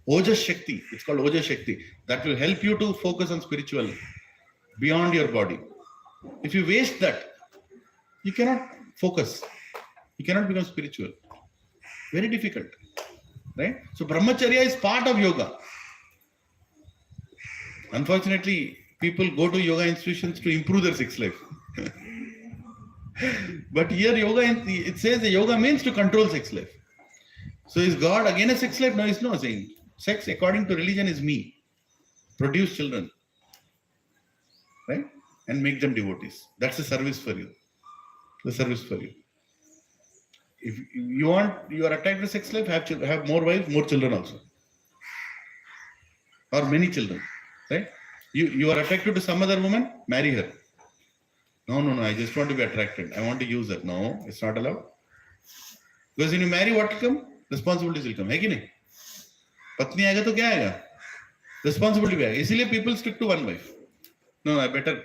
Ojas Shakti. It's called Ojas Shakti. That will help you to focus on spiritual beyond your body. If you waste that, you cannot focus. You cannot become spiritual. Very difficult. Right? So brahmacharya is part of yoga. Unfortunately, people go to yoga institutions to improve their sex life. But here yoga, it says the yoga means to control sex life. So is God again a sex life? No, it's not saying. Sex according to religion is me. Produce children. Right? And make them devotees. That's a service for you. The service for you. If you are attracted to sex life, have more wives, more children also. Or many children. Right? You are attracted to some other woman, marry her. No, I just want to be attracted. I want to use her. No, it's not allowed. Because when you marry, what will come? Responsibilities will come. है कि नहीं? पत्नी आएगा तो क्या आएगा? Responsibility भी आएगा. इसीलिए people stick to one wife. No, I better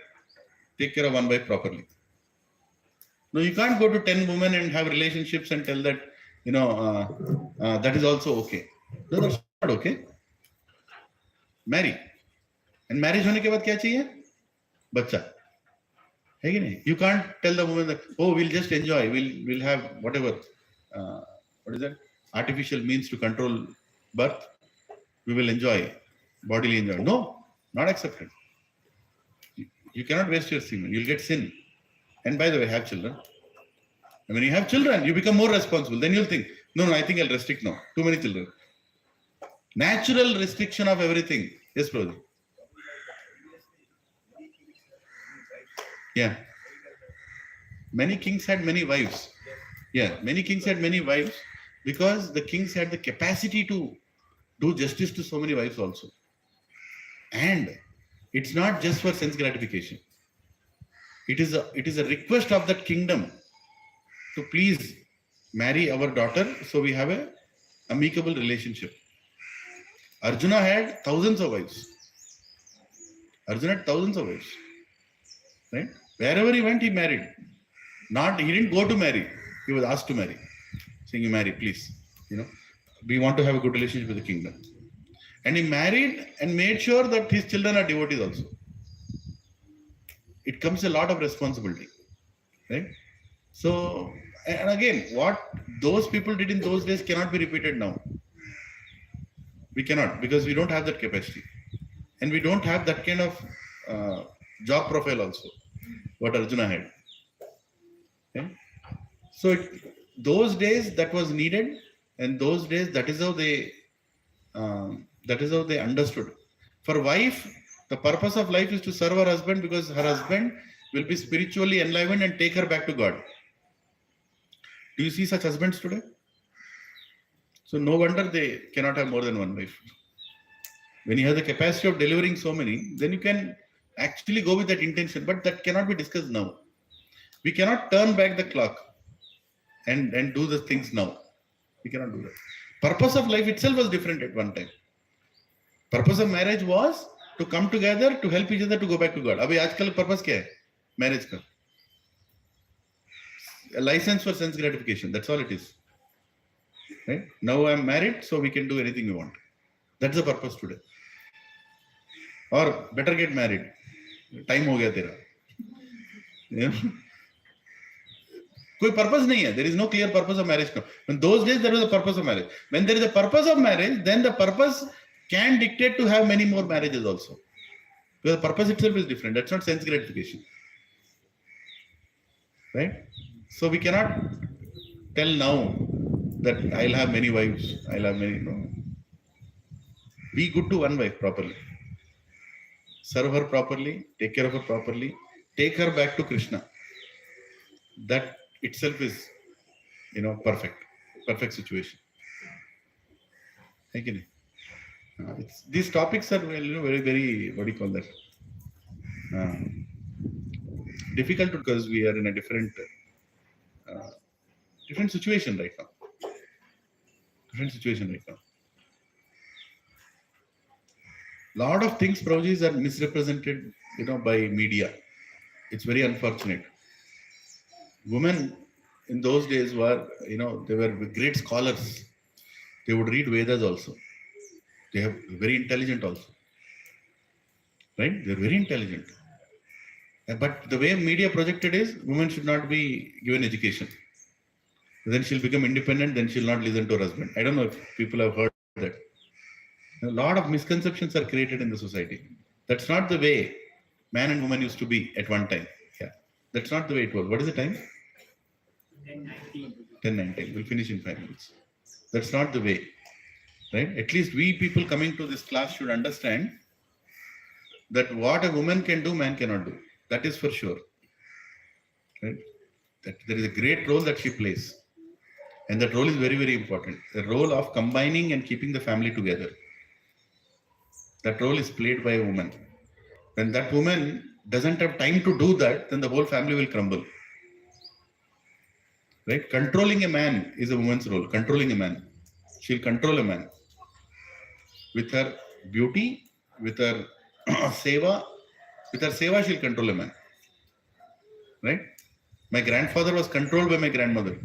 take care of one wife properly. No, you can't go to 10 women and have relationships and tell that, that is also okay. No, that's not okay. Marry. And marriage होने के बाद क्या चाहिए? बच्चा. है कि नहीं? You can't tell the woman that, oh, we'll just enjoy. We'll have whatever. What is that? Artificial means to control birth. We will enjoy. Bodily enjoy. No, not accepted. You cannot waste your semen. You'll get sin. And by the way, have children. And when you have children, you become more responsible. Then you'll think, no, I think I'll restrict now. Too many children. Natural restriction of everything. Yes, Prabhuji. Yeah. Many kings had many wives. Yeah, many kings had many wives because the kings had the capacity to do justice to so many wives also. And it's not just for sense gratification. It is a request of that kingdom to please marry our daughter so we have a amicable relationship. Arjuna had thousands of wives. Right? Wherever he went, he married. He didn't go to marry. He was asked to marry. Saying, you marry, please. We want to have a good relationship with the kingdom. And he married and made sure that his children are devotees also. It comes a lot of responsibility. Right? So, and again, what those people did in those days cannot be repeated now. We cannot, because we don't have that capacity. And we don't have that kind of job profile also, what Arjuna had. Okay? So those days that was needed, and those days that is how they understood. For wife, the purpose of life is to serve her husband because her husband will be spiritually enlivened and take her back to God. Do you see such husbands today? So no wonder they cannot have more than one wife. When you have the capacity of delivering so many, then you can actually go with that intention, but that cannot be discussed now. We cannot turn back the clock and do the things now. We cannot do that. Purpose of life itself was different at one time. Purpose of marriage was to come together to help each other to go back to God. Abhi aajkal purpose kya hai? Marriage ka. A license for sense gratification. That's all it is. Right? Now I'm married, so we can do anything we want. That's the purpose today. Or better get married. Time ho gaya tera. कोई purpose नहीं है. There is no clear purpose of marriage. In those days, there was a purpose of marriage. When there is a purpose of marriage, then the purpose can dictate to have many more marriages also. Because the purpose itself is different. That's not sense gratification. Right? So we cannot tell now that I'll have many wives. No. Be good to one wife properly. Serve her properly. Take care of her properly. Take her back to Krishna. That itself is, perfect situation. These topics are, very, very, what do you call that? Difficult because we are in a different situation right now. Lot of things, Prabhuji, are misrepresented, by media. It's very unfortunate. Women in those days were, they were great scholars. They would read Vedas also. They are very intelligent also. Right? They're very intelligent. But the way media projected is, women should not be given education. Then she'll become independent, then she'll not listen to her husband. I don't know if people have heard that. A lot of misconceptions are created in the society. That's not the way man and woman used to be at one time. Yeah. That's not the way it was. What is the time? 10:19. We'll finish in 5 minutes. That's not the way, right? At least we people coming to this class should understand that what a woman can do, man cannot do. That is for sure, right? That there is a great role that she plays. And that role is very, very important. The role of combining and keeping the family together. That role is played by a woman. When that woman doesn't have time to do that, then the whole family will crumble. Right? Controlling a man is a woman's role. Controlling a man. She'll control a man. With her beauty, with her seva, she'll control a man. Right? My grandfather was controlled by my grandmother.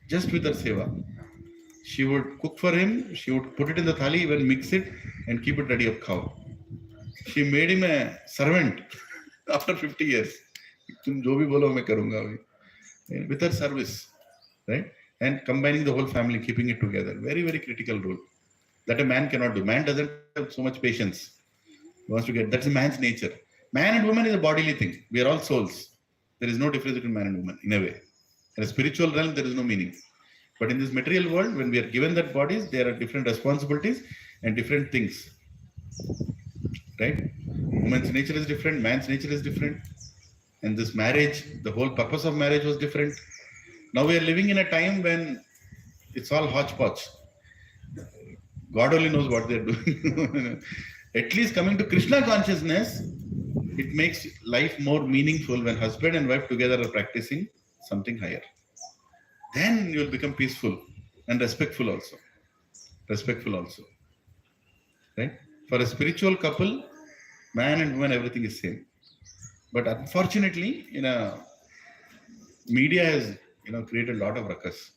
Just with her seva. She would cook for him, she would put it in the thali, even mix it and keep it ready of cow. She made him a servant after 50 years. Tum jo bhi bolo, main karunga abhi. With her service, right? And combining the whole family, keeping it together. Very, very critical role. That a man cannot do. Man doesn't have so much patience. He wants to get, that's a man's nature. Man and woman is a bodily thing. We are all souls. There is no difference between man and woman, in a way. In a spiritual realm, there is no meaning. But in this material world, when we are given that bodies, there are different responsibilities and different things. Right? Woman's nature is different, man's nature is different. And this marriage, the whole purpose of marriage was different. Now we are living in a time when it's all hodgepodge. God only knows what they are doing. At least coming to Krishna consciousness, it makes life more meaningful when husband and wife together are practicing something higher. Then you will become peaceful and respectful also. Right? For a spiritual couple, man and woman, everything is same. But unfortunately, media has created a lot of ruckus.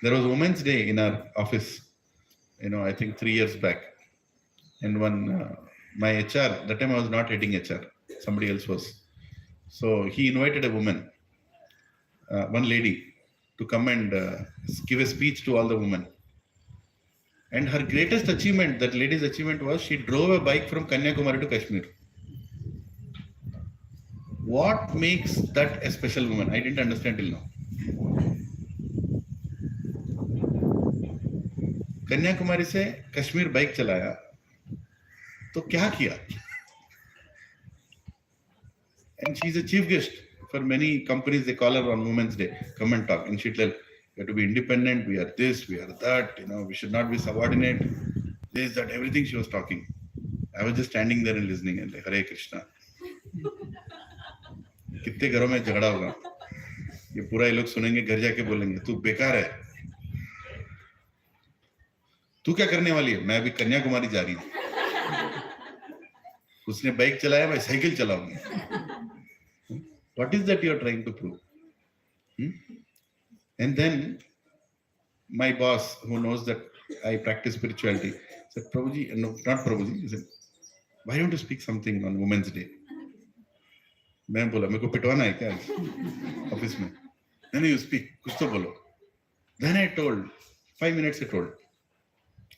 There was Women's Day in our office, I think 3 years back. And my HR, that time I was not heading HR, somebody else was. So he invited a woman, one lady, to come and give a speech to all the women. And her greatest achievement, that lady's achievement, was she drove a bike from Kanyakumari to Kashmir. What makes that a special woman? I didn't understand till now. Kanyakumari से Kashmir bike चलाया तो क्या किया? And she's a chief guest for many companies. They call her on Women's Day, come and talk, and she tell, you have to be independent, we are this, we are that, we should not be subordinate, this, that, everything she was talking. I was just standing there and listening and like, Hare Krishna. कितने घरों में झगड़ा होगा, ये पूरा ये लोग सुनेंगे, घर जाके बोलेंगे तू बेकार है, तू क्या करने वाली है? मैं अभी कन्याकुमारी जा रही हूँ, उसने बाइक चलाया, मैं cycle चलाऊंगी. What is that you are trying to prove? And then my boss, who knows that I practice spirituality, said, Prabhuji, no, not Prabhuji, he said, why don't you speak something on Women's Day? मैं बोला मेरे को पिटवाना है क्या office में? नहीं you speak, कुछ तो बोलो. Then I told, 5 minutes I told.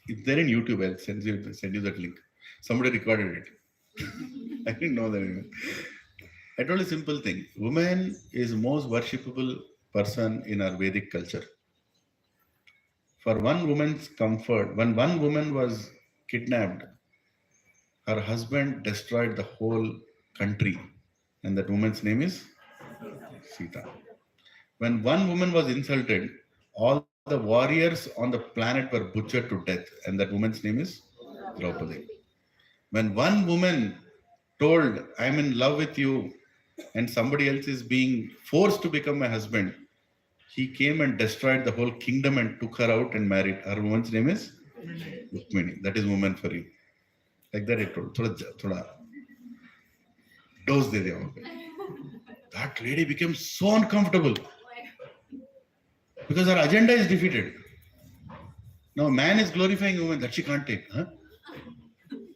It's there in YouTube. I'll send you that link. Somebody recorded it. I didn't know that even. I told a simple thing. Woman is most worshipable person in our Vedic culture. For one woman's comfort, when one woman was kidnapped, her husband destroyed the whole country. And that woman's name is Sita. When one woman was insulted, all the warriors on the planet were butchered to death. And that woman's name is Draupadi. When one woman told, I'm in love with you, and somebody else is being forced to become my husband, he came and destroyed the whole kingdom and took her out and married. Her woman's name is Rukmini. That is woman for you. Like that I told. Thoda dose de diya. That lady became so uncomfortable because her agenda is defeated. Now man is glorifying a woman that she can't take. Huh?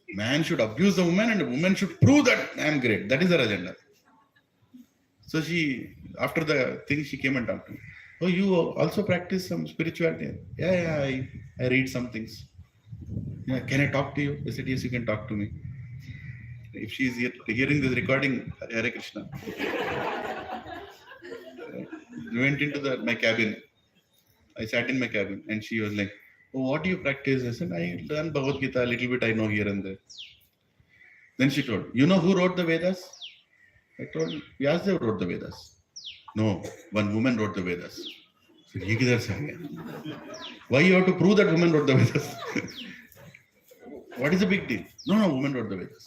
Man should abuse the woman and the woman should prove that I am great. That is her agenda. So she, after the thing, she came and talked to me. Oh, you also practice some spirituality? Yeah, I read some things. Yeah, can I talk to you? I said, yes, you can talk to me. If she is hearing this recording, Hare Krishna. went into my cabin. I sat in my cabin and she was like, "Oh, what do you practice?" I said, "I learn Bhagavad Gita, a little bit I know here and there." Then she told, "You know who wrote the Vedas?" I told, "Vyasadeva wrote the Vedas." "No, one woman wrote the Vedas." I said, "Ye kidhar se aa gaya? Why you have to prove that woman wrote the Vedas?" "What is the big deal?" No, woman wrote the Vedas."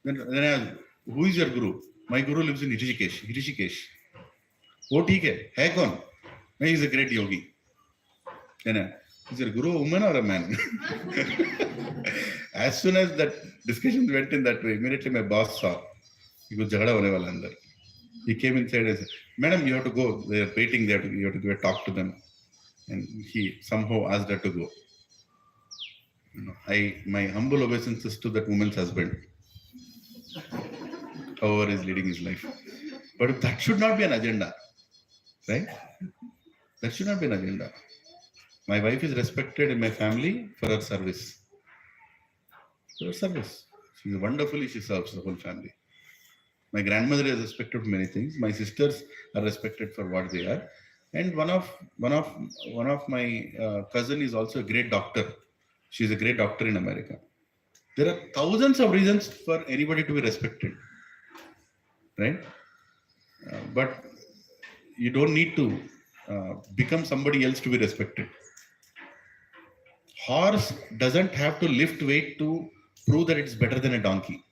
Then I asked, "Who is your guru?" "My guru lives in Rishikesh. "Oh, ठीक है कौन?" "He is a great yogi." Then is your guru a woman or a man? As soon as that discussion went in that way, immediately my boss saw. He goes, "Jagada hone wala andar." He came inside and said, "Madam, you have to go. They are waiting. You have to give a talk to them." And he somehow asked her to go. My humble obeisance to that woman's husband, however is leading his life. But that should not be an agenda, right? That should not be an agenda. My wife is respected in my family for her service. For her service. She serves the whole family. My grandmother is respected for many things. My sisters are respected for what they are. And one of my cousin is also a great doctor. She's a great doctor in America. There are thousands of reasons for anybody to be respected, right? But you don't need to become somebody else to be respected. Horse doesn't have to lift weight to prove that it's better than a donkey.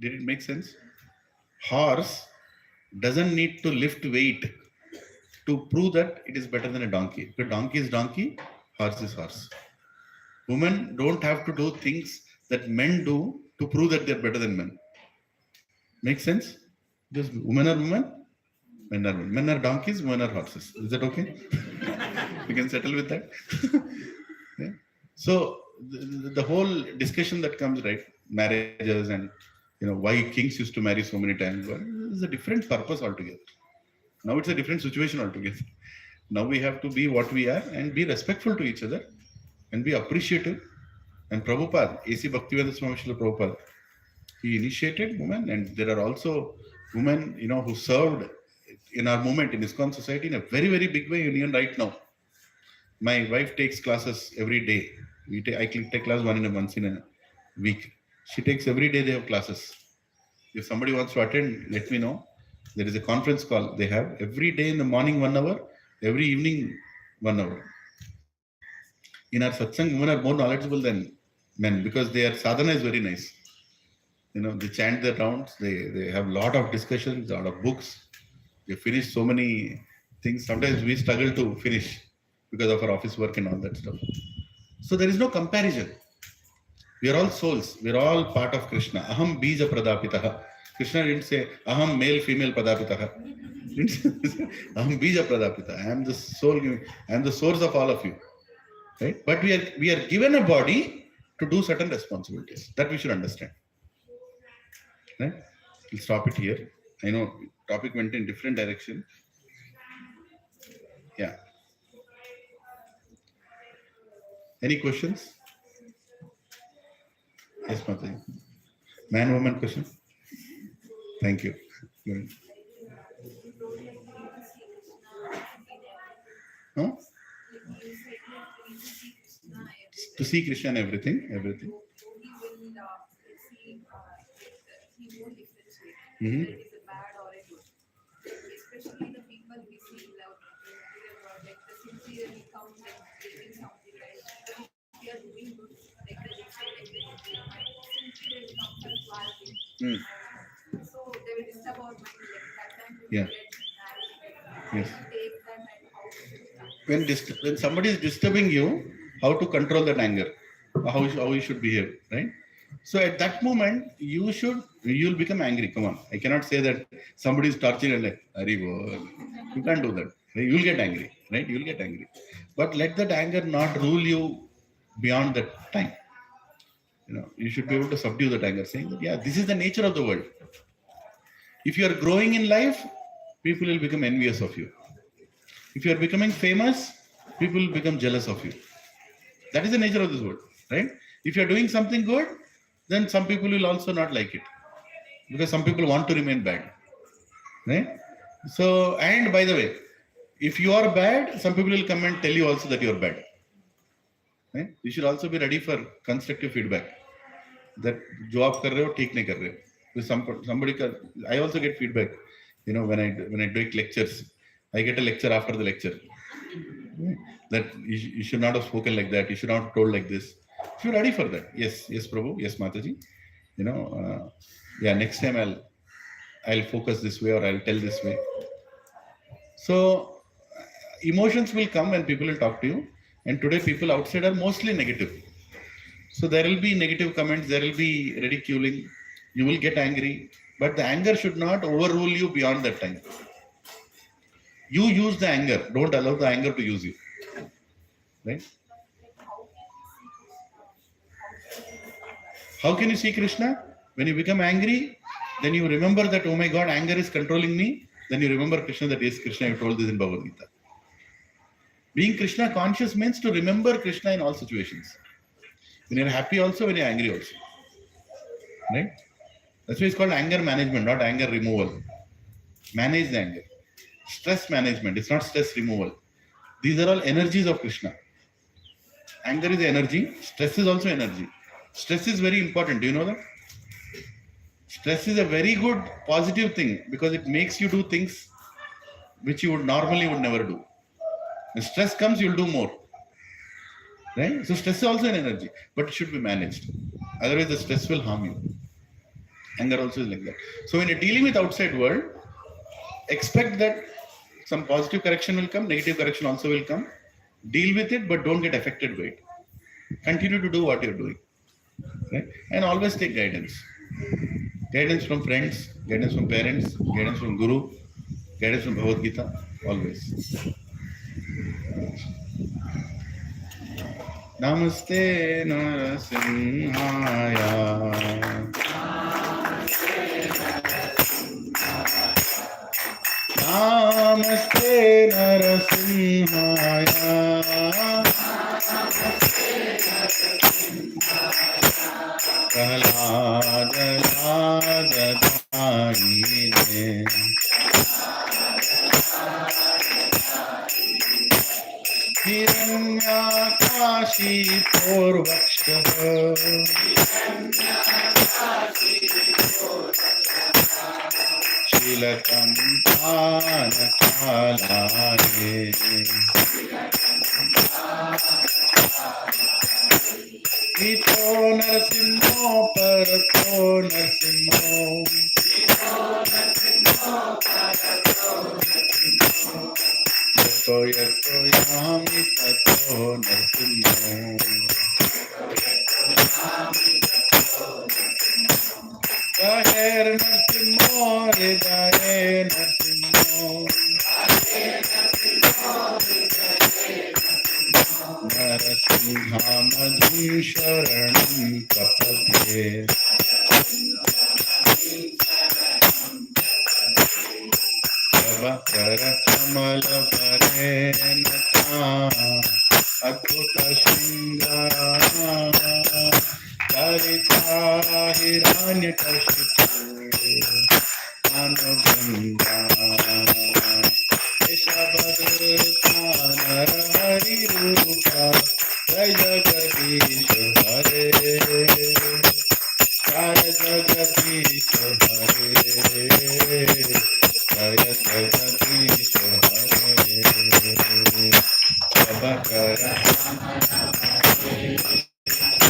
Did it make sense? Horse doesn't need to lift weight to prove that it is better than a donkey. Because donkey is donkey, horse is horse. Women don't have to do things that men do to prove that they're better than men. Make sense? Because women are women, men are men. Men are donkeys, women are horses. Is that okay? We can settle with that. Yeah. So the whole discussion that comes, right, marriages and why kings used to marry so many times, well, it's a different purpose altogether. Now it's a different situation altogether. Now we have to be what we are and be respectful to each other and be appreciative. And Prabhupada, A.C. Bhaktivedanta Swami Srila Prabhupada, he initiated women, and there are also women, who served in our movement in ISKCON society in a very, very big way, even right now. My wife takes classes every day. I take class once in a week. She takes every day. They have classes. If somebody wants to attend, let me know. There is a conference call they have every day in the morning 1 hour, every evening 1 hour. In our satsang, women are more knowledgeable than men because their sadhana is very nice. They chant their rounds. They have a lot of discussions, a lot of books. They finish so many things. Sometimes we struggle to finish because of our office work and all that stuff. So there is no comparison. We are all souls. We are all part of Krishna. Aham bija pradapitaha. Krishna didn't say aham male female pradapitaha. Aham bija pradapitaha. I am the soul. I am the source of all of you. Right? But we are given a body to do certain responsibilities. That we should understand. Right? We'll stop it here. I know topic went in different direction. Yeah. Any questions? Yes, Mataji. Man-woman question? Thank you. Huh? To see Krishna and everything. Mm-hmm. It is a bad or a good. Especially the people we see like the sincerely come like taking something like we are doing good, like the sincerely come for quality. So they will disturb our mind like that time. Yeah. Yes. Take that and how to start. When somebody is disturbing you, how to control that anger, how you should behave, right? So at that moment, you'll become angry. Come on, I cannot say that somebody is torturing and like, you can't do that. Right? You'll get angry, right? You'll get angry. But let that anger not rule you beyond that time. You should be able to subdue that anger, saying that, yeah, this is the nature of the world. If you are growing in life, people will become envious of you. If you are becoming famous, people will become jealous of you. That is the nature of this world, right? If you are doing something good, then some people will also not like it. Because some people want to remain bad, right? So, and by the way, if you are bad, some people will come and tell you also that you are bad. Right? You should also be ready for constructive feedback. That जो आप कर रहे हो ठीक नहीं कर रहे हो. With somebody, I also get feedback. You know, when I do lectures, I get a lecture after the lecture. That you should not have spoken like that. You should not have told like this. If you're ready for that, yes, Prabhu, yes, Mataji. You know, yeah, next time I'll focus this way or I'll tell this way. So emotions will come and people will talk to you. And today people outside are mostly negative. So there will be negative comments, there will be ridiculing, you will get angry, but the anger should not overrule you beyond that time. You use the anger, don't allow the anger to use you. Right? How can you see Krishna? When you become angry, then you remember that, oh my God, anger is controlling me. Then you remember Krishna, that yes, Krishna, you told this in Bhagavad Gita. Being Krishna conscious means to remember Krishna in all situations. When you're happy also, when you're angry also. Right? That's why it's called anger management, not anger removal. Manage the anger. Stress management, it's not stress removal. These are all energies of Krishna. Anger is energy, stress is also energy. Stress is very important, do you know that? Stress is a very good positive thing because it makes you do things which you would never do. When stress comes, you'll do more. Right? So stress is also an energy, but it should be managed. Otherwise, the stress will harm you. Anger also is like that. So when you're dealing with outside world, expect that some positive correction will come, negative correction also will come. Deal with it, but don't get affected by it. Continue to do what you're doing. Right? And always take guidance. Guidance from friends, guidance from parents, guidance from Guru, guidance from Bhagavad Gita, always. Namaste Narasimhaya. Namaste Narasimhaya. Prahlada-lada-dharine. Hiranyakashi Purvakshah. Shilakampana-kalane. Ito Narasimho Parato Narasimho. Yato yato yami tato Narasimho. Gaher Narasimho Hridaye Narasimho. Narasimhamajim Sharanam Prapatye. Prabhakara Kamala Parenata Adhuta Shingara Karita Hiranyakashipu Anubhanga Eshabhadrita Narahari Rupa Jai Jagadisha Hare Jai Jagadisha Hare Jaya Jagadisha Hare Prabhakara Jaya Jagadisha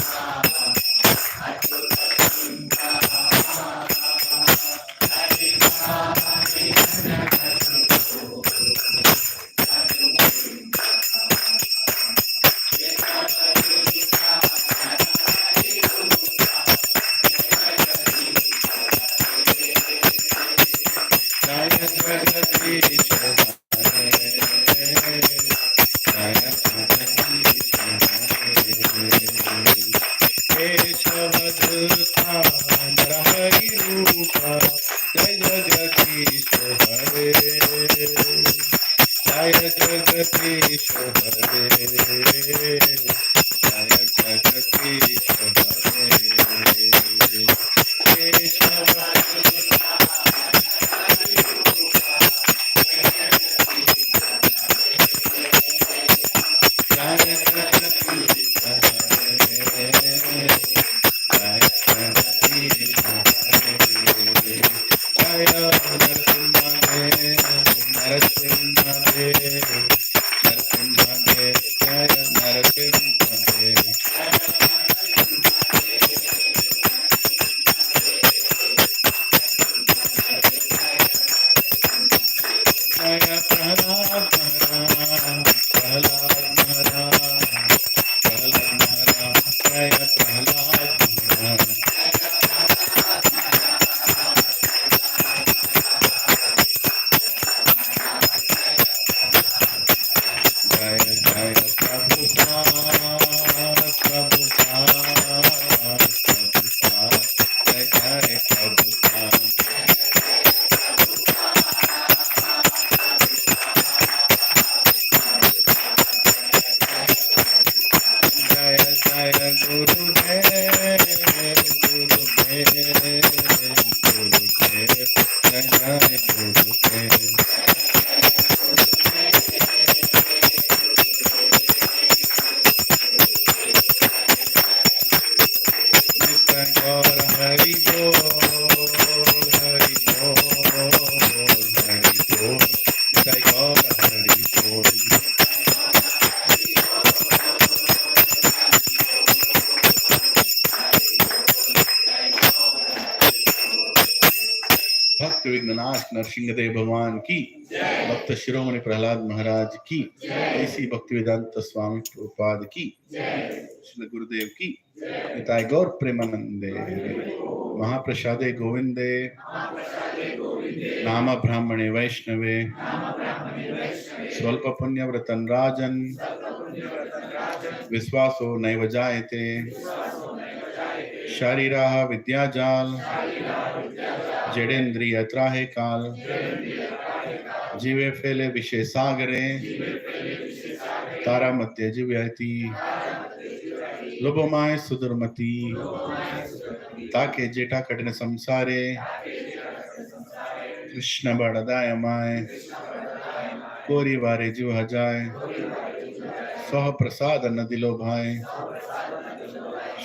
Narasimhadeva भगवान की, भक्त शिरोमणि प्रहलाद महाराज की, ऐसी भक्ति वेदांत स्वामी प्रभुपाद की, श्री गुरुदेव की, निताय गौर प्रेमानंदे, महाप्रसादे गोविंदे, नाम ब्राह्मणे वैष्णवे, स्वल्प पुण्य व्रतन राजन, विश्वासो नैव जायते, शारीराः विद्याजाल, जडेन्द्रिय त्राहे काल, जीवे फैले विषय सागरे, तारा मध्य जीव्यति, लोभमाय सुदुर्मति, ताके जेठा कठिन संसारे, कृष्ण बड़दाय माय, कोरी वारे जीव हजाय, सह प्रसाद न दिलो भाई,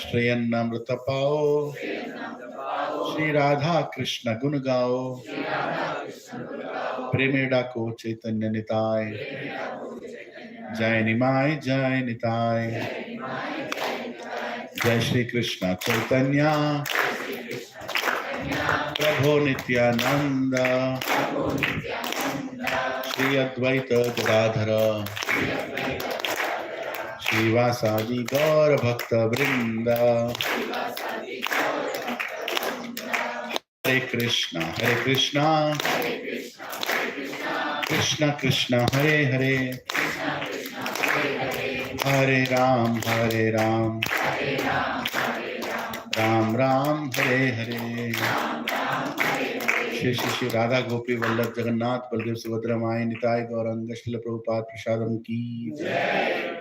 श्रेयन्नामृत पाओ, श्री राधा कृष्ण गुण गाओ, प्रेमे डाको चैतन्य निताय, जय निमाय जय निताय, जय श्री कृष्ण चैतन्य प्रभो नित्यानंद, श्री अद्वैत गदाधर, श्रीवासादि गौर भक्त वृंद, हरे कृष्णा कृष्णा कृष्णा हरे हरे, हरे राम राम राम हरे हरे। श्री श्री श्री राधा गोपी वल्लभ जगन्नाथ बलदेव सुभद्रा माई निताय गौरंग श्रील प्रभुपाद प्रसादम की जय।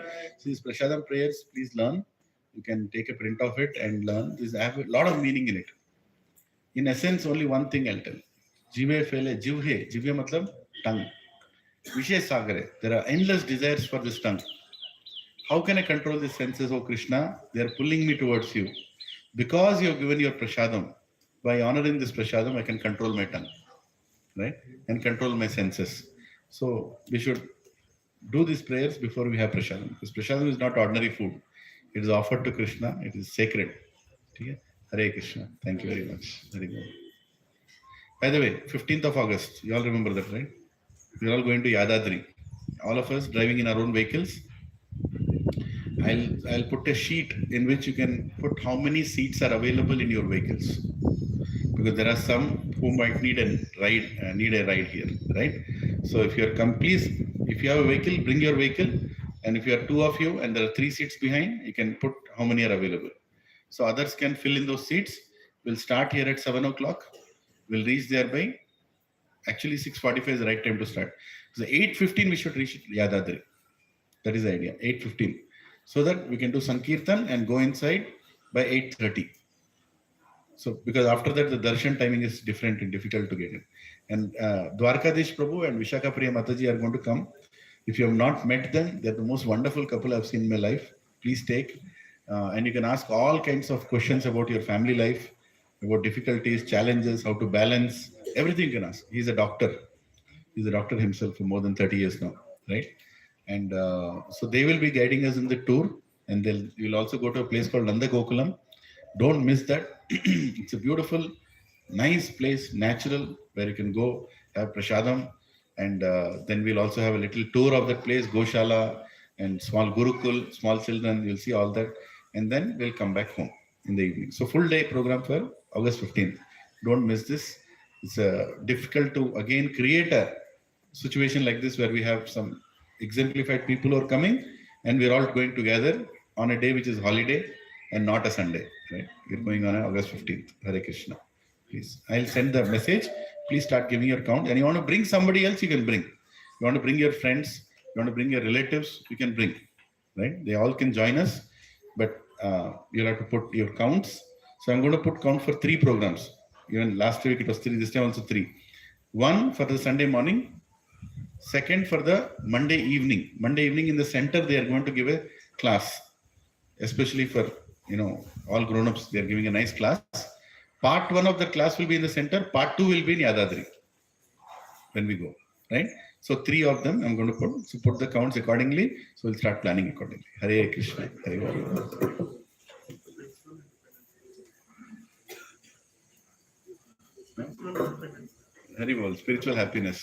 These prasadam prayers, please learn. You can take a print of it and learn. These have a lot of meaning in it. In essence, only one thing I'll tell. Jive fele jivhe. Jivhe matlab tongue. Vishay sagare. There are endless desires for this tongue. How can I control these senses, O Krishna? They are pulling me towards you. Because you have given your prasadam, by honoring this prasadam, I can control my tongue, right? And control my senses. So we should do these prayers before we have prasadam. Because prasadam is not ordinary food. It is offered to Krishna. It is sacred. Okay? Hare Krishna. Thank you very much. Very good. By the way, 15th of August, you all remember that, right? We are all going to Yadadri. All of us driving in our own vehicles. I'll put a sheet in which you can put how many seats are available in your vehicles, because there are some who might need a ride here, right? So if you are please, if you have a vehicle, bring your vehicle, and if you are two of you and there are 3 seats behind, you can put how many are available. So others can fill in those seats. We'll start here at 7 o'clock. We'll reach there by, actually 6:45 is the right time to start. So 8:15 we should reach Yadadri. That is the idea, 8:15. So that we can do Sankirtan and go inside by 8:30. So because after that the darshan timing is different and difficult to get in. And Dwarkadish Prabhu and Vishaka Priya Mataji are going to come. If you have not met them, they're the most wonderful couple I've seen in my life. Please take. And you can ask all kinds of questions about your family life, about difficulties, challenges, how to balance, everything you can ask. He's a doctor. He's a doctor himself for more than 30 years now, right? And so they will be guiding us in the tour, and we'll also go to a place called Nanda Gokulam. Don't miss that. It's a beautiful, nice place, natural, where you can go have prasadam, and then we'll also have a little tour of that place, Goshala and small Gurukul, small children. You'll see all that, and then we'll come back home in the evening. So full day program for August 15th. Don't miss this. It's difficult to again create a situation like this where we have some exemplified people who are coming, and we're all going together on a day which is holiday and not a Sunday, right? We're going on August 15th. Hare Krishna. Please, I'll send the message. Please start giving your count. And you want to bring somebody else, you can bring. You want to bring your friends, you want to bring your relatives, you can bring, right? They all can join us, but you'll have to put your counts. So I'm going to put count for 3 programs. Even last week it was 3, this time also 3. 1 for the Sunday morning, 2nd for the Monday evening. Monday evening in the center, they are going to give a class, especially for, all grown-ups. They are giving a nice class. Part 1 of the class will be in the center. Part 2 will be in Yadadri when we go, right? So 3 of them I'm going to put the counts accordingly. So we'll start planning accordingly. Hare Krishna. Hare Krishna. Hari Bol, spiritual happiness.